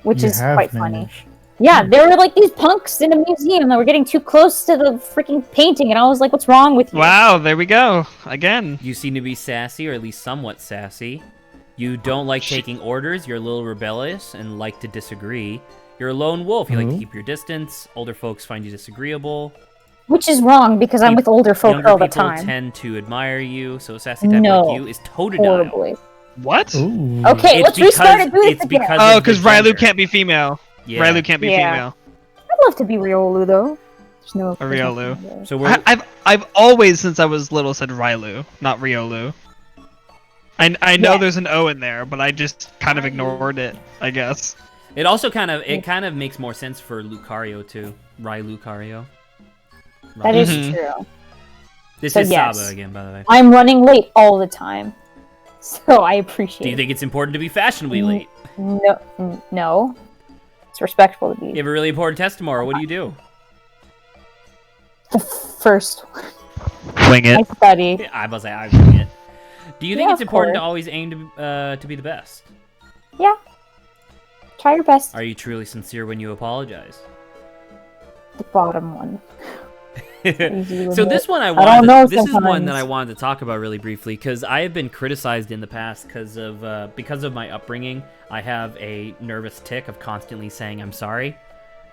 C: which
D: You
C: is
D: have
C: quite funny.
D: managed.
C: Yeah, there were these punks in a museum that were getting too close to the freaking painting, and I was like, "What's wrong with you?"
B: Wow, there we go. Again.
A: You seem to be sassy, or at least somewhat sassy. You don't like taking orders. You're a little rebellious and like to disagree. You're a lone wolf. You like to keep your distance. Older folks find you disagreeable.
C: Which is wrong because I'm with older folk
A: Younger
C: all the
A: people
C: time.
A: tend to admire you, so a sassy type
C: No.
A: like you is Totodile.
C: Horribly.
B: What?
D: Ooh.
C: Okay,
A: It's
C: let's restart and do this
A: it's
C: again.
A: because
B: Oh,
A: of the
B: because Rylu
A: gender.
B: can't be female.
A: Yeah.
B: Rylu can't be
C: Yeah.
B: female.
C: I'd love to be Riolu though. There's no.
B: A Riolu.
A: So we're
B: I've always, since I was little, said Rylu, not Riolu. I know
C: Yeah.
B: there's an O in there, but I just kind of ignored it, I guess.
A: it also kind of makes more sense for Lucario too. Lucario.
C: That is
B: Mhm.
C: true.
A: This
C: So
A: is
C: yes.
A: Saba again, by the way.
C: I'm running late all the time, so I appreciate.
A: Do you think it's important to be fashionably
C: Mm.
A: late?
C: No. It's respectful to be
A: You have a really important test tomorrow. What do you do?
C: the first.
B: Wing
C: I
B: it.
C: study.
A: I was like, I wing it. Do you think
C: Yeah,
A: it's
C: of
A: important to
C: course.
A: always aim to be the best?
C: Yeah. Try your best.
A: Are you truly sincere when you apologize?
C: The bottom one. Easy with
A: So
C: it.
A: this one
C: don't know
A: this is one
C: sometimes.
A: that I wanted to talk about really briefly because I have been criticized in the past because of my upbringing. I have a nervous tick of constantly saying I'm sorry,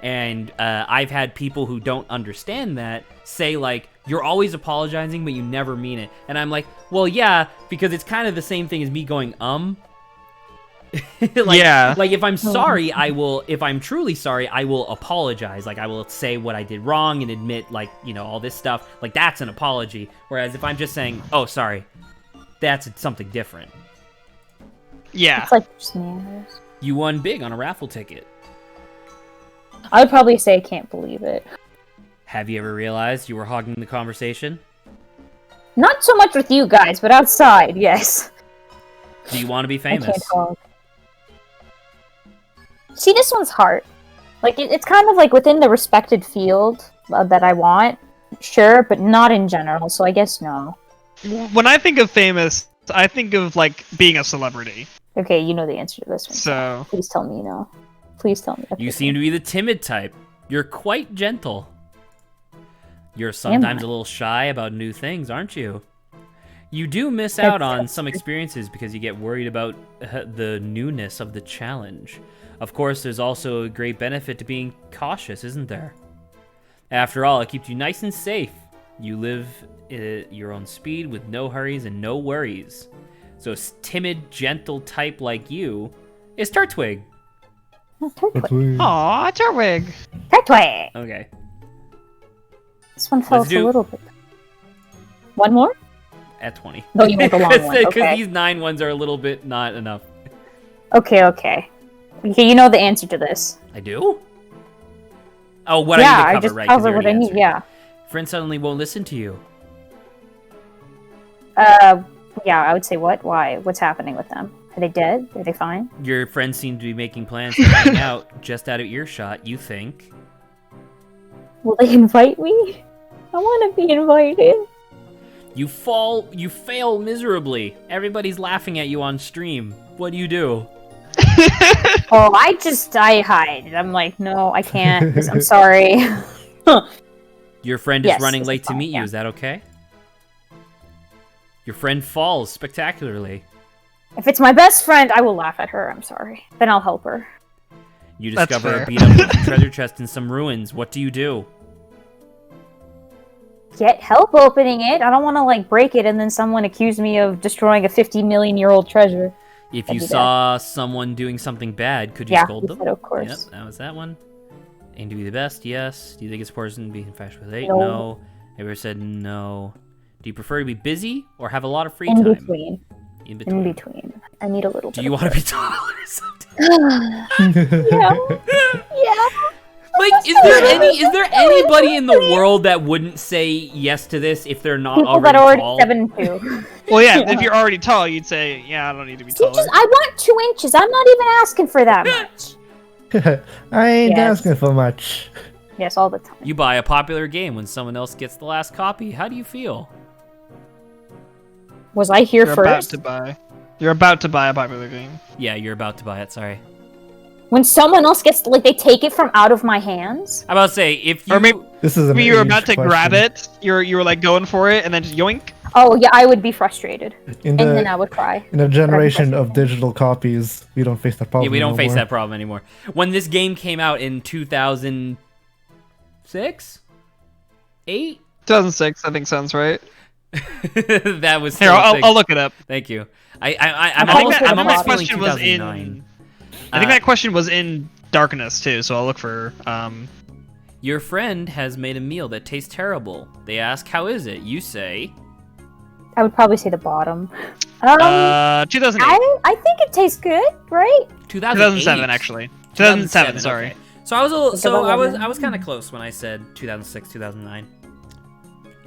A: and I've had people who don't understand that say like you're always apologizing but you never mean it, and I'm like, well, yeah, because it's kind of the same thing as me going
B: Yeah.
A: Like if I'm sorry, I will. If I'm truly sorry, I will apologize. Like I will say what I did wrong and admit, all this stuff. Like that's an apology. Whereas if I'm just saying, "Oh, sorry," that's something different.
B: Yeah.
C: It's like just manners.
A: You won big on a raffle ticket.
C: I would probably say I can't believe it.
A: Have you ever realized you were hogging the conversation?
C: Not so much with you guys, but outside, yes.
A: Do you want to be
C: I can't
A: famous?
C: talk. See, this one's hard. Like, it's kind of like within the respected field that I want, sure, but not in general, so I guess no.
B: When I think of famous, I think of being a celebrity.
C: Okay, you know the answer to this one.
B: So
C: Please tell me no. Please tell me.
A: You seem to be the timid type. You're quite gentle. You're sometimes a little shy about new things, aren't you? You do miss out on some experiences because you get worried about the newness of the challenge. Of course, there's also a great benefit to being cautious, isn't there? After all, it keeps you nice and safe. You live at your own speed with no hurries and no worries. So timid, gentle type like you is Turtwig.
C: Oh, Turtwig.
B: Aw, Turtwig.
C: Turtwig.
A: Okay.
C: This one fell
A: Let's
C: a
A: do-
C: little bit. One more?
A: At 20.
C: No, you want the long one.
A: Because
C: Okay.
A: these 9 ones are a little bit not enough.
C: Okay, okay. Okay, you know the answer to this.
A: I do? Oh, what I
C: yeah,
A: need to cover,
C: I just
A: right? 'cause
C: covered
A: you
C: what I
A: already
C: need.
A: answered.
C: Yeah.
A: Friend suddenly won't listen to you.
C: Yeah, I would say what? Why? What's happening with them? Are they dead? Are they fine?
A: Your friends seem to be making plans to hang out just out of earshot, you think.
C: Will they invite me? I want to be invited.
A: You fail miserably. Everybody's laughing at you on stream. What do you do?
C: Oh, I hide. I'm like, no, I can't. I'm sorry.
A: Your friend is
C: Yes,
A: running
C: this is
A: late to
C: fine,
A: meet you,
C: yeah.
A: is that okay? Your friend falls spectacularly.
C: If it's my best friend, I will laugh at her. I'm sorry. Then I'll help her.
A: You
B: That's
A: discover
B: fair.
A: a beat-up treasure chest in some ruins. What do you do?
C: Get help opening it. I don't want to like break it and then someone accuse me of destroying a 50 million year old treasure.
A: If
C: I'd
A: you
C: do
A: saw someone doing something bad, could you
C: Yeah,
A: scold
C: you
A: them?
C: said of course.
A: Yep, that was that one. Aim to be the best, yes. Do you think it's important to be infatuated with 8?
C: No.
A: No. Ever said no. Do you prefer to be busy or have a lot of free
C: In
A: time?
C: between.
A: In between.
C: In between. I need a little
A: Do
C: bit.
A: you
C: of
A: want to be taller or something?
C: Yeah. Yeah.
A: Like, is there anybody in the world that wouldn't say yes to this if they're not
C: People
A: already
C: that are already
A: tall?
C: 7'2".
B: Well, yeah, if you're already tall, you'd say, yeah, I don't need to be taller.
C: I want 2 inches. I'm not even asking for that much.
D: I ain't
C: Yes.
D: asking for much.
C: Yes, all the time.
A: You buy a popular game when someone else gets the last copy. How do you feel?
C: Was I here
B: You're about
C: first?
B: to buy. You're about to buy a popular game.
A: Yeah, you're about to buy it. Sorry.
C: When someone else gets, like, they take it from out of my hands?
A: I'm about to say if you
B: Or maybe
D: This is an
B: you were
D: age
B: about to
D: question.
B: grab it. You were like going for it, and then just yoink.
C: Oh, yeah, I would be frustrated.
D: In
C: And then I
D: the
C: would cry.
D: in a generation of
C: frustrated.
D: digital copies, we don't face that problem.
A: yeah, we don't
D: no
A: face
D: more.
A: that problem anymore. When this game came out in 2006, 8,
B: 2006, I think sounds right.
A: that was
B: Here,
A: still
B: I'll
A: six.
B: look it up.
A: Thank you. I'm
C: I think
A: almost,
C: that-
A: I'm
C: I think
A: almost
C: that
A: feeling
B: question was
A: 2009.
B: in. I think that question was in darkness too, so I'll look for.
A: Your friend has made a meal that tastes terrible. They ask, "How is it?" You say,
C: I would probably say the bottom.
B: 2008,
C: I think it tastes good, right?
B: 2007 actually. 2007, sorry.
A: Okay. So I was a little,
C: Think
A: so
C: about
A: I
C: that.
A: was kind of close when I said 2006, 2009.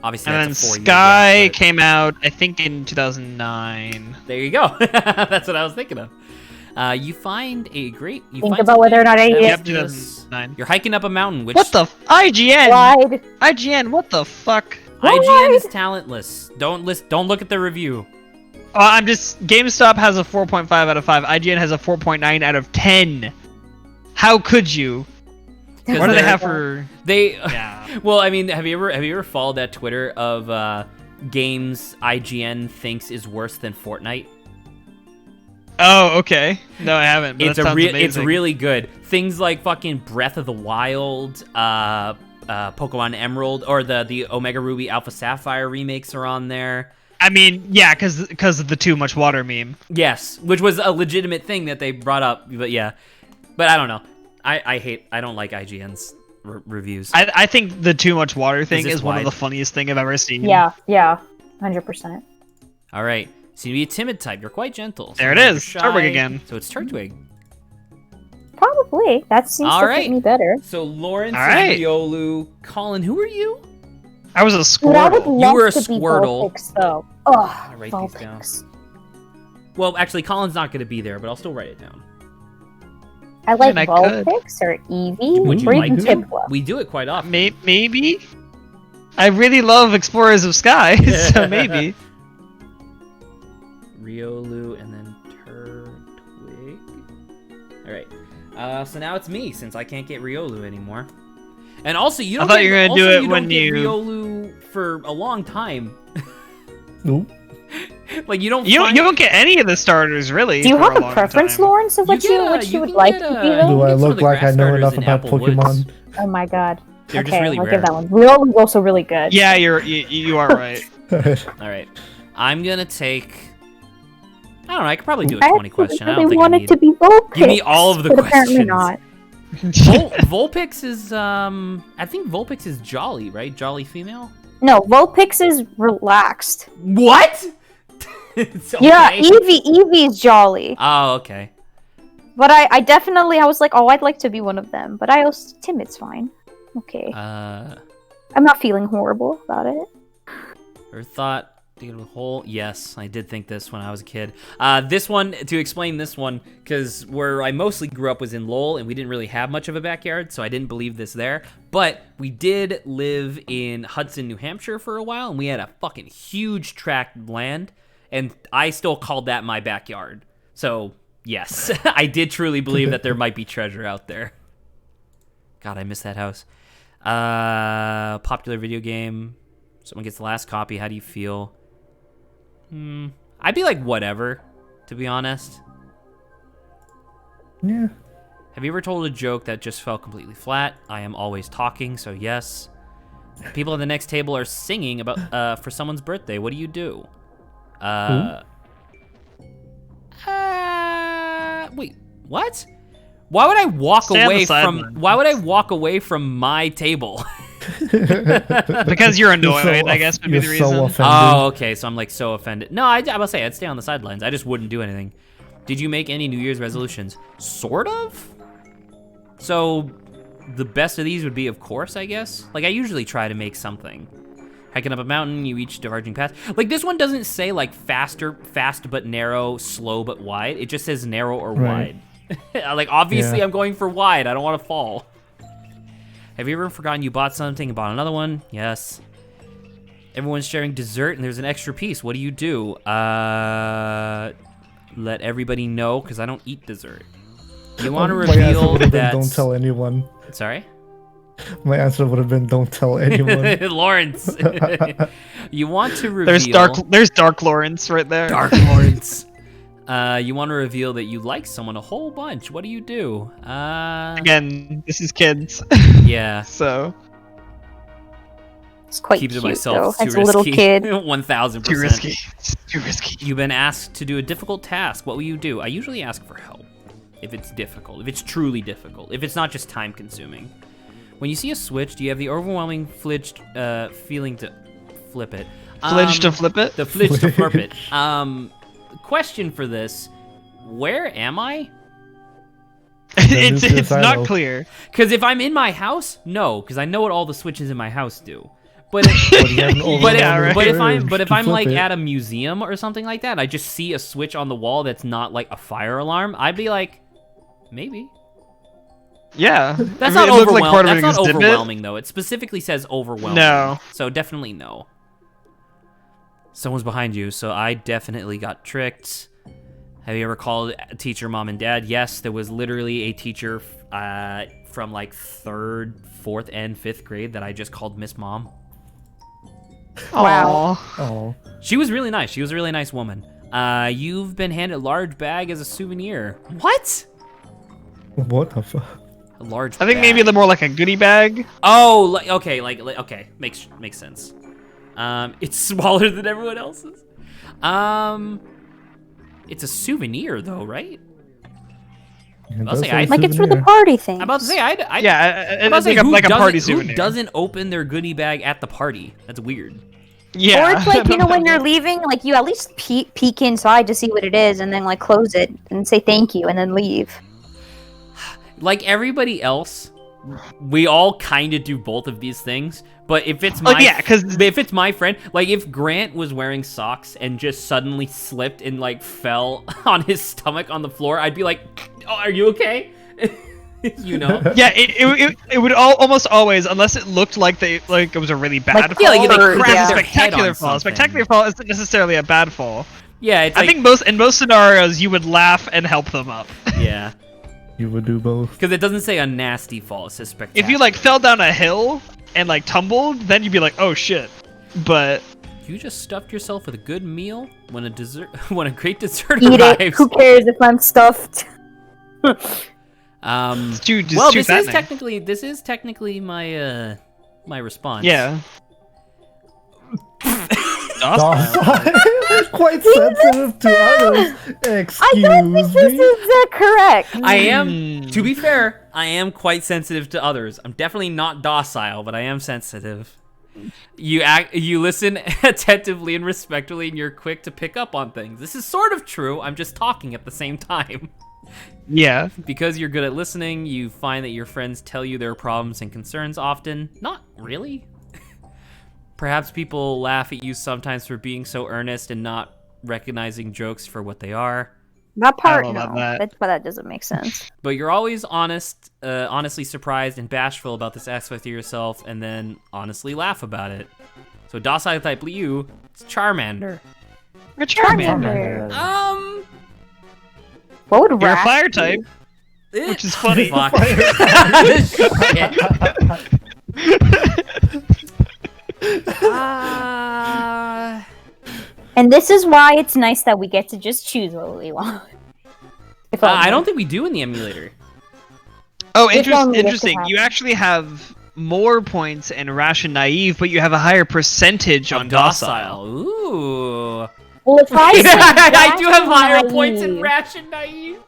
A: Obviously,
B: And then
A: that's a 4-year
B: Sky
A: gap, but
B: came out, I think, in 2009.
A: there you go. That's what I was thinking of. You find a great. You
C: Think
A: find
C: about whether or not I
A: something
C: eat
A: that
C: it.
B: Yep,
A: is-
B: 2009.
A: You're hiking up a mountain, which
B: What the IGN?
C: Lied.
B: IGN, what the fuck?
A: IGN is talentless. Don't look at the review.
B: I'm just GameStop has a 4.5 out of 5. IGN has a 4.9 out of 10. How could you?
A: 'Cause
B: What do they
A: they're-
B: have for?
A: They.
B: Yeah.
A: Well, I mean, have you ever followed that Twitter of games IGN thinks is worse than Fortnite?
B: Oh, okay. No, I haven't. But
A: It's
B: that sounds
A: it's
B: amazing.
A: really good. Things like fucking Breath of the Wild, Pokemon Emerald, or the Omega Ruby Alpha Sapphire remakes are on there.
B: I mean, yeah, because of the too much water meme.
A: Yes, which was a legitimate thing that they brought up. But yeah, but I don't know. I don't like IGN's reviews.
B: I think the too much water thing
A: this
B: is one of
A: wide?
B: the funniest thing I've ever seen.
C: Yeah, 100%.
A: All right, seem to be a timid type. You're quite gentle.
B: There it
A: Sometimes
B: is,
A: you're
B: Turtwig
A: shy.
B: again.
A: So it's Turtwig.
C: Probably. That seems
A: All
C: to
A: right.
C: fit me better.
A: So Lawrence,
B: All right.
A: Riolu, Colin, who are you?
B: I was a
C: Dude, I would
B: Squirtle.
C: love
A: were a
C: to be
A: Squirtle.
C: Vulpix, though. Oh,
A: I'll write these down.
C: Vulpix.
A: Well, actually, Colin's not going to be there, but I'll still write it down.
C: I like
B: I could.
C: Vulpix or Eevee.
A: Would you
C: or
A: like
C: even
A: to?
C: Piplup.
A: We do it quite often.
B: Maybe. I really love Explorers of Sky, so maybe.
A: Riolu and then Turtwig. All right. So now it's me since I can't get Riolu anymore. And also, you don't.
B: I thought
A: get,
B: you were gonna
A: also
B: do it
A: you
B: when
A: don't get
B: you-
A: Riolu for a long time.
D: Nope.
A: Like you don't.
B: You
A: find...
B: don't get any of the starters really.
C: Do you
B: for
C: have a
B: long
C: preference,
B: time.
C: Lawrence, of what
A: You
C: you,
A: get,
C: what you would
A: can
C: like
A: get,
C: to be,
A: you
C: though?
D: Do I
A: get some of
D: look
A: the
D: like I
A: grass
D: know
A: starters
D: enough
A: in
D: about
A: Applewoods.
D: Pokemon?
C: Oh my god.
A: They're
C: okay,
A: just really
C: I'll
A: rare.
C: give that one. Riolu's also really good.
B: Yeah, you are right.
A: All right. I'm gonna take I don't know. I could probably do a 20 question. I don't think I
C: wanted
A: need.
C: to be Vulpix.
A: Give me all of the
C: but apparently
A: questions.
C: not.
A: Vulpix is I think Vulpix is jolly, right? Jolly female.
C: No, Vulpix is relaxed.
A: What? It's okay.
C: Yeah, Eevee's jolly.
A: Oh, okay.
C: But I definitely, I was like, oh, I'd like to be one of them. But I also, Timid's fine. Okay. I'm not feeling horrible about it.
A: Ever thought to get a hole? Yes, I did think this when I was a kid. This one, to explain this one, because where I mostly grew up was in Lowell, and we didn't really have much of a backyard, so I didn't believe this there. But we did live in Hudson, New Hampshire for a while, and we had a fucking huge tract of land, and I still called that my backyard. So, yes, I did truly believe that there might be treasure out there. God, I miss that house. Popular video game. Someone gets the last copy. How do you feel? I'd be like, whatever, to be honest.
D: Yeah.
A: Have you ever told a joke that just fell completely flat? I am always talking, so yes. People at the next table are singing about for someone's birthday. What do you do? Wait, what? Why would I walk away from? Why would I walk away from my table?
B: Because you're annoyed, I guess would be the reason.
D: So offended.
A: Oh, okay. So I'm like so offended. No, I will say I'd stay on the sidelines. I just wouldn't do anything. Did you make any New Year's resolutions? Sort of. So the best of these would be, of course, I guess. Like I usually try to make something. Hiking up a mountain, you reach diverging paths. Like this one doesn't say like fast but narrow, slow but wide. It just says narrow or wide. Like obviously I'm going for wide. I don't want to fall. Have you ever forgotten you bought something and bought another one? Yes. Everyone's sharing dessert and there's an extra piece. What do you do? Let everybody know because I don't eat dessert. You want to reveal that?
D: Don't tell anyone.
A: Sorry?
D: My answer would have been don't tell anyone.
A: Lawrence. You want to reveal.
B: There's Dark Lawrence right there.
A: Dark Lawrence. You want to reveal that you like someone a whole bunch. What do you do?
B: Again, this is kids.
A: Yeah.
B: So.
C: It's quite
A: Keep
C: cute,
A: to myself.
C: though. As a little kid.
A: 1000%.
B: Too risky. Too risky.
A: You've been asked to do a difficult task. What will you do? I usually ask for help. If it's difficult. If it's truly difficult. If it's not just time consuming. When you see a switch, do you have the overwhelming feeling to flip it?
B: Flinch to flip it?
A: The flinch to flip it. Question for this. Where am I?
B: It's not clear.
A: Because if I'm in my house, no, because I know what all the switches in my house do. But if I'm like at a museum or something like that, I just see a switch on the wall that's not like a fire alarm, I'd be like, maybe.
B: Yeah.
A: That's not overwhelming. That's not overwhelming though. It specifically says overwhelming.
B: No.
A: So definitely no. Someone's behind you, so I definitely got tricked. Have you ever called a teacher mom and dad? Yes, there was literally a teacher from like 3rd, 4th, and 5th grade that I just called Miss Mom.
C: Wow.
D: Oh.
A: She was really nice. She was a really nice woman. You've been handed a large bag as a souvenir. What?
D: What the fuck?
A: A large
B: I think
A: bag.
B: maybe they're more like a goodie bag.
A: Oh, okay, okay, makes sense. It's smaller than everyone else's. It's a souvenir though, right?
C: It's for the party thing.
A: I'm about to say,
B: it's like a party souvenir.
A: Who doesn't open their goodie bag at the party? That's weird.
B: Yeah.
C: Or it's like, you know, when you're leaving, like you at least peek inside to see what it is and then like close it and say thank you and then leave.
A: Like everybody else, we all kind of do both of these things. But if it's my if it's my friend, like if Grant was wearing socks and just suddenly slipped and like fell on his stomach on the floor, I'd be like, "Oh, are you okay?" You know?
B: Yeah, it would almost always, unless it looked like it was a really bad fall.
A: Yeah, like they crashed their
B: spectacular
A: head
B: fall.
A: on
B: Spectacular fall isn't necessarily a bad fall.
A: Yeah, it's
B: I think in most scenarios you would laugh and help them up.
A: Yeah.
D: You would do both.
A: Because it doesn't say a nasty fall, it says spectacular.
B: If you like fell down a hill and like tumbled, then you'd be like, oh shit. But
A: you just stuffed yourself with a good meal when a great dessert
C: Eat
A: arrives.
C: it. Who cares if I'm stuffed?
A: This is technically my my response.
B: Yeah. Docile.
D: Quite sensitive to others.
C: I don't think this
D: Excuse me.
C: is correct.
A: I am, to be fair, I am quite sensitive to others. I'm definitely not docile, but I am sensitive. You listen attentively and respectfully, and you're quick to pick up on things. This is sort of true. I'm just talking at the same time.
B: Yeah.
A: Because you're good at listening, you find that your friends tell you their problems and concerns often. Not really. Perhaps people laugh at you sometimes for being so earnest and not recognizing jokes for what they are.
C: That part,
B: I don't know
C: no.
B: about that.
C: But that doesn't make sense.
A: But you're always honestly surprised and bashful about this aspect of yourself, and then honestly laugh about it. So docile type you, it's Charmander.
B: You're Charmander.
C: What would
B: You're a
C: Rash
B: fire
C: be?
B: type, which is funny.
A: Fuck.
C: And this is why it's nice that we get to just choose what we want.
A: I don't think we do in the emulator.
B: Oh,
C: If only this
B: interesting.
C: could
B: You actually have more points in Rash and Naive, but you have a higher percentage on Docile.
A: Ooh.
C: Well, if I said
A: I do have
C: Rash
A: higher
C: and
A: points in
C: Naive,
A: Rash and Naive.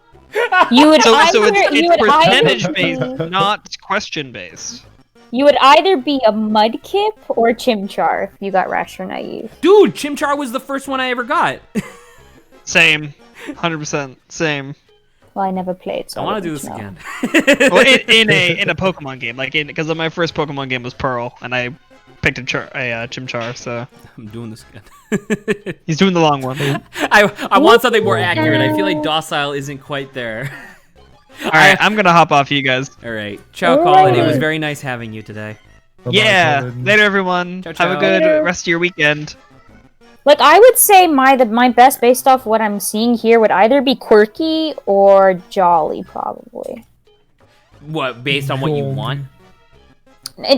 C: You would
B: So
C: either, you
B: it's
C: would either
B: percentage based,
C: be-
B: not question based.
C: You would either be a Mudkip or Chimchar if you got Rash or Naive.
A: Dude, Chimchar was the first one I ever got.
B: Same, 100% same.
C: Well, I never played, so
A: I want to do
C: wouldn't
A: this
C: know.
A: again.
B: Well, in a Pokemon game, because my first Pokemon game was Pearl, and I picked a Chimchar, so
A: I'm doing this again.
B: he's doing the long one.
A: I want something more accurate. I feel like docile isn't quite there.
B: All right, I'm gonna hop off, you guys.
A: All right. Ciao, Colin. It was very nice having you today.
D: Bye-bye,
B: Yeah,
D: Colin.
B: later, everyone.
A: Ciao,
B: Have a
A: ciao.
B: good
C: Later.
B: rest of your weekend.
C: Like, I would say my best based off what I'm seeing here would either be Quirky or Jolly, probably.
A: What, based on what you want?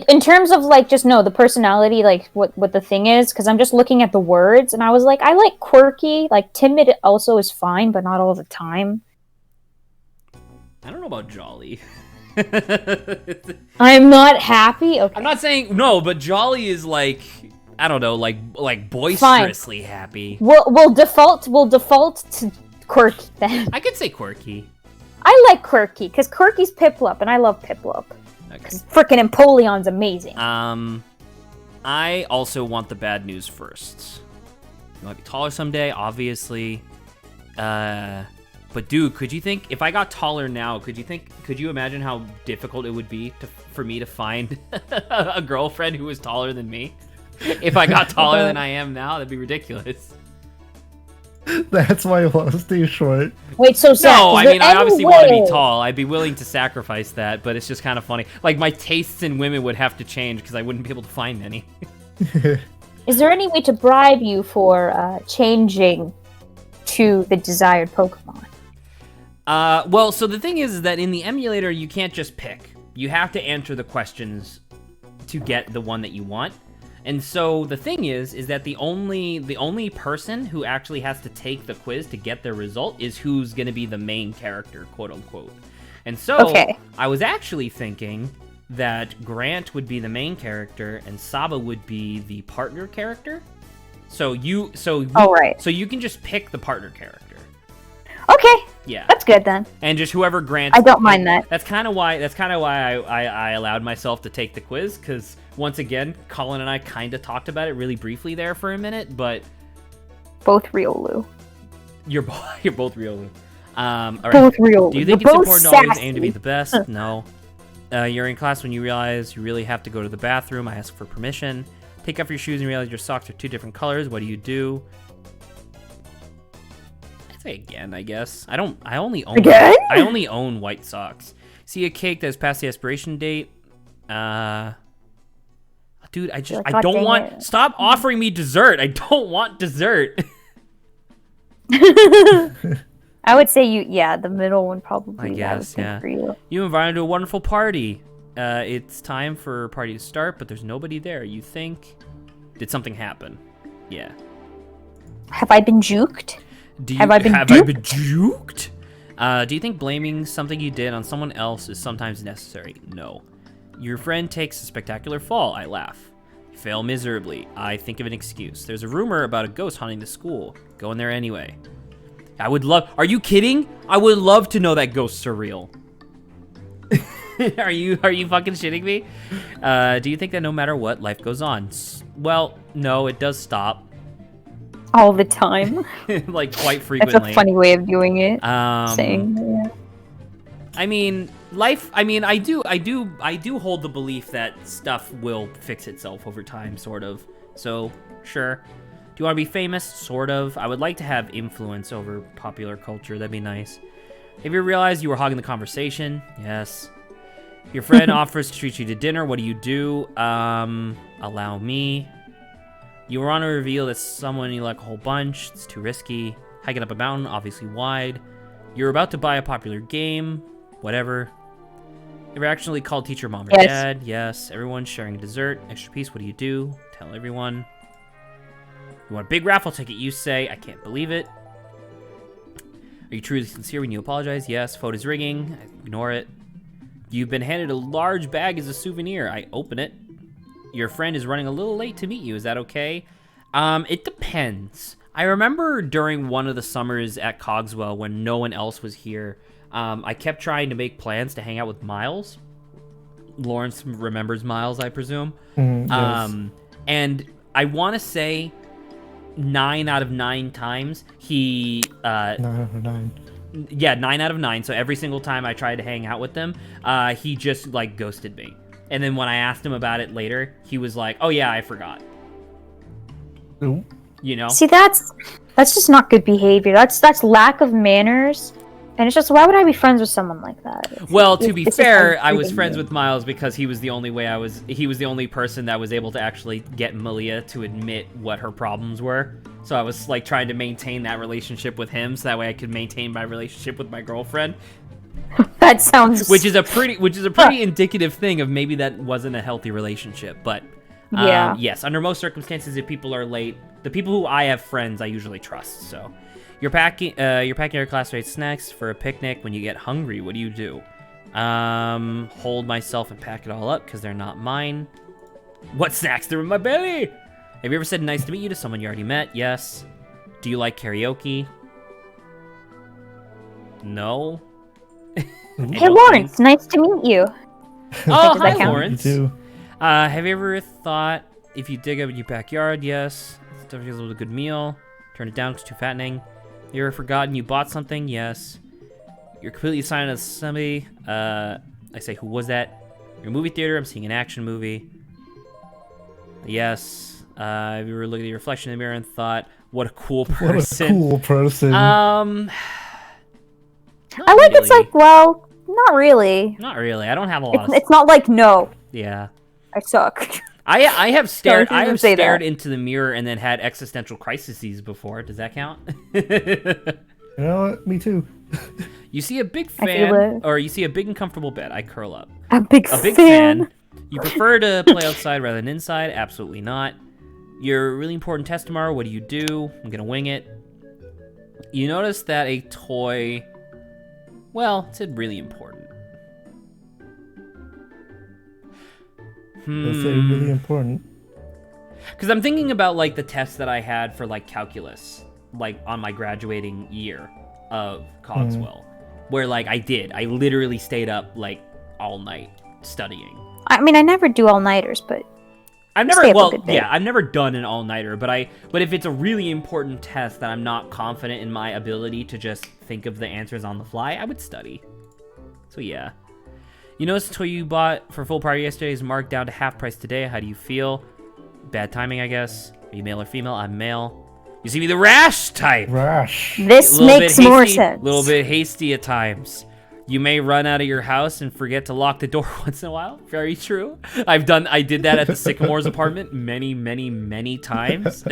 C: In terms of, like, just, no, the personality, like, what the thing is, because I'm just looking at the words, and I was like, I like Quirky. Like, timid also is fine, but not all the time.
A: I don't know about jolly.
C: I'm not happy? Okay.
A: I'm not saying no, but jolly is like, I don't know, like boisterously happy.
C: We'll default to Quirky then.
A: I could say quirky.
C: I like Quirky, because Quirky's Piplup, and I love Piplup.
A: Okay.
C: Frickin' Empoleon's amazing.
A: I also want the bad news first. You might be taller someday, obviously. But dude, could you think if I got taller now? Could you imagine how difficult it would be for me to find a girlfriend who was taller than me? If I got taller than I am now, that'd be ridiculous.
D: That's why I want to stay short.
C: Wait, so Zach,
A: No,
C: is
A: I
C: there
A: mean I
C: any
A: obviously want to be
C: way-
A: tall. I'd be willing to sacrifice that, but it's just kind of funny. Like my tastes in women would have to change because I wouldn't be able to find any.
C: Is there any way to bribe you for changing to the desired Pokemon?
A: Well, so the thing is that in the emulator, you can't just pick. You have to answer the questions to get the one that you want. And so the thing is that the only person who actually has to take the quiz to get their result is who's going to be the main character, quote unquote. And so
C: Okay.
A: I was actually thinking that Grant would be the main character and Saba would be the partner character. So you can just pick the partner character.
C: Okay,
A: Yeah.
C: that's good then.
A: And just whoever grants.
C: I don't mind that.
A: That's kind of why I allowed myself to take the quiz, because once again, Colin and I kind of talked about it really briefly there for a minute, but
C: Both Riolu.
A: you're both Riolu. All right.
C: Both Riolu.
A: Do you think
C: You're
A: it's
C: both
A: important to always
C: sassy.
A: aim to be the best? No. You're in class when you realize you really have to go to the bathroom. I ask for permission. Take off your shoes and realize your socks are two different colors. What do? I'd say again, I guess. I only own
C: Again?
A: I only own white socks. See a cake that's past the expiration date. Dude, I
C: God
A: don't
C: dang
A: want.
C: it.
A: Stop offering me dessert. I don't want dessert.
C: I would say the middle one probably.
A: I guess,
C: would think
A: yeah.
C: For you.
A: You invited to a wonderful party. It's time for a party to start, but there's nobody there. You think? Did something happen? Yeah.
C: Have I been juked?
A: Have
C: I been
A: juked? Do you think blaming something you did on someone else is sometimes necessary? No. Your friend takes a spectacular fall. I laugh. Fail miserably. I think of an excuse. There's a rumor about a ghost haunting the school. Go in there anyway. I would love... Are you kidding? I would love to know that ghosts are real. Are you fucking shitting me? Do you think that no matter what, life goes on? Well, no, it does stop.
C: All the time.
A: Like, quite frequently.
C: That's a funny way of doing it. Saying, yeah.
A: I mean, life. I mean, I do hold the belief that stuff will fix itself over time, sort of. So, sure. Do you want to be famous? Sort of. I would like to have influence over popular culture. That'd be nice. Have you realized you were hogging the conversation? Yes. Your friend offers to treat you to dinner. What do? Allow me. You were on a reveal that someone you like a whole bunch. It's too risky. Hiking up a mountain, obviously wide. You're about to buy a popular game. Whatever. Ever actually called teacher, mom, or dad? Yes. Everyone's sharing a dessert. Extra piece, what do? Tell everyone. You want a big raffle ticket, you say. I can't believe it. Are you truly sincere when you apologize? Yes. Phone is ringing. Ignore it. You've been handed a large bag as a souvenir. I open it. Your friend is running a little late to meet you. Is that okay? It depends. I remember during one of the summers at Cogswell when no one else was here, I kept trying to make plans to hang out with Miles. Lawrence remembers Miles, I presume.
D: Yes.
A: And I want to say 9 out of 9 times he...
D: 9 out of 9.
A: Yeah, 9 out of 9. So every single time I tried to hang out with them, he just, like, ghosted me. And then when I asked him about it later, he was like, oh, yeah, I forgot.
D: Ooh.
A: You know?
C: See, that's just not good behavior. That's lack of manners. And it's just, why would I be friends with someone like that?
A: Well, to be fair, I was friends with Miles because he was the only person that was able to actually get Malia to admit what her problems were. So I was like trying to maintain that relationship with him so that way I could maintain my relationship with my girlfriend.
C: That sounds...
A: Which is a pretty indicative thing of maybe that wasn't a healthy relationship. But
C: yeah.
A: Yes, under most circumstances, if people are late, the people who I have friends, I usually trust. So you're packing your classmates' snacks for a picnic. When you get hungry, what do? Hold myself and pack it all up because they're not mine. What snacks? They're in my belly. Have you ever said nice to meet you to someone you already met? Yes. Do you like karaoke? No.
C: Hey, Lawrence, nice to meet you.
A: Oh,
C: Does
A: hi,
C: that count?
A: Lawrence.
D: You too.
A: Have you ever thought if you dig up in your backyard? Yes. Stuff is a good meal. Turn it down because it's too fattening. You ever forgotten you bought something? Yes. You're completely silent as somebody. I say, who was that? You're in a movie theater. I'm seeing an action movie. Yes. Have you ever looked at your reflection in the mirror and thought, what a cool person?
D: What a cool person.
C: I like
A: really.
C: it's like, well, not really.
A: Not really. I don't have a lot of...
C: It's not like, no,
A: Yeah.
C: I suck.
A: I have stared
C: Sorry, I didn't say
A: stared
C: that.
A: into the mirror and then had existential crises before. Does that count?
D: You know what? Me too.
A: You see a big
C: I feel
A: fan,
C: it.
A: or you see a big and comfortable bed. I curl up.
C: A big
A: A big
C: fan.
A: fan. You prefer to play outside rather than inside? Absolutely not. Your really important test tomorrow. What do? I'm gonna wing it. You notice that a toy... Well, it said really important.
D: That's really important.
A: Because I'm thinking about, like, the tests that I had for, like, calculus, like, on my graduating year of Cogswell, where, like, I literally stayed up, like, all night studying.
C: I mean, I never do all-nighters, but
A: I've never,
C: stay up a
A: well,
C: good bit.
A: yeah, I've never done an all-nighter, but if it's a really important test that I'm not confident in my ability to just think of the answers on the fly, I would study. So, yeah. You noticed the toy you bought for full party yesterday is marked down to half price today. How do you feel? Bad timing, I guess. Are you male or female? I'm male. You seem to be the rash type.
D: Rash.
C: this makes more sense.
A: A little bit hasty at times. You may run out of your house and forget to lock the door once in a while. Very true. I did that at the Sycamore's apartment many, many, many times.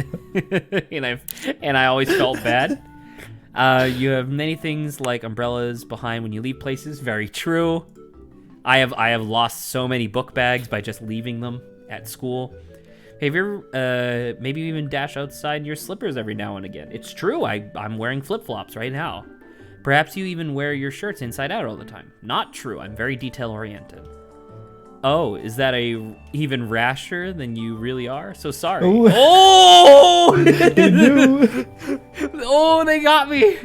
A: and I always felt bad. You have many things like umbrellas behind when you leave places. Very true. I have lost so many book bags by just leaving them at school. Have you ever maybe even dash outside in your slippers every now and again? It's true. I'm wearing flip-flops right now. Perhaps you even wear your shirts inside out all the time. Not true. I'm very detail-oriented. Oh, is that a even rasher than you really are? So sorry.
D: Ooh.
A: Oh!
D: They knew.
A: Oh, they got me.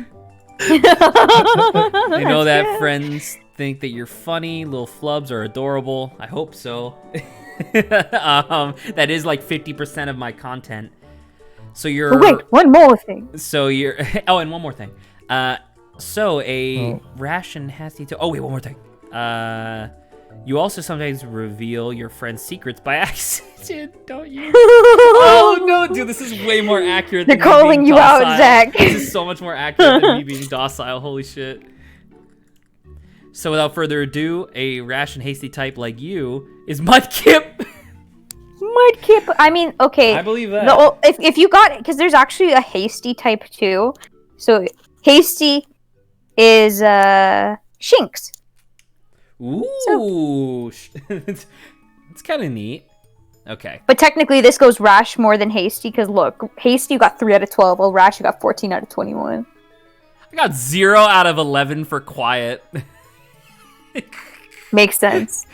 A: I know that
C: good.
A: friends think that you're funny. Little flubs are adorable. I hope so. That is like 50% of my content. So you're.
C: Oh, wait, one more thing.
A: So you're. Oh, and one more thing. So a ration hasty to. Oh wait, one more thing. You also sometimes reveal your friend's secrets by accident, don't you? Oh no, dude, this is way more accurate.
C: They're
A: than me
C: calling
A: being
C: you
A: docile.
C: out, Zach.
A: This is so much more accurate than me being docile. Holy shit. So without further ado, a rash and hasty type like you is Mudkip.
C: Mudkip. I mean, okay.
A: I believe that.
C: No, if you got it, because there's actually a hasty type too. So hasty is Shinx.
A: Ooh, it's kind of neat. Okay.
C: But technically, this goes Rash more than Hasty, because look, Hasty you got 3 out of 12, while Rash you got 14 out of 21.
A: I got 0 out of 11 for quiet.
C: Makes sense.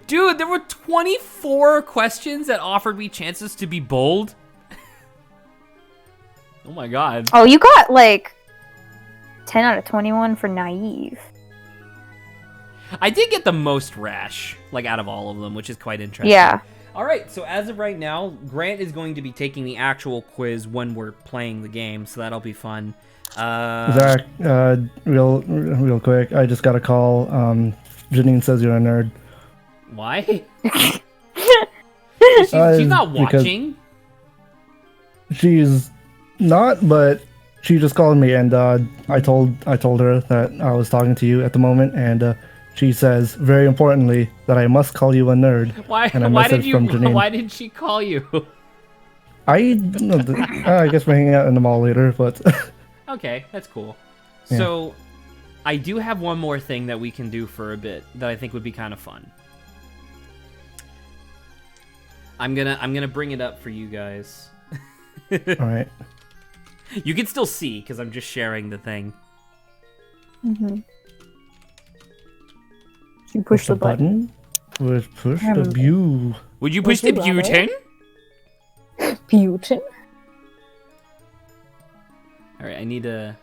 A: Dude, there were 24 questions that offered me chances to be bold. Oh my god.
C: Oh, you got like 10 out of 21 for naive.
A: I did get the most rash, like out of all of them, which is quite interesting.
C: Yeah.
A: All right, so as of right now, Grant is going to be taking the actual quiz when we're playing the game, so that'll be fun.
D: Zach, real quick, I just got a call. Janine says you're a nerd.
A: Why? she's not watching.
D: She's not, but she just called me, and I told her that I was talking to you at the moment, and she says, very importantly, that I must call you a nerd.
A: Why?
D: And a
A: Why
D: message
A: did
D: from Janine.
A: Why did she call you?
D: I guess we're hanging out in the mall later, but
A: Okay, that's cool.
D: Yeah.
A: So, I do have one more thing that we can do for a bit that I think would be kind of fun. I'm gonna bring it up for you guys.
D: all right.
A: You can still see because I'm just sharing the thing.
C: Mm-hmm. You push the button.
D: Push the view.
A: Would you push the button?
C: Button?
A: All right, I need to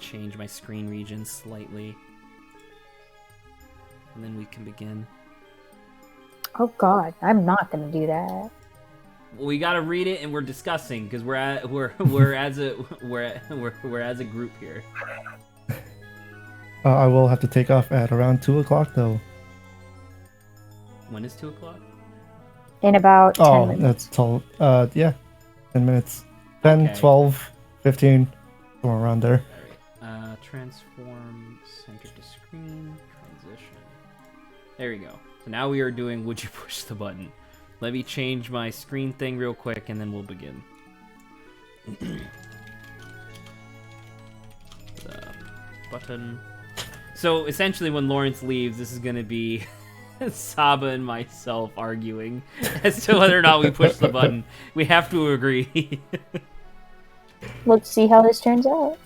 A: change my screen region slightly, and then we can begin.
C: Oh God, I'm not gonna do that.
A: Well, we gotta read it, and we're discussing because we're as a group here.
D: I will have to take off at around 2 o'clock, though.
A: When is 2 o'clock?
C: In about 10
D: Oh,
C: minutes.
D: that's tall. Yeah, 10 minutes. 10,
A: Okay.
D: 12, 15, somewhere around there.
A: Transform, center to screen, transition. There we go. So now we are doing would you push the button. Let me change my screen thing real quick and then we'll begin. The button. So essentially when Lawrence leaves, this is going to be Saba and myself arguing as to whether or not we push the button. We have to agree.
C: Let's see how this turns out.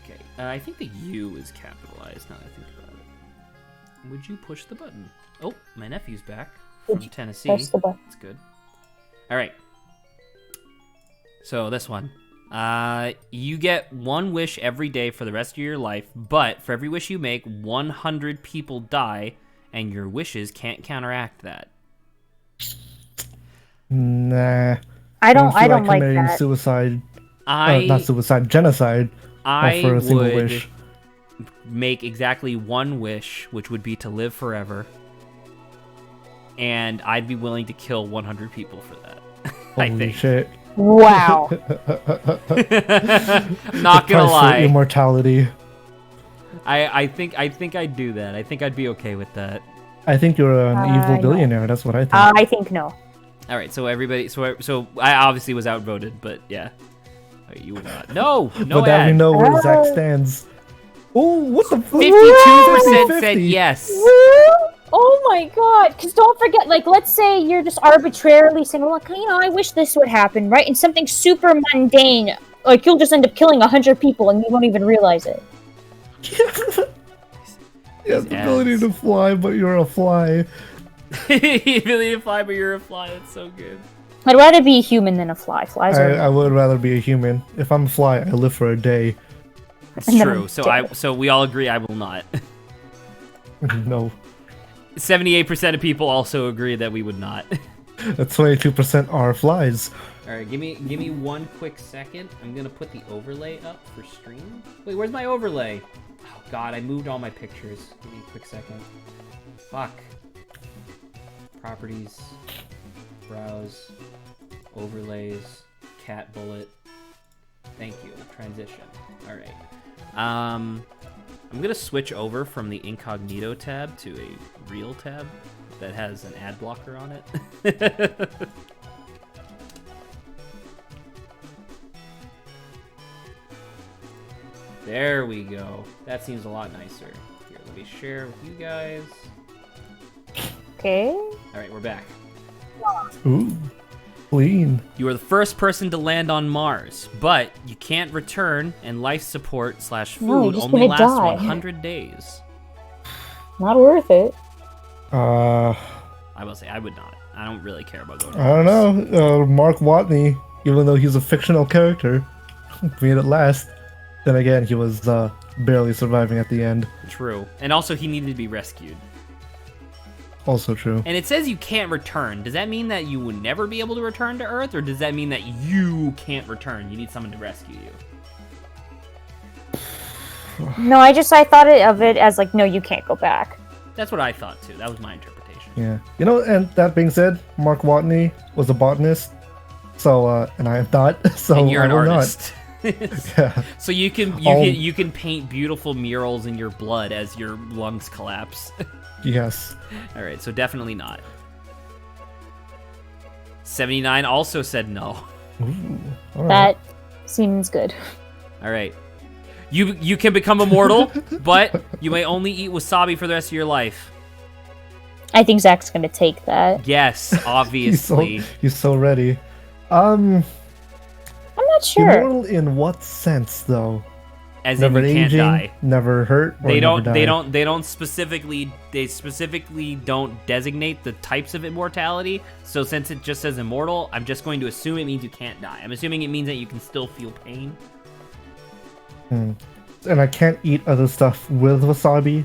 A: Okay, I think the U is capitalized now that I think about it. Would you push the button? Oh, my nephew's back from Tennessee.
C: Push the button.
A: That's good. All right. So this one. You get one wish every day for the rest of your life, but for every wish you make, 100 people die, and your wishes can't counteract that.
D: Nah.
C: I don't like
D: committing
C: that.
D: suicide.
A: I
D: Not suicide, genocide.
A: I
D: for a single
A: would
D: wish.
A: make exactly one wish, which would be to live forever. And I'd be willing to kill 100 people for that. I
D: Holy
A: think.
D: shit.
C: Wow.
A: I'm not gonna
D: Price for
A: lie.
D: immortality.
A: I think I'd do that. I think I'd be okay with that.
D: I think you're an evil
C: no.
D: billionaire. That's what I think.
C: I think no.
A: All right, so everybody, so I obviously was outvoted, but yeah. Wait, you were not. No, no
D: but now we
A: ad.
D: know where Zach
C: Oh.
D: stands. Oh, what the fuck?
A: 52% said yes.
C: Oh my God! Because don't forget, like, let's say you're just arbitrarily saying, "Well, I wish this would happen," right? And something super mundane Like, you'll just end up killing 100 people and you won't even realize it.
D: You have the ability to fly, but you're a fly.
A: Ability to fly, but you're a fly. That's so good.
C: I'd rather be a human than a fly. Flies are...
D: I would rather be a human. If I'm a fly, I live for a day.
A: It's true. So we all agree I will not.
D: No.
A: 78% of people also agree that we would not.
D: 22% are flies.
A: All right, give me 1 quick second. I'm gonna put the overlay up for stream. Wait, where's my overlay? Oh God, I moved all my pictures. Give me a quick second. Fuck. Properties. Browse. Overlays. Cat bullet. Thank you. Transition. All right. I'm gonna switch over from the incognito tab to a real tab that has an ad blocker on it. There we go. That seems a lot nicer. Here, let me share with you guys.
C: Okay.
A: Alright, we're back.
D: Ooh. Clean.
A: You are the first person to land on Mars, but you can't return, and life support / food only lasts 100 days.
C: Not worth it.
A: I will say, I would not. I don't really care about going to
D: I
A: Mars.
D: don't know. Mark Watney, even though he's a fictional character, made it last. Then again, he was barely surviving at the end.
A: True. And also, he needed to be rescued.
D: Also true.
A: And it says you can't return. Does that mean that you would never be able to return to Earth, or does that mean that you can't return? You need someone to rescue you.
C: No, I thought of it as like, no, you can't go back.
A: That's what I thought too. That was my interpretation.
D: Yeah. You know, and that being said, Mark Watney was a botanist, so and I am not. So
A: And you're
D: I
A: an
D: will
A: artist.
D: Yeah.
A: So you can paint beautiful murals in your blood as your lungs collapse.
D: Yes.
A: All right, so definitely not. 79 also said no.
D: Ooh, all right.
C: That seems good.
A: All right. You can become immortal, but you may only eat wasabi for the rest of your life.
C: I think Zach's gonna take that.
A: Yes, obviously.
D: He's so ready.
C: I'm not sure.
D: Immortal in what sense, though?
A: As
D: Never
A: in you can't
D: aging,
A: die.
D: never hurt. Or
A: They don't specifically don't designate the types of immortality. So since it just says immortal, I'm just going to assume it means you can't die. I'm assuming it means that you can still feel pain.
D: And I can't eat other stuff with wasabi.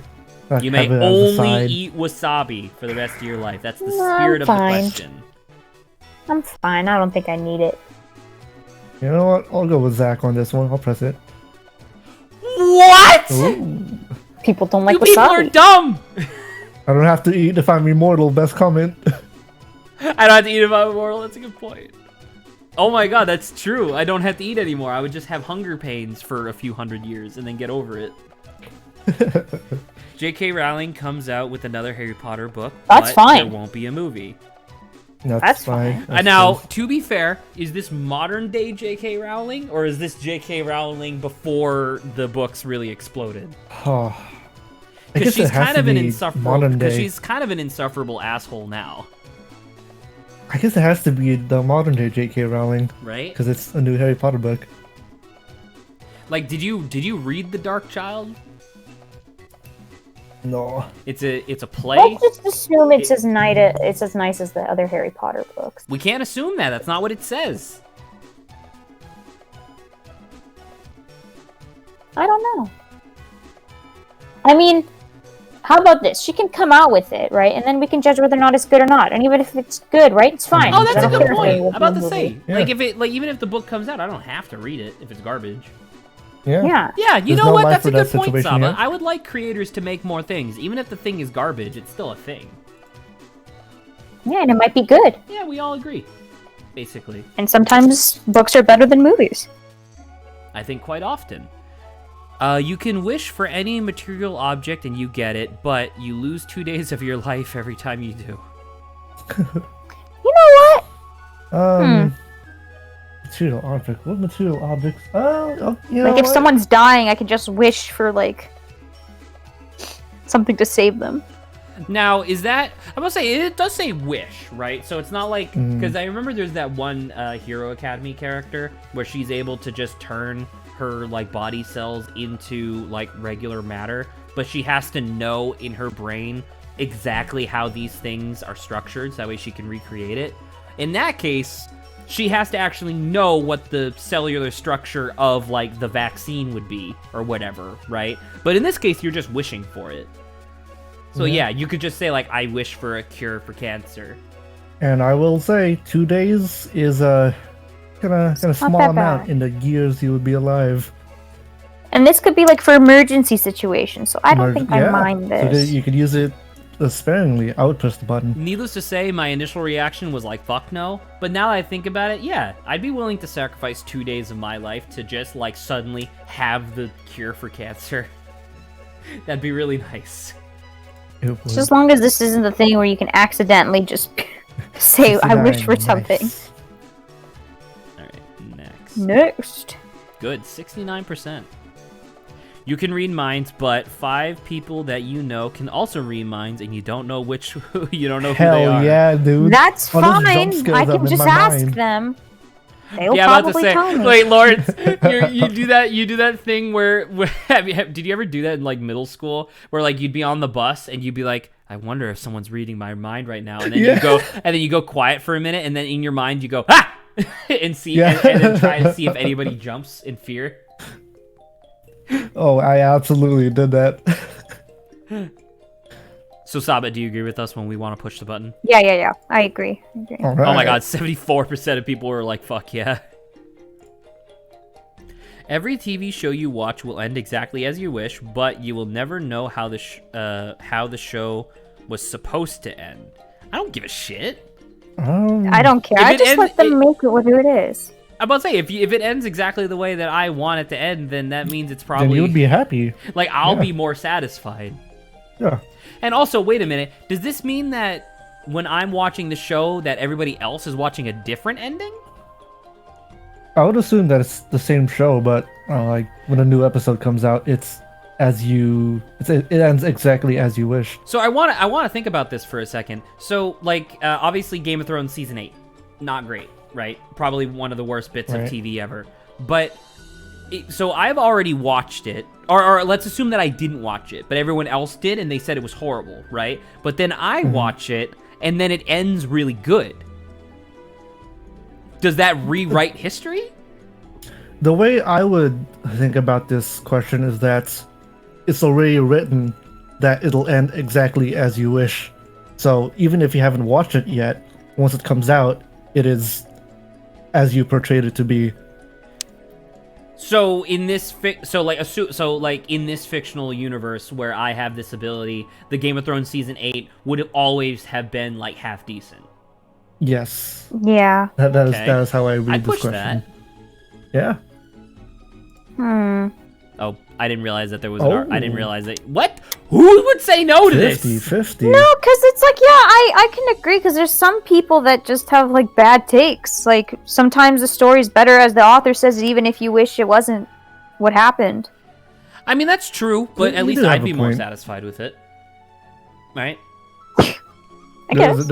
A: You may only eat wasabi for the rest of your life. That's the spirit of the question.
C: I'm fine. I don't think I need it.
D: You know what? I'll go with Zach on this one. I'll press it.
A: What?
D: Ooh.
C: People don't like
A: You
C: wasabi.
A: people are dumb.
D: I don't have to eat if I'm immortal. Best comment.
A: I don't have to eat if I'm immortal. That's a good point. Oh my god, that's true. I don't have to eat anymore. I would just have hunger pains for a few hundred years and then get over it. J.K. Rowling comes out with another Harry Potter book.
C: That's
A: but
C: fine.
A: There won't be a movie.
C: That's fine.
A: Now, to be fair, is this modern day J.K. Rowling, or is this J.K. Rowling before the books really exploded?
D: Oh,
A: Because she's kind of an insufferable. Because she's kind of an insufferable asshole now.
D: I guess it has to be the modern day J.K. Rowling,
A: right?
D: Because it's a new Harry Potter book.
A: Like, did you read The Dark Child?
D: No.
A: It's a play.
C: Let's just assume it's as nice as the other Harry Potter books.
A: We can't assume that. That's not what it says.
C: I don't know. I mean, how about this? She can come out with it, right? And then we can judge whether or not it's good or not. And even if it's good, right? It's fine.
A: Oh, that's a
C: I don't
A: good
C: care
A: point.
C: if
A: I'm about to say,
D: Yeah.
A: even if the book comes out, I don't have to read it if it's garbage.
D: Yeah.
A: Yeah, you
D: There's
A: know
D: no
A: what?
D: life
A: That's a
D: or
A: good
D: death
A: point,
D: situation
A: Saba.
D: here.
A: I would like creators to make more things. Even if the thing is garbage, it's still a thing.
C: Yeah, and it might be good.
A: Yeah, we all agree. Basically.
C: And sometimes books are better than movies.
A: I think quite often. You can wish for any material object and you get it, but you lose 2 days of your life every time you do.
C: You know what?
D: Material object. What material objects? You know
C: Like if
D: what?
C: someone's dying, I can just wish for like something to save them.
A: Now, is that... I must say, it does say wish, right? So it's not like... Because I remember there's that one Hero Academy character where she's able to just turn her, like, body cells into, like, regular matter. But she has to know in her brain exactly how these things are structured, so that way she can recreate it. In that case, she has to actually know what the cellular structure of, like, the vaccine would be, or whatever, right? But in this case, you're just wishing for it. So yeah, you could just say, like, I wish for a cure for cancer.
D: And I will say, 2 days is a kind of small amount in the years you would be alive.
C: And this could be like for emergency situations, so I don't think I mind this.
D: So you could use it sparingly. I would push the button.
A: Needless to say, my initial reaction was like, fuck no. But now that I think about it, yeah, I'd be willing to sacrifice 2 days of my life to just, like, suddenly have the cure for cancer. That'd be really nice.
C: Just as long as this isn't the thing where you can accidentally just say, I wish for something.
A: Alright, next.
C: Next.
A: Good, 69%. You can read minds, but 5 people that you know can also read minds, and you don't know which, you don't know who they are.
D: Hell yeah, dude.
C: That's fine. I can just ask them. They'll probably tell me.
A: Wait, Lawrence, you do that thing where did you ever do that in, like, middle school, where, like, you'd be on the bus and you'd be like, I wonder if someone's reading my mind right now, and then you go quiet for a minute, and then in your mind you go, ah, and see, and then try to see if anybody jumps in fear.
D: Oh, I absolutely did that.
A: So, Saba, do you agree with us when we want to push the button?
C: Yeah. I agree.
D: All right.
A: Oh my god, 74% of people were like, fuck yeah. Every TV show you watch will end exactly as you wish, but you will never know how the show was supposed to end. I don't give a shit.
C: I don't care. I just let them make it what it is.
A: I'm about to say, if it ends exactly the way that I want it to end, then that means it's probably...
D: Then you would be happy.
A: Like, I'll be more satisfied.
D: Yeah.
A: And also, wait a minute. Does this mean that when I'm watching the show, that everybody else is watching a different ending?
D: I would assume that it's the same show, but like when a new episode comes out, it ends exactly as you wish.
A: So I want to think about this for a second. So, like, obviously Game of Thrones season 8, not great, right? Probably one of the worst bits of TV ever. But so I've already watched it, or let's assume that I didn't watch it, but everyone else did, and they said it was horrible, right? But then I watch it, and then it ends really good. Does that rewrite history?
D: The way I would think about this question is that it's already written that it'll end exactly as you wish. So even if you haven't watched it yet, once it comes out, it is as you portrayed it to be.
A: So in this in this fictional universe where I have this ability, the Game of Thrones season 8 would always have been like half decent.
D: Yes.
C: Yeah.
D: That is how I read this question.
A: That.
D: Yeah.
A: Oh, I didn't realize that there was I didn't realize that. What? Who would say no to
D: 50,
A: this?
D: 50.
C: No, because it's like, yeah, I can agree, because there's some people that just have, like, bad takes. Like, sometimes the story's better as the author says it, even if you wish it wasn't what happened.
A: I mean, that's true, but at least I'd be more satisfied with it. Right?
C: I guess.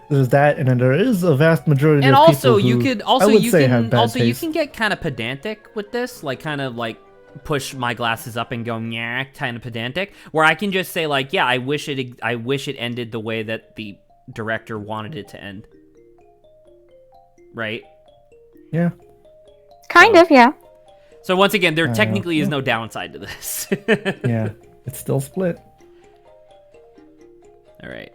D: There's that, and then there is a vast majority
A: and
D: of
A: also
D: people
A: you can get kind of pedantic with this, like kind of like push my glasses up and go yeah, kind of pedantic, where I can just say like, yeah, I wish it ended the way that the director wanted it to end. Right?
D: Yeah.
C: Kind of, yeah.
A: So once again, there technically is no downside to this.
D: Yeah, it's still split.
A: All right.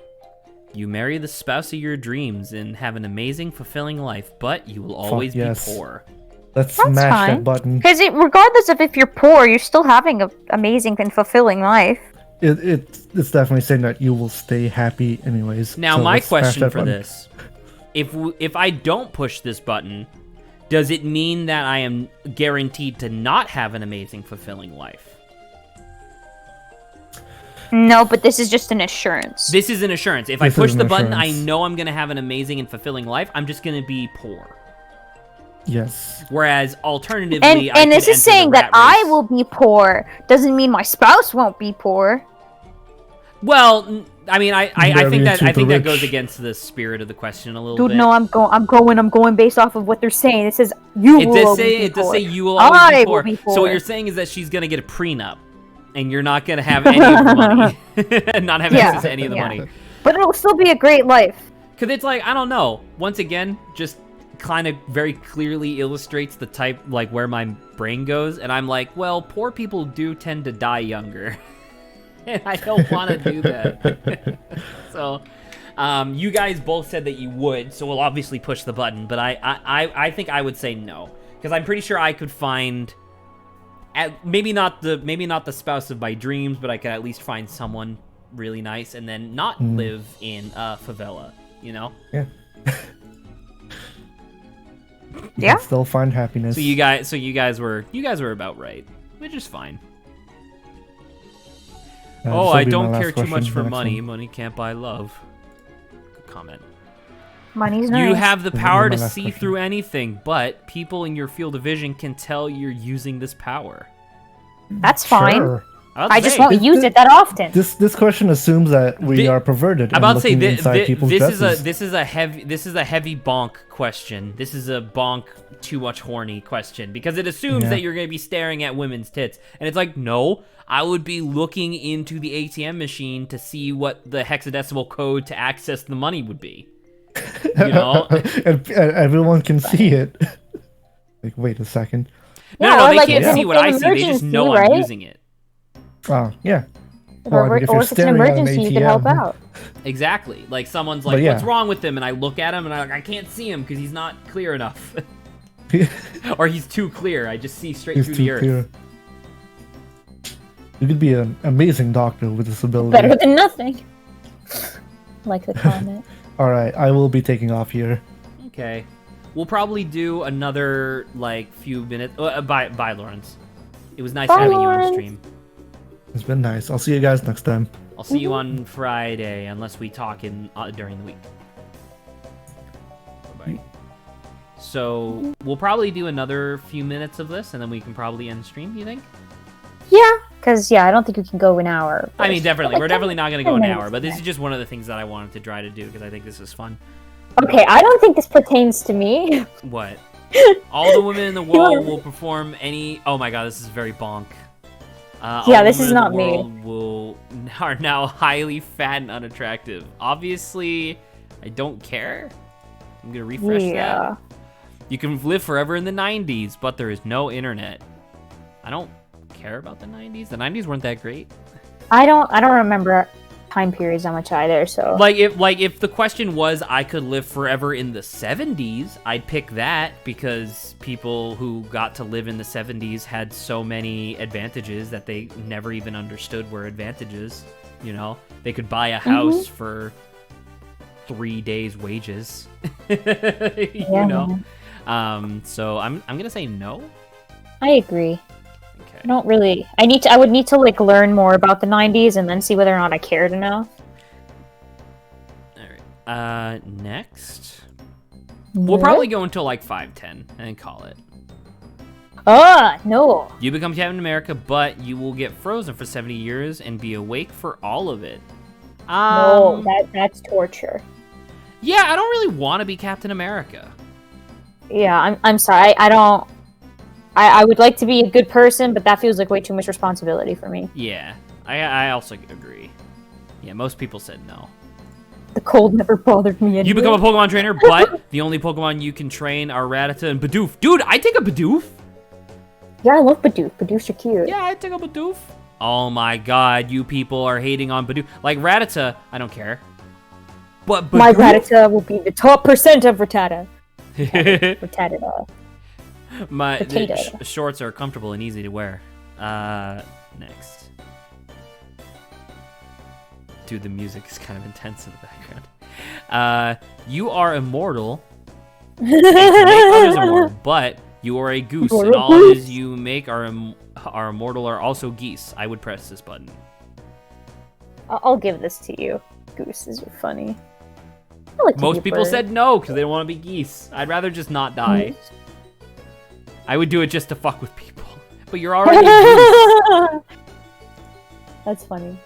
A: You marry the spouse of your dreams and have an amazing, fulfilling life, but you will always be poor.
D: Let's smash that button.
C: Because regardless of if you're poor, you're still having an amazing and fulfilling life.
D: It's definitely saying that you will stay happy anyways.
A: Now, my question for this, if I don't push this button, does it mean that I am guaranteed to not have an amazing, fulfilling life?
C: No, but this is just an assurance.
A: This is an assurance. If I push the button, I know I'm going to have an amazing and fulfilling life. I'm just going to be poor.
D: Yes.
A: Whereas, alternatively,
C: and this is saying that I will be poor. Doesn't mean my spouse won't be poor.
A: Well, I mean, I think
D: Very
A: that
D: rich.
A: goes against the spirit of the question a little
C: Dude,
A: bit.
C: no, I'm going based off of what they're saying. It says you
A: It
C: will
A: does
C: always
A: say
C: be
A: it does
C: poor.
A: say you will always
C: I
A: be poor.
C: will be
A: So what
C: poor.
A: you're saying is that she's gonna get a prenup, and you're not gonna have any of the money, and not have access to any of the money.
C: But it'll still be a great life.
A: Because it's like, I don't know. Once again, just kind of very clearly illustrates the type, like, where my brain goes. And I'm like, well, poor people do tend to die younger. And I don't want to do that. So, you guys both said that you would, so we'll obviously push the button. But I think I would say no. Because I'm pretty sure I could find, maybe not the spouse of my dreams, but I could at least find someone really nice and then not live in a favela. You know?
D: Yeah.
C: Yeah.
D: Can still find happiness.
A: So you guys were about right, which is fine. Oh, I don't care too much for money. Money can't buy love. Good comment.
C: Money's nice.
A: You have the power to
D: last
A: see
D: question.
A: through anything, but people in your field of vision can tell you're using this power.
C: That's fine.
D: Sure.
C: I just won't use it that often.
D: This question assumes that we are perverted.
A: I'm about to say
D: looking inside people's
A: this
D: dresses.
A: is a heavy bonk question. This is a bonk too much horny question because it assumes that you're going to be staring at women's tits, and it's like, no, I would be looking into the ATM machine to see what the hexadecimal code to access the money would be. You know,
D: and everyone can see it. Like, wait a second.
A: No, they
C: like
A: can't
C: if
A: see
C: it's
A: what
C: an
A: I see. They just
C: emergency,
A: know
C: right?
A: I'm using it.
D: Oh, yeah.
C: Or
D: if
C: if
D: you're
C: it's an
D: staring at an
C: emergency, you can help
D: ATM.
C: out.
A: Exactly. Like someone's like,
D: yeah.
A: "What's wrong with him?" And I look at him and I'm like, I can't see him because he's not clear enough, or he's too clear. I just see straight
D: He's
A: through
D: too
A: the earth.
D: clear. You could be an amazing doctor with this ability.
C: Better than nothing. Like the comment.
D: All right, I will be taking off here.
A: Okay, we'll probably do another like few minutes. Bye, Lawrence. It was nice
C: Bye,
A: having you on
C: Lawrence.
A: stream.
D: It's been nice. I'll see you guys next time.
A: I'll see you on Friday unless we talk during the week. Bye. So we'll probably do another few minutes of this, and then we can probably end the stream. You think?
C: Yeah, because I don't think we can go an hour.
A: I mean, definitely. We're definitely not going to go an
C: 10
A: hour, but this
C: minutes.
A: is just one of the things that I wanted to try to do because I think this is fun.
C: Okay, I don't think this pertains to me.
A: What? All the women in the world will perform any... Oh my god, this is very bonk.
C: Yeah, this is not me.
A: Are now highly fat and unattractive. Obviously, I don't care. I'm going to refresh that. You can live forever in the 90s, but there is no internet. I don't care about the 90s. The 90s weren't that great.
C: I don't remember time periods that much either, so
A: If the question was I could live forever in the 70s, I'd pick that because people who got to live in the 70s had so many advantages that they never even understood were advantages. You know, they could buy a house for 3 days' wages. You know, so I'm gonna say no.
C: I agree.
A: Okay.
C: I don't really. I would need to like learn more about the 90s and then see whether or not I cared enough.
A: All right. Next, we'll probably go until like 5:10 and call it.
C: No.
A: You become Captain America, but you will get frozen for 70 years and be awake for all of it.
C: No, that's torture.
A: Yeah, I don't really want to be Captain America.
C: Yeah, I'm sorry. I don't. I would like to be a good person, but that feels like way too much responsibility for me.
A: Yeah, I also agree. Yeah, most people said no.
C: The cold never bothered me anyway.
A: You become a Pokemon trainer, but the only Pokemon you can train are Rattata and Bidoof. Dude, I take a Bidoof.
C: Yeah, I love Bidoof. Bidoofs are cute.
A: Yeah, I take a Bidoof. Oh my god, you people are hating on Bidoof. Like, Rattata, I don't care. But Bidoof?
C: My Rattata will be the top percent of Rattata. Rattata.
A: My
C: Potato.
A: shorts are comfortable and easy to wear. Next. Dude, the music is kind of intense in the background. You are immortal. And can make others immortal, but you are a goose, and all others you make are immortal are also geese. I would press this button.
C: I'll give this to you. Gooses are funny. I like to
A: Most
C: be a
A: people
C: bird.
A: said no because they don't want to be geese. I'd rather just not die. I would do it just to fuck with people. But you're already a goose.
C: That's funny.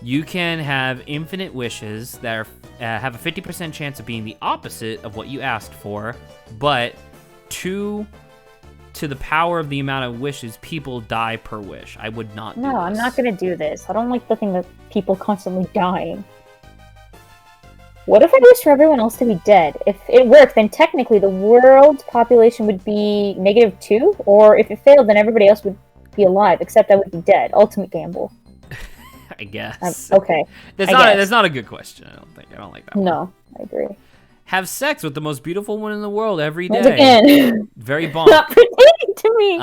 A: You can have infinite wishes that are, have a 50% chance of being the opposite of what you asked for, but 2 to the power of the amount of wishes people die per wish. I would not do this.
C: No, I'm not gonna do this. I don't like the thing that people constantly dying. What if I wish for everyone else to be dead? If it worked, then technically the world's population would be -2, or if it failed, then everybody else would be alive, except I would be dead. Ultimate gamble.
A: I guess.
C: Okay.
A: That's not a good question, I don't think. I don't like that one.
C: No, I agree.
A: Have sex with the most beautiful woman in the world every
C: Once
A: day.
C: again,
A: Very bomb.
C: not pertaining to me.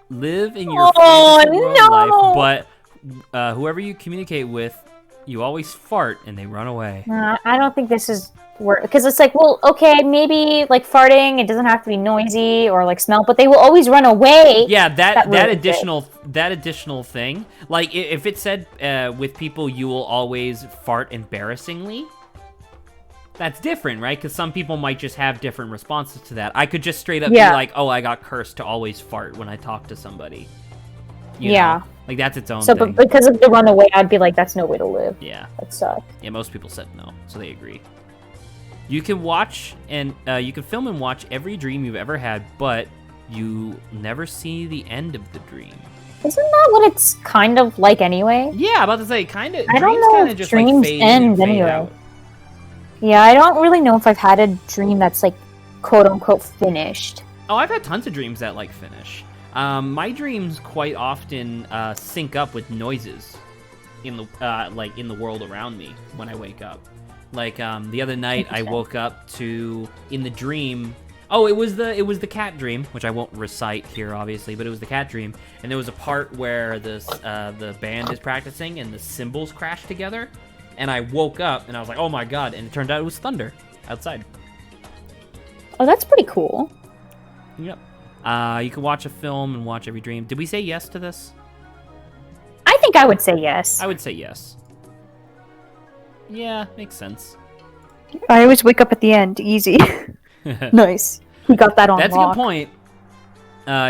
A: Live in your fantasy world
C: no!
A: life, but whoever you communicate with, you always fart and they run away.
C: I don't think this is work because it's like, well, okay, maybe like farting, it doesn't have to be noisy or like smell, but they will always run away.
A: Yeah, that additional thing. Like if it said with people you will always fart embarrassingly, that's different, right? Because some people might just have different responses to that. I could just straight up be like, oh, I got cursed to always fart when I talk to somebody. You know? Like that's its own thing.
C: But because of the runaway, I'd be like, that's no way to live.
A: Yeah.
C: That sucks.
A: Yeah, most people said no, so they agree. You can watch and you can film and watch every dream you've ever had, but you never see the end of the dream.
C: Isn't that what it's kind of like anyway?
A: Yeah, I'm about to say kind of.
C: I don't know if
A: just
C: dreams
A: like fade
C: end anyway.
A: out.
C: Yeah, I don't really know if I've had a dream that's like quote unquote finished.
A: Oh, I've had tons of dreams that like finish. My dreams quite often sync up with noises in the world around me when I wake up. Like the other night, I woke up to in the dream. Oh, it was the cat dream, which I won't recite here, obviously, but it was the cat dream. And there was a part where the band is practicing and the cymbals crash together. And I woke up and I was like, oh my god! And it turned out it was thunder outside.
C: Oh, that's pretty cool.
A: Yep. You can watch a film and watch every dream. Did we say yes to this?
C: I think I would say yes.
A: I would say yes. Yeah, makes sense.
C: I always wake up at the end. Easy. Nice. We got that on
A: That's
C: lock.
A: a good point.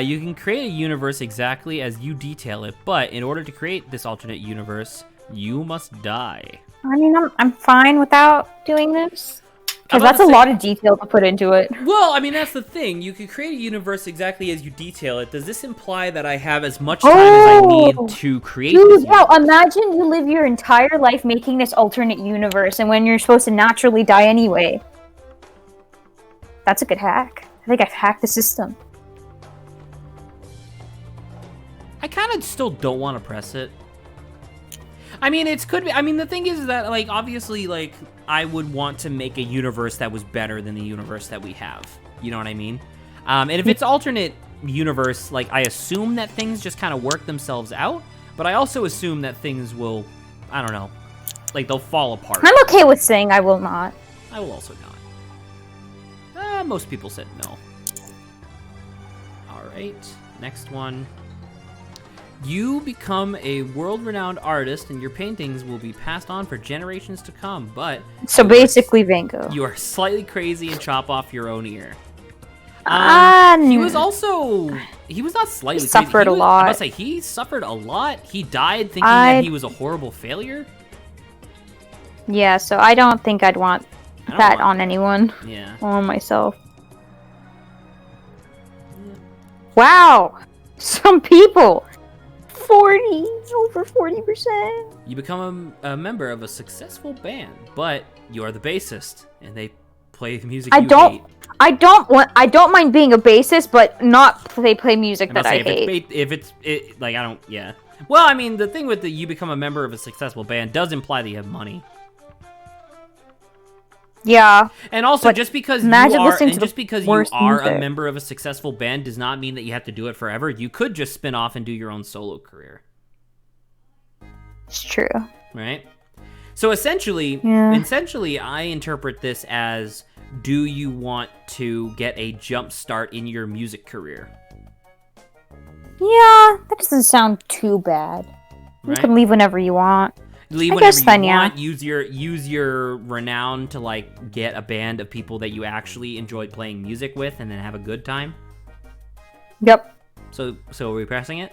A: You can create a universe exactly as you detail it, but in order to create this alternate universe, you must die.
C: I mean, I'm fine without doing this. Because that's a lot of detail to put into it.
A: Well, I mean, that's the thing. You can create a universe exactly as you detail it. Does this imply that I have as much time as I need to create this
C: Dude, wow, imagine you live your entire life making this alternate universe, and when you're supposed to naturally die anyway. That's a good hack. I think I've hacked the system.
A: I kind of still don't want to press it. I mean, it could be. I mean, the thing is that, like, obviously, like, I would want to make a universe that was better than the universe that we have. You know what I mean? And if it's alternate universe, like, I assume that things just kind of work themselves out. But I also assume that things will, I don't know, like, they'll fall apart.
C: I'm okay with saying I will not.
A: I will also not. Most people said no. All right, next one. You become a world-renowned artist, and your paintings will be passed on for generations to come, but...
C: So basically, Van Gogh.
A: You are slightly crazy and chop off your own ear. He was also... He was not slightly crazy.
C: Suffered a lot.
A: I must say, he suffered a lot. He died thinking that he was a horrible failure.
C: Yeah, so I don't think I'd want that on anyone.
A: Yeah.
C: Or on myself. Wow! Some people! 40, over 40%.
A: You become a member of a successful band, but you are the bassist, and they play the music you hate.
C: I don't mind being a bassist, but not play music that I hate.
A: Yeah. Well, I mean, the thing with you become a member of a successful band does imply that you have money.
C: Yeah.
A: And also, just because you are a
C: member
A: of a successful band does not mean that you have to do it forever. You could just spin off and do your own solo career.
C: It's true.
A: Right? So essentially, I interpret this as, do you want to get a jump start in your music career?
C: Yeah, that doesn't sound too bad. Right? You can leave whenever you want.
A: Leave whenever you want. Use your renown to, like, get a band of people that you actually enjoyed playing music with, and then have a good time.
C: Yep.
A: So are we pressing it?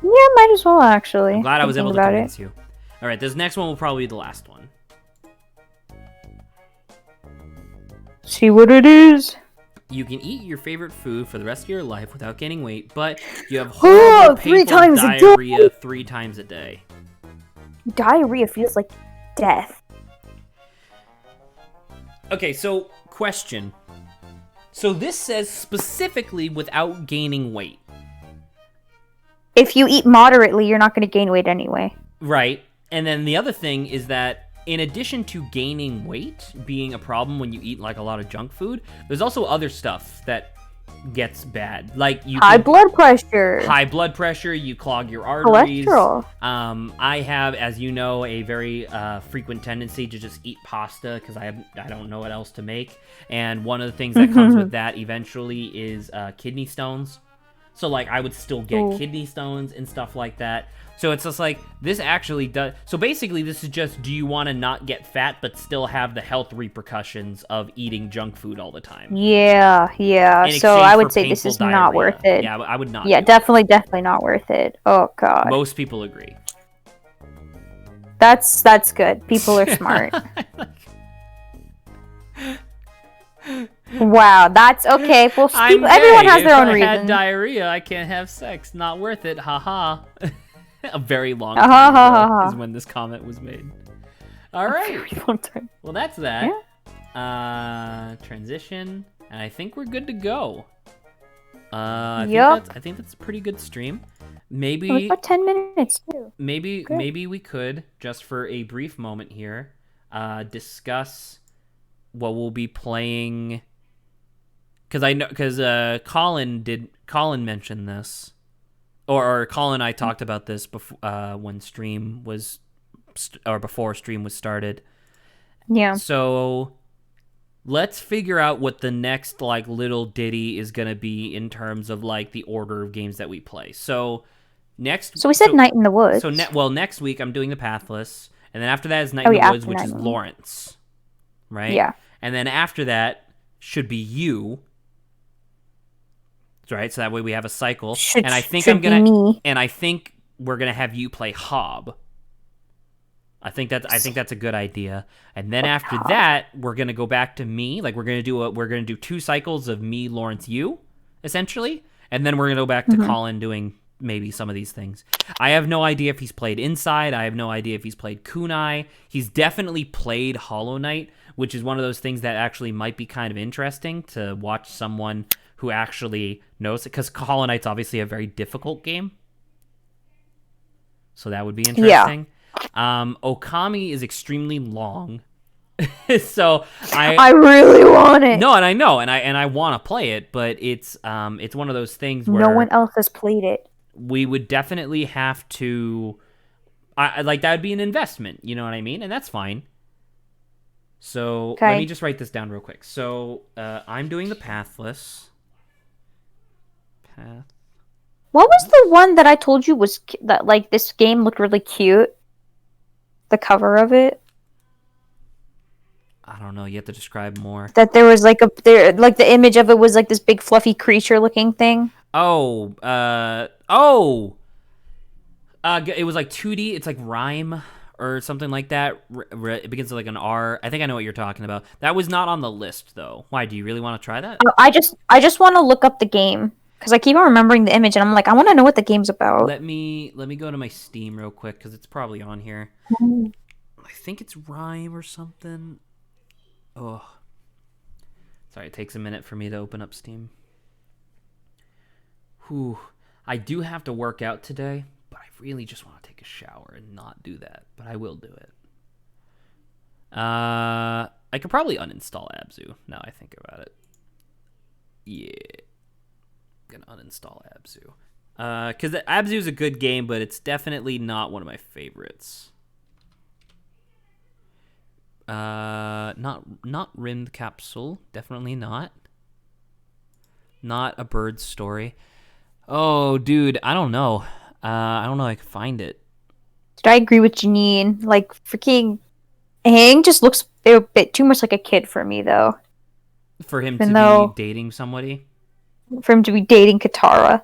C: Yeah, might as well actually.
A: I'm glad I was able to
C: about
A: convince you. All right, this next one will probably be the last one.
C: See what it is.
A: You can eat your favorite food for the rest of your life without gaining weight, but you have horrible, painful diarrhea 3 times a day.
C: Diarrhea feels like death.
A: Okay, so question. So this says specifically without gaining weight.
C: If you eat moderately, you're not going to gain weight anyway.
A: Right. And then the other thing is that in addition to gaining weight being a problem when you eat like a lot of junk food, there's also other stuff that gets bad. Like
C: high blood pressure.
A: High blood pressure, you clog your arteries.
C: Cholesterol.
A: I have, as you know, a very frequent tendency to just eat pasta because I don't know what else to make. And one of the things that comes with that eventually is kidney stones. So like I would still get kidney stones and stuff like that. So it's just like, this actually does... So basically, this is just, do you want to not get fat, but still have the health repercussions of eating junk food all the time?
C: Yeah. So I would say this is
A: diarrhea.
C: not worth it.
A: Yeah, I would not.
C: Yeah, definitely not worth it. Oh, God.
A: Most people agree.
C: That's good. People are smart. Wow, that's okay. Well, everyone has their own reason.
A: If I had diarrhea, I can't have sex. Not worth it. Haha. A very long time ago is when this comment was made. All right. Well, that's that. Yeah. Transition, and I think we're good to go. I think that's a pretty good stream. Maybe
C: about 10 minutes too.
A: Maybe we could, just for a brief moment here, discuss what we'll be playing. Because Colin mentioned this. Or Colin and I talked about this before when stream was, or before stream was started.
C: Yeah.
A: So let's figure out what the next like little ditty is gonna be in terms of like the order of games that we play. So
C: we said Night in the Woods.
A: So next week I'm doing the Pathless, and then after that is Night in the Woods, which is Lawrence, right?
C: Yeah.
A: And then after that should be you. Right, so that way we have a cycle, and I think I think we're gonna have you play Hob. I think that's a good idea. And then after that, we're gonna go back to me. Like we're gonna do 2 cycles of me, Lawrence, you, essentially, and then we're gonna go back to Colin doing maybe some of these things. I have no idea if he's played Inside. I have no idea if he's played Kunai. He's definitely played Hollow Knight, which is one of those things that actually might be kind of interesting to watch someone who actually knows it, because Hollow Knight's obviously a very difficult game. So that would be interesting. Yeah. Okami is extremely long. So I really want it. No, and I know, and I want to play it, but it's one of those things where
C: no one else has played it.
A: We would definitely have to that would be an investment, you know what I mean? And that's fine. So let me just write this down real quick. So I'm doing the Pathless.
C: What was the one that I told you was that like this game looked really cute? The cover of it.
A: I don't know. You have to describe more.
C: That there was like the image of it was like this big fluffy creature looking thing.
A: It was like 2D. It's like Rhyme or something like that. It begins with like an R. I think I know what you're talking about. That was not on the list though. Why? Do you really want to try that?
C: I just want to look up the game. Because I keep on remembering the image, and I'm like, I want to know what the game's about.
A: Let me go to my Steam real quick, because it's probably on here. I think it's Rhyme or something. Oh. Sorry, it takes a minute for me to open up Steam. Whew. I do have to work out today, but I really just want to take a shower and not do that. But I will do it. I could probably uninstall ABZÜ, now I think about it. Yeah. Gonna uninstall ABZÜ. Because ABZÜ is a good game, but it's definitely not one of my favorites. Not Rimmed Capsule, definitely not. Not A Bird's Story. Oh, dude, I don't know. I don't know if I can find it.
C: Did I agree with Janine? Like, freaking Aang just looks a bit too much like a kid for me, though.
A: For him to be dating somebody?
C: For him to be dating Katara.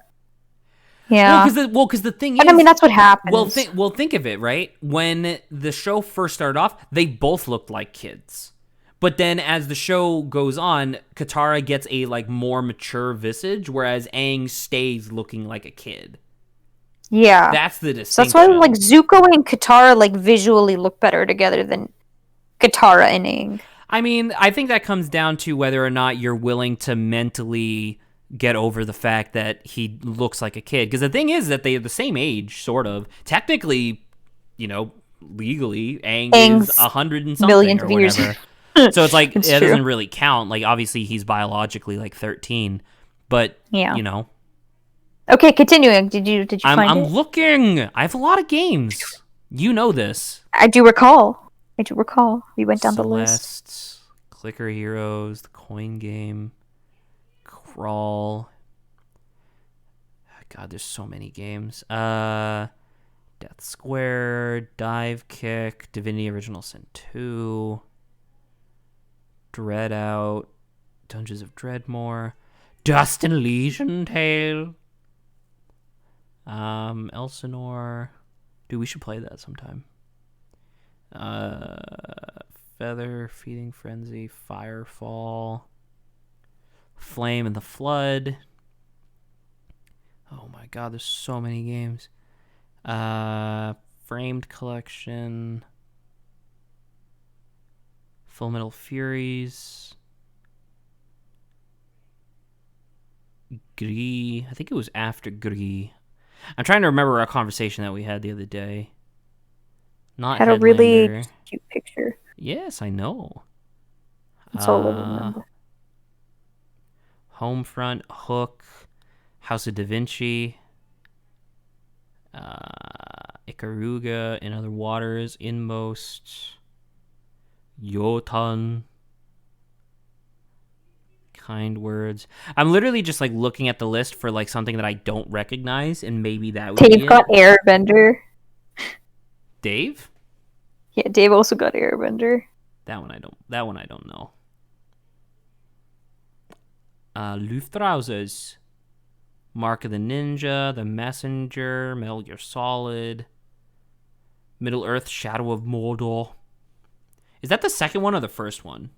C: Yeah.
A: Because the thing is,
C: but I mean, that's what happens.
A: Well, think of it, right? When the show first started off, they both looked like kids. But then as the show goes on, Katara gets a like more mature visage, whereas Aang stays looking like a kid.
C: Yeah.
A: That's the
C: So
A: distinction.
C: that's why like Zuko and Katara like visually look better together than Katara and Aang.
A: I mean, I think that comes down to whether or not you're willing to mentally get over the fact that he looks like a kid. Because the thing is that they have the same age, sort of. Technically, legally, Aang's is 100 and something
C: millions
A: or
C: of years.
A: whatever. So it's like,
C: It's
A: it
C: true.
A: doesn't really count. Like, obviously, he's biologically like 13. But,
C: Yeah. Okay, continuing. Did you find
A: I'm
C: it?
A: looking. I have a lot of games. You know this.
C: I do recall. We went down the list.
A: Celeste, Clicker Heroes, the Coin Game, Crawl. God, there's so many games. Death Square, Dive Kick, Divinity Original Sin 2, Dread Out, Dungeons of Dreadmore, Dust and Legion Tale, Elsinore. Dude, we should play that sometime. Feather, Feeding Frenzy, Firefall, Flame and the Flood. Oh my god, there's so many games. Framed Collection, Full Metal Furies, Gris. I think it was after Gris. I'm trying to remember our conversation that we had the other day. Not
C: Had a
A: Headlander.
C: really cute picture.
A: Yes, I know.
C: That's all I remember.
A: Homefront, Hook, House of Da Vinci, Ikaruga, In Other Waters, Inmost, Yotan, Kind Words. I'm literally just like looking at the list for like something that I don't recognize, and maybe that would be
C: Dave got Airbender.
A: Dave?
C: Yeah, Dave also got Airbender.
A: That one I don't know. Luftrausers, Mark of the Ninja, The Messenger, Metal Gear Solid, Middle Earth, Shadow of Mordor. Is that the second one or the first one?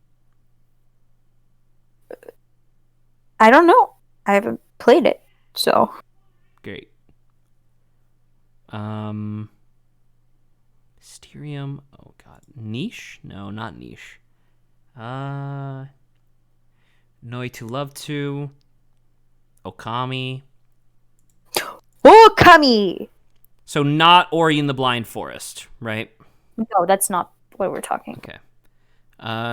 C: I don't know. I haven't played it, so.
A: Great. Mysterium. Oh god. Niche? No, not Niche. Noi to Love to. Okami.
C: Okami!
A: So not Ori in the Blind Forest, right?
C: No, that's not what we're talking.
A: Okay.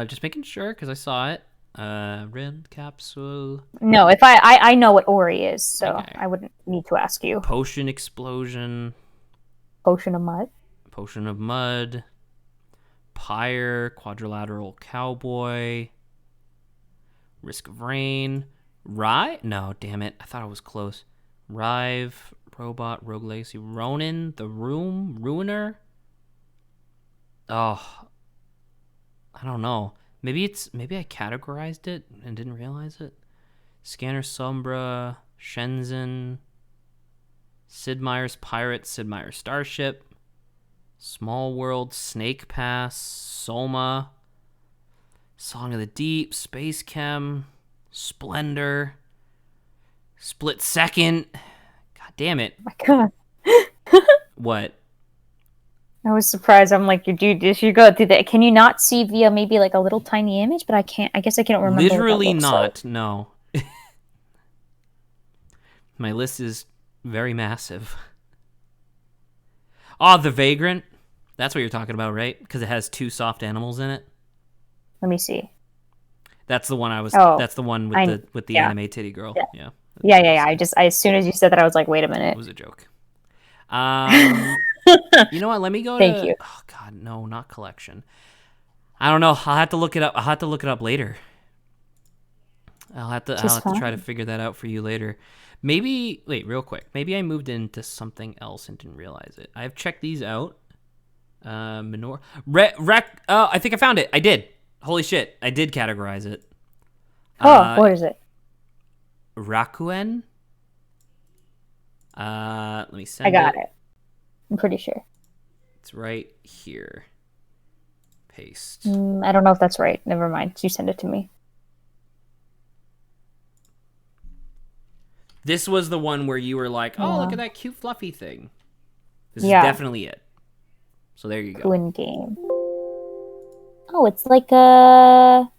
A: Just making sure because I saw it. Red Capsule.
C: No, if I know what Ori is, so
A: Okay.
C: I wouldn't need to ask you.
A: Potion Explosion.
C: Potion of Mud.
A: Potion of Mud. Pyre. Quadrilateral Cowboy. Risk of Rain. No, damn it. I thought I was close. Rive. Robot. Rogue Legacy. Ronin. The Room. Ruiner. Oh. I don't know. Maybe I categorized it and didn't realize it. Scanner Sombra, Shenzhen, Sid Meier's Pirate, Sid Meier's Starship, Small World, Snake Pass, Soma, Song of the Deep, Space Chem, Splendor, Split Second. God damn it.
C: Oh my god.
A: What?
C: I was surprised. I'm like, dude, you should go through that. Can you not see via maybe like a little tiny image? But I can't. I guess I can't remember.
A: Literally
C: what that looks
A: not.
C: like.
A: No. My list is very massive. Oh, The Vagrant. That's what you're talking about, right? Because it has 2 soft animals in it.
C: Let me see.
A: That's the one I was.
C: Oh,
A: that's the one with the
C: yeah.
A: anime titty girl. Yeah.
C: Yeah. As soon as you said that, I was like, wait a minute.
A: It was a joke. You know what? Let me go
C: Thank
A: to.
C: you.
A: Oh God, no, not collection. I don't know. I'll have to look it up. I'll have to look it up later. I'll have to try to figure that out for you later. Maybe wait, real quick. Maybe I moved into something else and didn't realize it. I've checked these out. I think I found it. I did. Holy shit! I did categorize it.
C: What is it?
A: Rakuen. Let me send
C: I got it. I'm pretty sure.
A: It's right here. Paste.
C: I don't know if that's right. Never mind. You send it to me.
A: This was the one where you were like, oh, look at that cute fluffy thing. This is
C: Yeah.
A: definitely it. So there you go.
C: Twin game. Oh, it's like a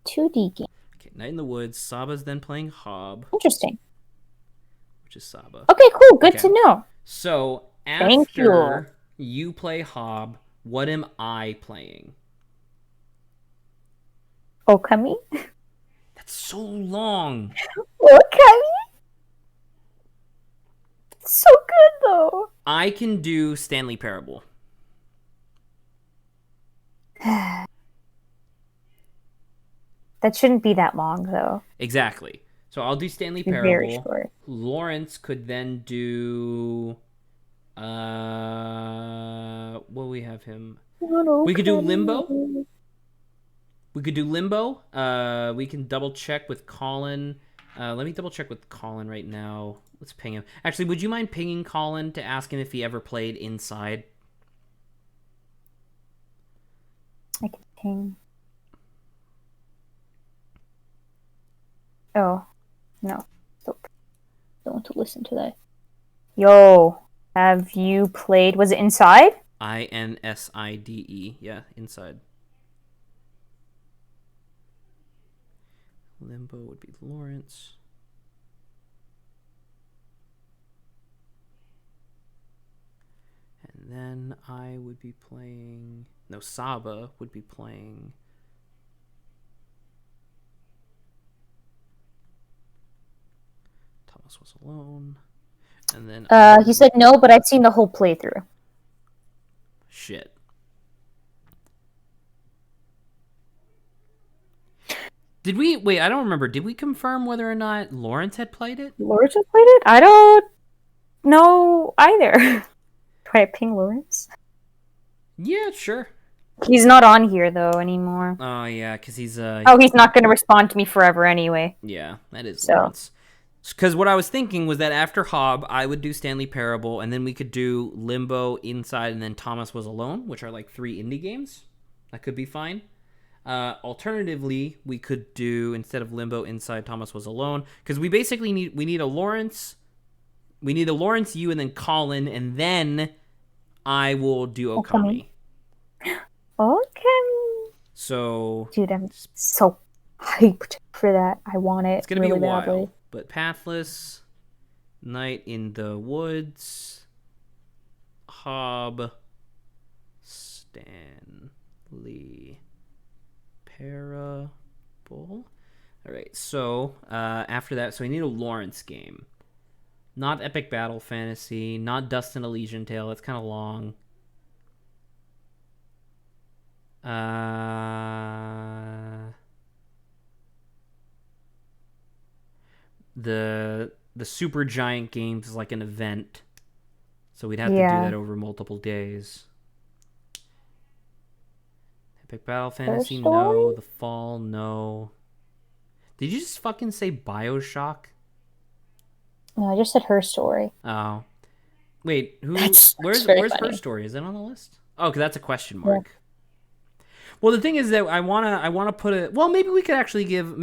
C: 2D game.
A: Okay, Night in the Woods. Saba's then playing Hob,
C: Interesting.
A: which is Saba.
C: Okay, cool. Good
A: Okay.
C: to know.
A: So
C: Thank
A: after you play Hob, what am I playing?
C: Okami?
A: That's so long.
C: Okami? So good, though.
A: I can do Stanley Parable.
C: That shouldn't be that long, though.
A: Exactly. So I'll do Stanley
C: It's
A: Parable.
C: very short.
A: Lawrence could then do. What do we have him? We could do Limbo. We could do Limbo. We can double check with Colin. Let me double check with Colin right now. Let's ping him. Actually, would you mind pinging Colin to ask him if he ever played Inside?
C: I can ping. Oh, no. Nope. Don't want to listen to that. Yo, have you played... Was it Inside?
A: INSIDE. Yeah, Inside. Limbo would be Lawrence. And then I would be playing... No, Saba would be playing... Thomas was alone. And then...
C: He said no, but I've seen the whole playthrough.
A: Shit. Did we... Wait, I don't remember. Did we confirm whether or not Lawrence had played it?
C: Lawrence has played it? I don't know either. Do I ping Lawrence?
A: Yeah, sure.
C: He's not on here, though, anymore.
A: Oh, yeah, because he's...
C: Oh, he's not going to respond to me forever anyway.
A: Yeah, that is
C: So.
A: Lawrence. Because what I was thinking was that after Hob, I would do Stanley Parable, and then we could do Limbo, Inside, and then Thomas Was Alone, which are like 3 indie games. That could be fine. Alternatively, we could do, instead of Limbo, Inside, Thomas Was Alone, because we basically need a Lawrence, you, and then Colin, and then I will do Okami.
C: Okay.
A: So,
C: Dude, I'm so hyped for that. I want it.
A: it's gonna
C: really
A: be a while.
C: badly.
A: But Pathless, Night in the Woods, Hob, Stanley Parable. Alright, so after that, so we need a Lawrence game. Not Epic Battle Fantasy, not Dust and Elysian Tale, that's kind of long. The Super Giant Games is like an event, so we'd have to do that over multiple days. Epic Battle Fantasy, no. The Fall, no. Did you just fucking say BioShock?
C: No, I just said Her Story.
A: Oh, wait. Where's Her Story? Is that on the list? Oh, because that's a question mark. Yeah. Well, the thing is that I wanna put it. Well, maybe we could actually give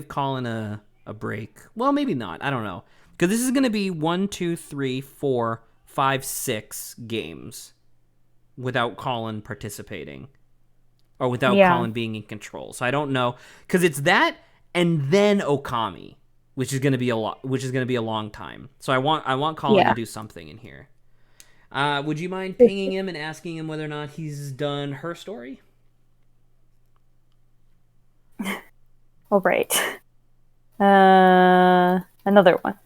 A: Colin a break. Well, maybe not. I don't know, because this is gonna be 1, 2, 3, 4, 5, 6 games without Colin participating, or without Colin being in control. So I don't know, because it's that and then Okami, which is gonna be a long time. So I want Colin to do something in here. Would you mind pinging him and asking him whether or not he's done Her Story?
C: All right. Another one.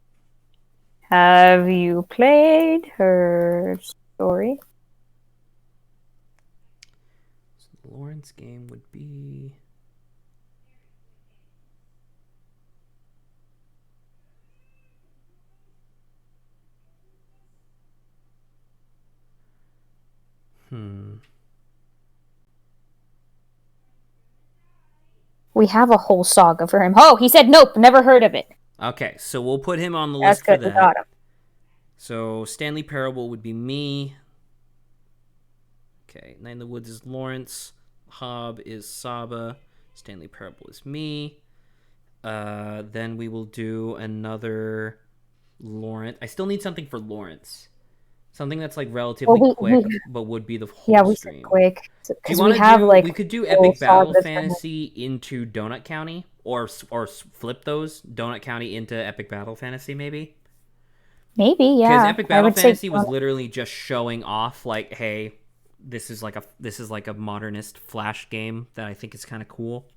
C: Have you played Her Story?
A: So the Lawrence game would be...
C: We have a whole saga for him. Oh, he said nope, never heard of it.
A: Okay, so we'll put him on the
C: That's
A: list for
C: good. We
A: that.
C: got him.
A: So Stanley Parable would be me. Okay, Night in the Woods is Lawrence. Hob is Saba. Stanley Parable is me. Then we will do another Lawrence. I still need something for Lawrence. Something that's like relatively quick, but would be the whole stream.
C: Quick.
A: Do we have like we could do Epic Battle Fantasy into Donut County, or flip those Donut County into Epic Battle Fantasy, maybe.
C: Maybe, yeah.
A: Because Epic Battle Fantasy was literally just showing off, like, hey, this is like a modernist Flash game that I think is kind of cool.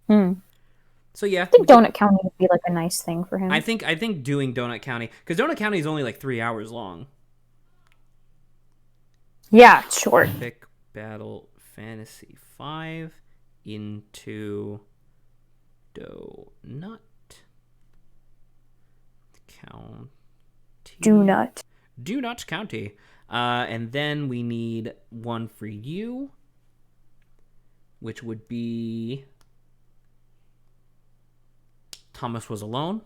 A: So yeah,
C: I think Donut County would be like a nice thing for him.
A: I think doing Donut County, because Donut County is only like 3 hours long.
C: Yeah, it's short.
A: Epic Battle Fantasy 5 into Donut County. Donut County. And then we need one for you, which would be Thomas Was Alone.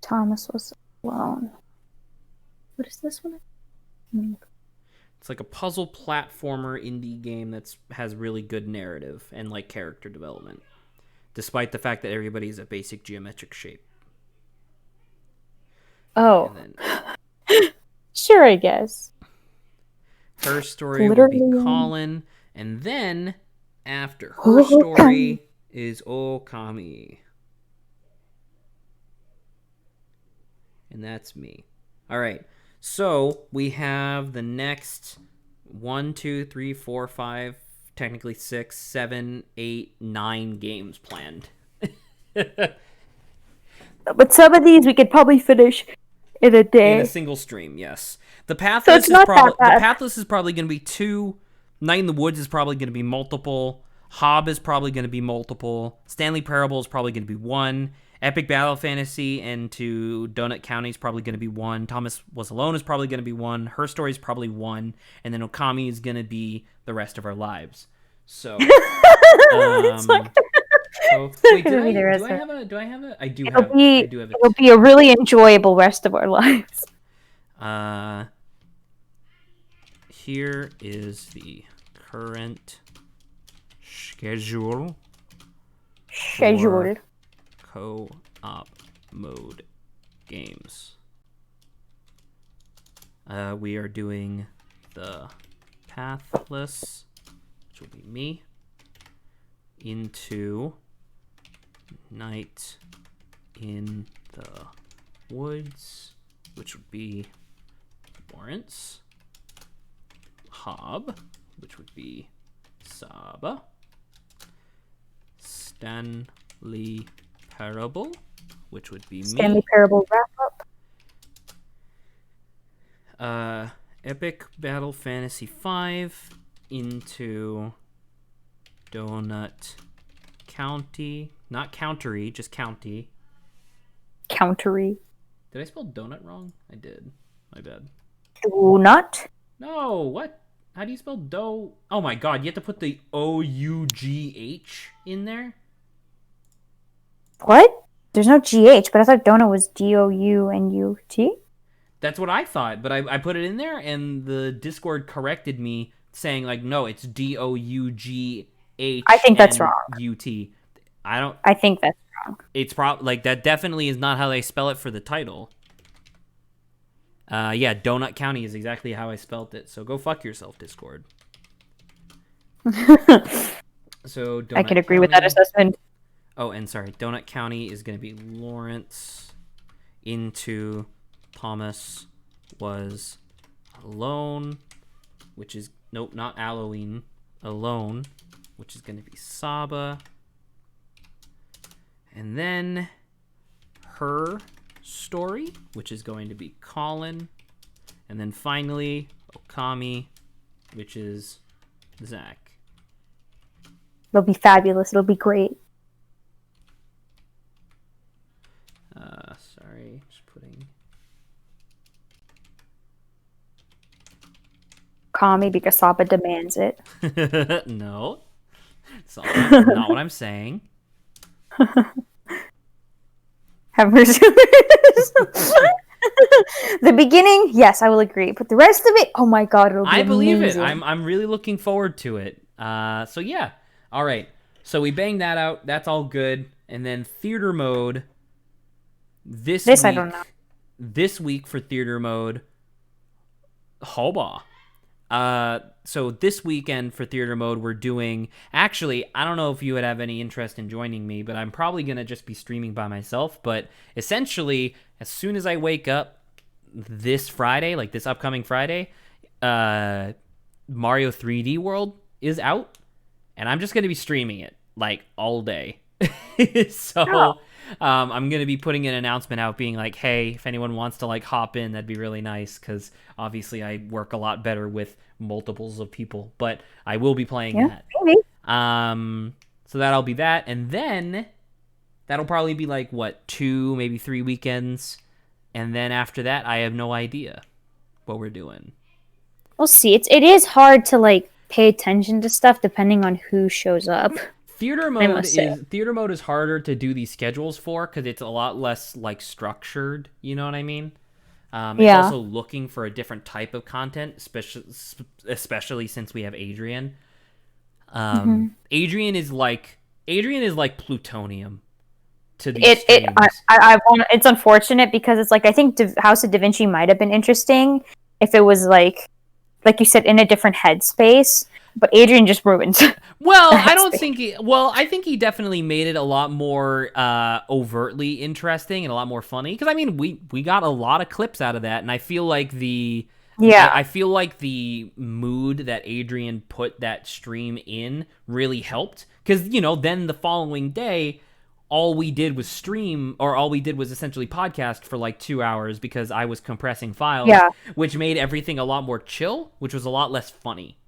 C: Thomas Was Alone. What is this one?
A: It's like a puzzle platformer indie game that has really good narrative and like character development, despite the fact that everybody's a basic geometric shape.
C: Oh.
A: Then,
C: sure, I guess.
A: Her Story would be Colin, and then after Her Story is Okami. And that's me. All right. So we have the next 1, 2, 3, 4, 5, technically 6, 7, 8, 9 games planned.
C: But some of these we could probably finish in a day.
A: In a single stream, yes. The Pathless is probably going to be 2. Night in the Woods is probably going to be multiple. Hob is probably going to be multiple. Stanley Parable is probably going to be 1. Epic Battle Fantasy into Donut County is probably going to be 1. Thomas Was Alone is probably going to be 1. Her Story is probably 1. And then Okami is going to be the rest of our lives. So, wait, do I have a? I do have it.
C: It'll be a really enjoyable rest of our lives.
A: Here is the current schedule. Co-op mode games. We are doing the Pathless, which will be me, into Night in the Woods, which would be Lawrence, Hob, which would be Saba, Stanley Parable, which would be
C: Stanley Parable wrap
A: up. Epic Battle Fantasy 5 into Donut County. Not Countery, just County.
C: Countery.
A: Did I spell donut wrong? I did. My bad.
C: Donut?
A: No, what? How do you spell dough? Oh my god, you have to put the O-U-G-H in there?
C: What? There's no GH, but I thought donut was D-O-U-N-U-T?
A: That's what I thought, but I put it in there, and the Discord corrected me, saying, like, no, it's D-O-U-G-H.
C: I think that's wrong.
A: U-T.
C: I think that's wrong.
A: It's like, that definitely is not how they spell it for the title. Yeah, Donut County is exactly how I spelt it, so go fuck yourself, Discord. So Donut
C: I can agree
A: County.
C: with that assessment.
A: Oh, and sorry, Donut County is going to be Lawrence into Thomas Was Alone, which is, nope, not Halloween, Alone, which is going to be Saba. And then Her Story, which is going to be Colin. And then finally, Okami, which is Zach.
C: It'll be fabulous. It'll be great.
A: Sorry, just putting...
C: Kami because Saba demands it.
A: No. It's not what I'm saying.
C: Have mercy. The beginning, yes, I will agree, but the rest of it, oh my god, it'll be
A: I believe
C: amazing.
A: it. I'm really looking forward to it. So yeah. All right. So we banged that out. That's all good. And then theater mode. This week,
C: I don't know.
A: This week for theater mode. Hoba. So this weekend for theater mode, we're doing. Actually, I don't know if you would have any interest in joining me, but I'm probably gonna just be streaming by myself. But essentially, as soon as I wake up this Friday, like this upcoming Friday, Mario 3D World is out, and I'm just gonna be streaming it like all day. So I'm gonna be putting an announcement out being like, hey, if anyone wants to like hop in, that'd be really nice, because obviously I work a lot better with multiples of people, but I will be playing that.
C: Maybe.
A: So that'll be that, and then that'll probably be like 2, maybe 3 weekends, and then after that I have no idea what we're doing.
C: We'll see. It is hard to like pay attention to stuff depending on who shows up.
A: Theater mode is harder to do these schedules for because it's a lot less like structured. You know what I mean? It's also looking for a different type of content, especially since we have Adrian. Adrian is like plutonium to these streams.
C: It's unfortunate because it's like I think House of Da Vinci might have been interesting if it was like you said, in a different headspace. But Adrian just ruins.
A: Well, I think he definitely made it a lot more overtly interesting and a lot more funny. Because I mean, we got a lot of clips out of that, and I feel like the mood that Adrian put that stream in really helped. Because then the following day, all we did was essentially podcast for like 2 hours because I was compressing files, which made everything a lot more chill, which was a lot less funny.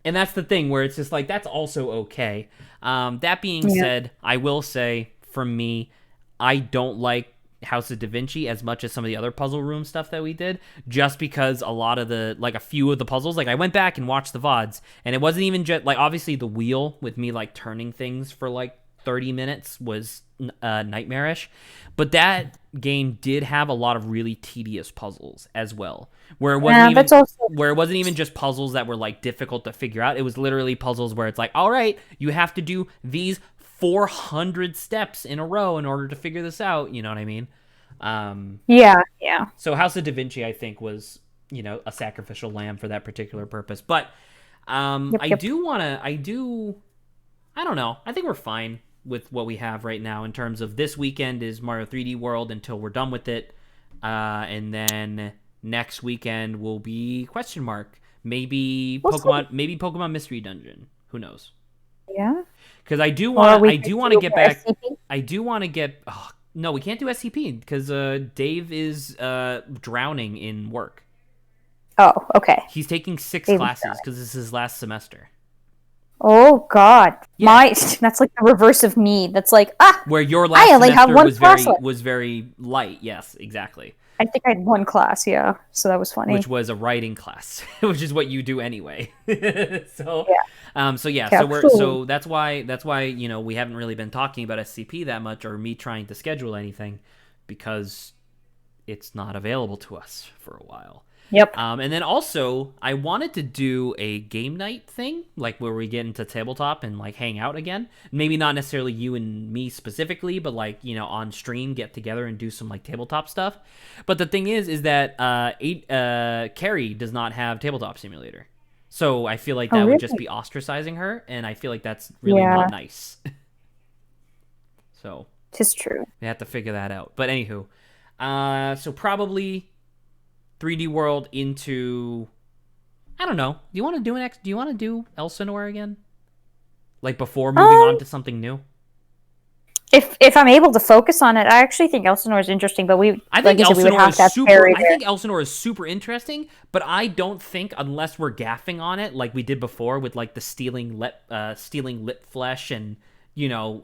A: And that's the thing where it's just like, that's also okay. That being said, I will say, for me, I don't like House of Da Vinci as much as some of the other puzzle room stuff that we did, just because a few of the puzzles, like I went back and watched the VODs, and it wasn't even just, like, obviously the wheel with me, like, turning things for, like, 30 minutes was nightmarish, but that game did have a lot of really tedious puzzles as well, where it wasn't even just puzzles that were like difficult to figure out. It was literally puzzles where it's like, all right, you have to do these 400 steps in a row in order to figure this out. You know what I mean? So House of Da Vinci, I think, was a sacrificial lamb for that particular purpose. But I don't know. I think we're fine with what we have right now in terms of this weekend is Mario 3D World until we're done with it. And then next weekend will be question mark. Maybe Pokemon Mystery Dungeon. Who knows?
C: Yeah.
A: Because I do want to get back. SCP? I do want to get. Oh, no, we can't do SCP because Dave is drowning in work.
C: Oh, okay.
A: He's taking 6 classes because this is his last semester.
C: Oh God, that's like the reverse of me. That's like
A: where your last semester was very light. Yes, exactly.
C: I think I had 1 class, so that was funny.
A: Which was a writing class, which is what you do anyway. So that's why we haven't really been talking about SCP that much, or me trying to schedule anything, because it's not available to us for a while.
C: Yep.
A: And then also, I wanted to do a game night thing, like where we get into tabletop and like hang out again. Maybe not necessarily you and me specifically, but like, on stream, get together and do some like tabletop stuff. But the thing is that Carrie does not have Tabletop Simulator. So I feel like that would just be ostracizing her, and I feel like that's really not nice. So.
C: It's true.
A: We have to figure that out. But anywho, so probably 3D World into, I don't know. Do you want to do Elsinore again? Like before moving on to something new?
C: If I'm able to focus on it, I actually think Elsinore is interesting, but
A: I think Elsinore is super interesting, but I don't think, unless we're gaffing on it like we did before with like the stealing lip flesh and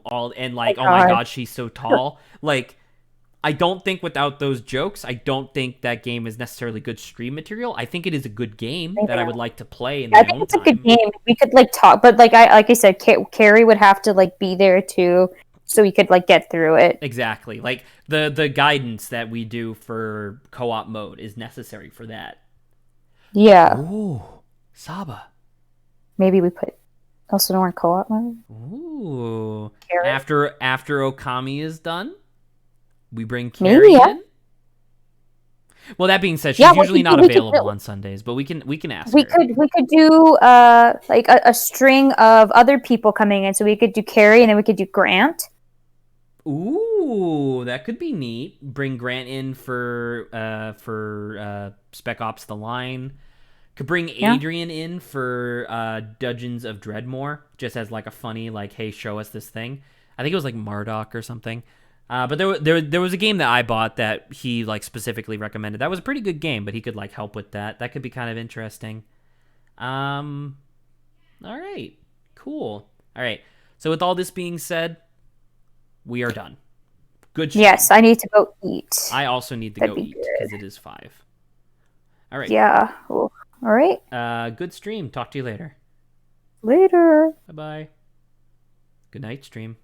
A: all, and like, oh my god, she's so tall. Like, I don't think without those jokes, I don't think that game is necessarily good stream material. I think it is a good game that I would like to play in my own time. I think it's a good game.
C: We could like talk, but like I said, Carrie would have to like be there too. so we could like get through it.
A: Exactly. Like the guidance that we do for co-op mode is necessary for that.
C: Yeah.
A: Ooh, Saba.
C: Maybe we put Elsinore in co-op mode.
A: Ooh.
C: Carrot.
A: After Okami is done, we bring
C: Maybe,
A: Carrie
C: yeah.
A: in. Well, that being said, she's usually not available on Sundays, but we can ask
C: we
A: her.
C: could do like a string of other people coming in. So we could do Carrie, and then we could do Grant.
A: Ooh, that could be neat. Bring Grant in for Spec Ops: The Line. Could bring Adrian in for Dungeons of Dreadmore, just as like a funny like, hey, show us this thing. I think it was like Marduk or something. But there was a game that I bought that he like specifically recommended. That was a pretty good game, but he could like help with that. That could be kind of interesting. All right, cool. All right. So with all this being said, we are done. Good stream.
C: Yes, I need to go eat.
A: I also need to go eat because it is 5. All right.
C: Yeah. Cool. All right.
A: Good stream. Talk to you later.
C: Later.
A: Bye-bye. Good night, stream.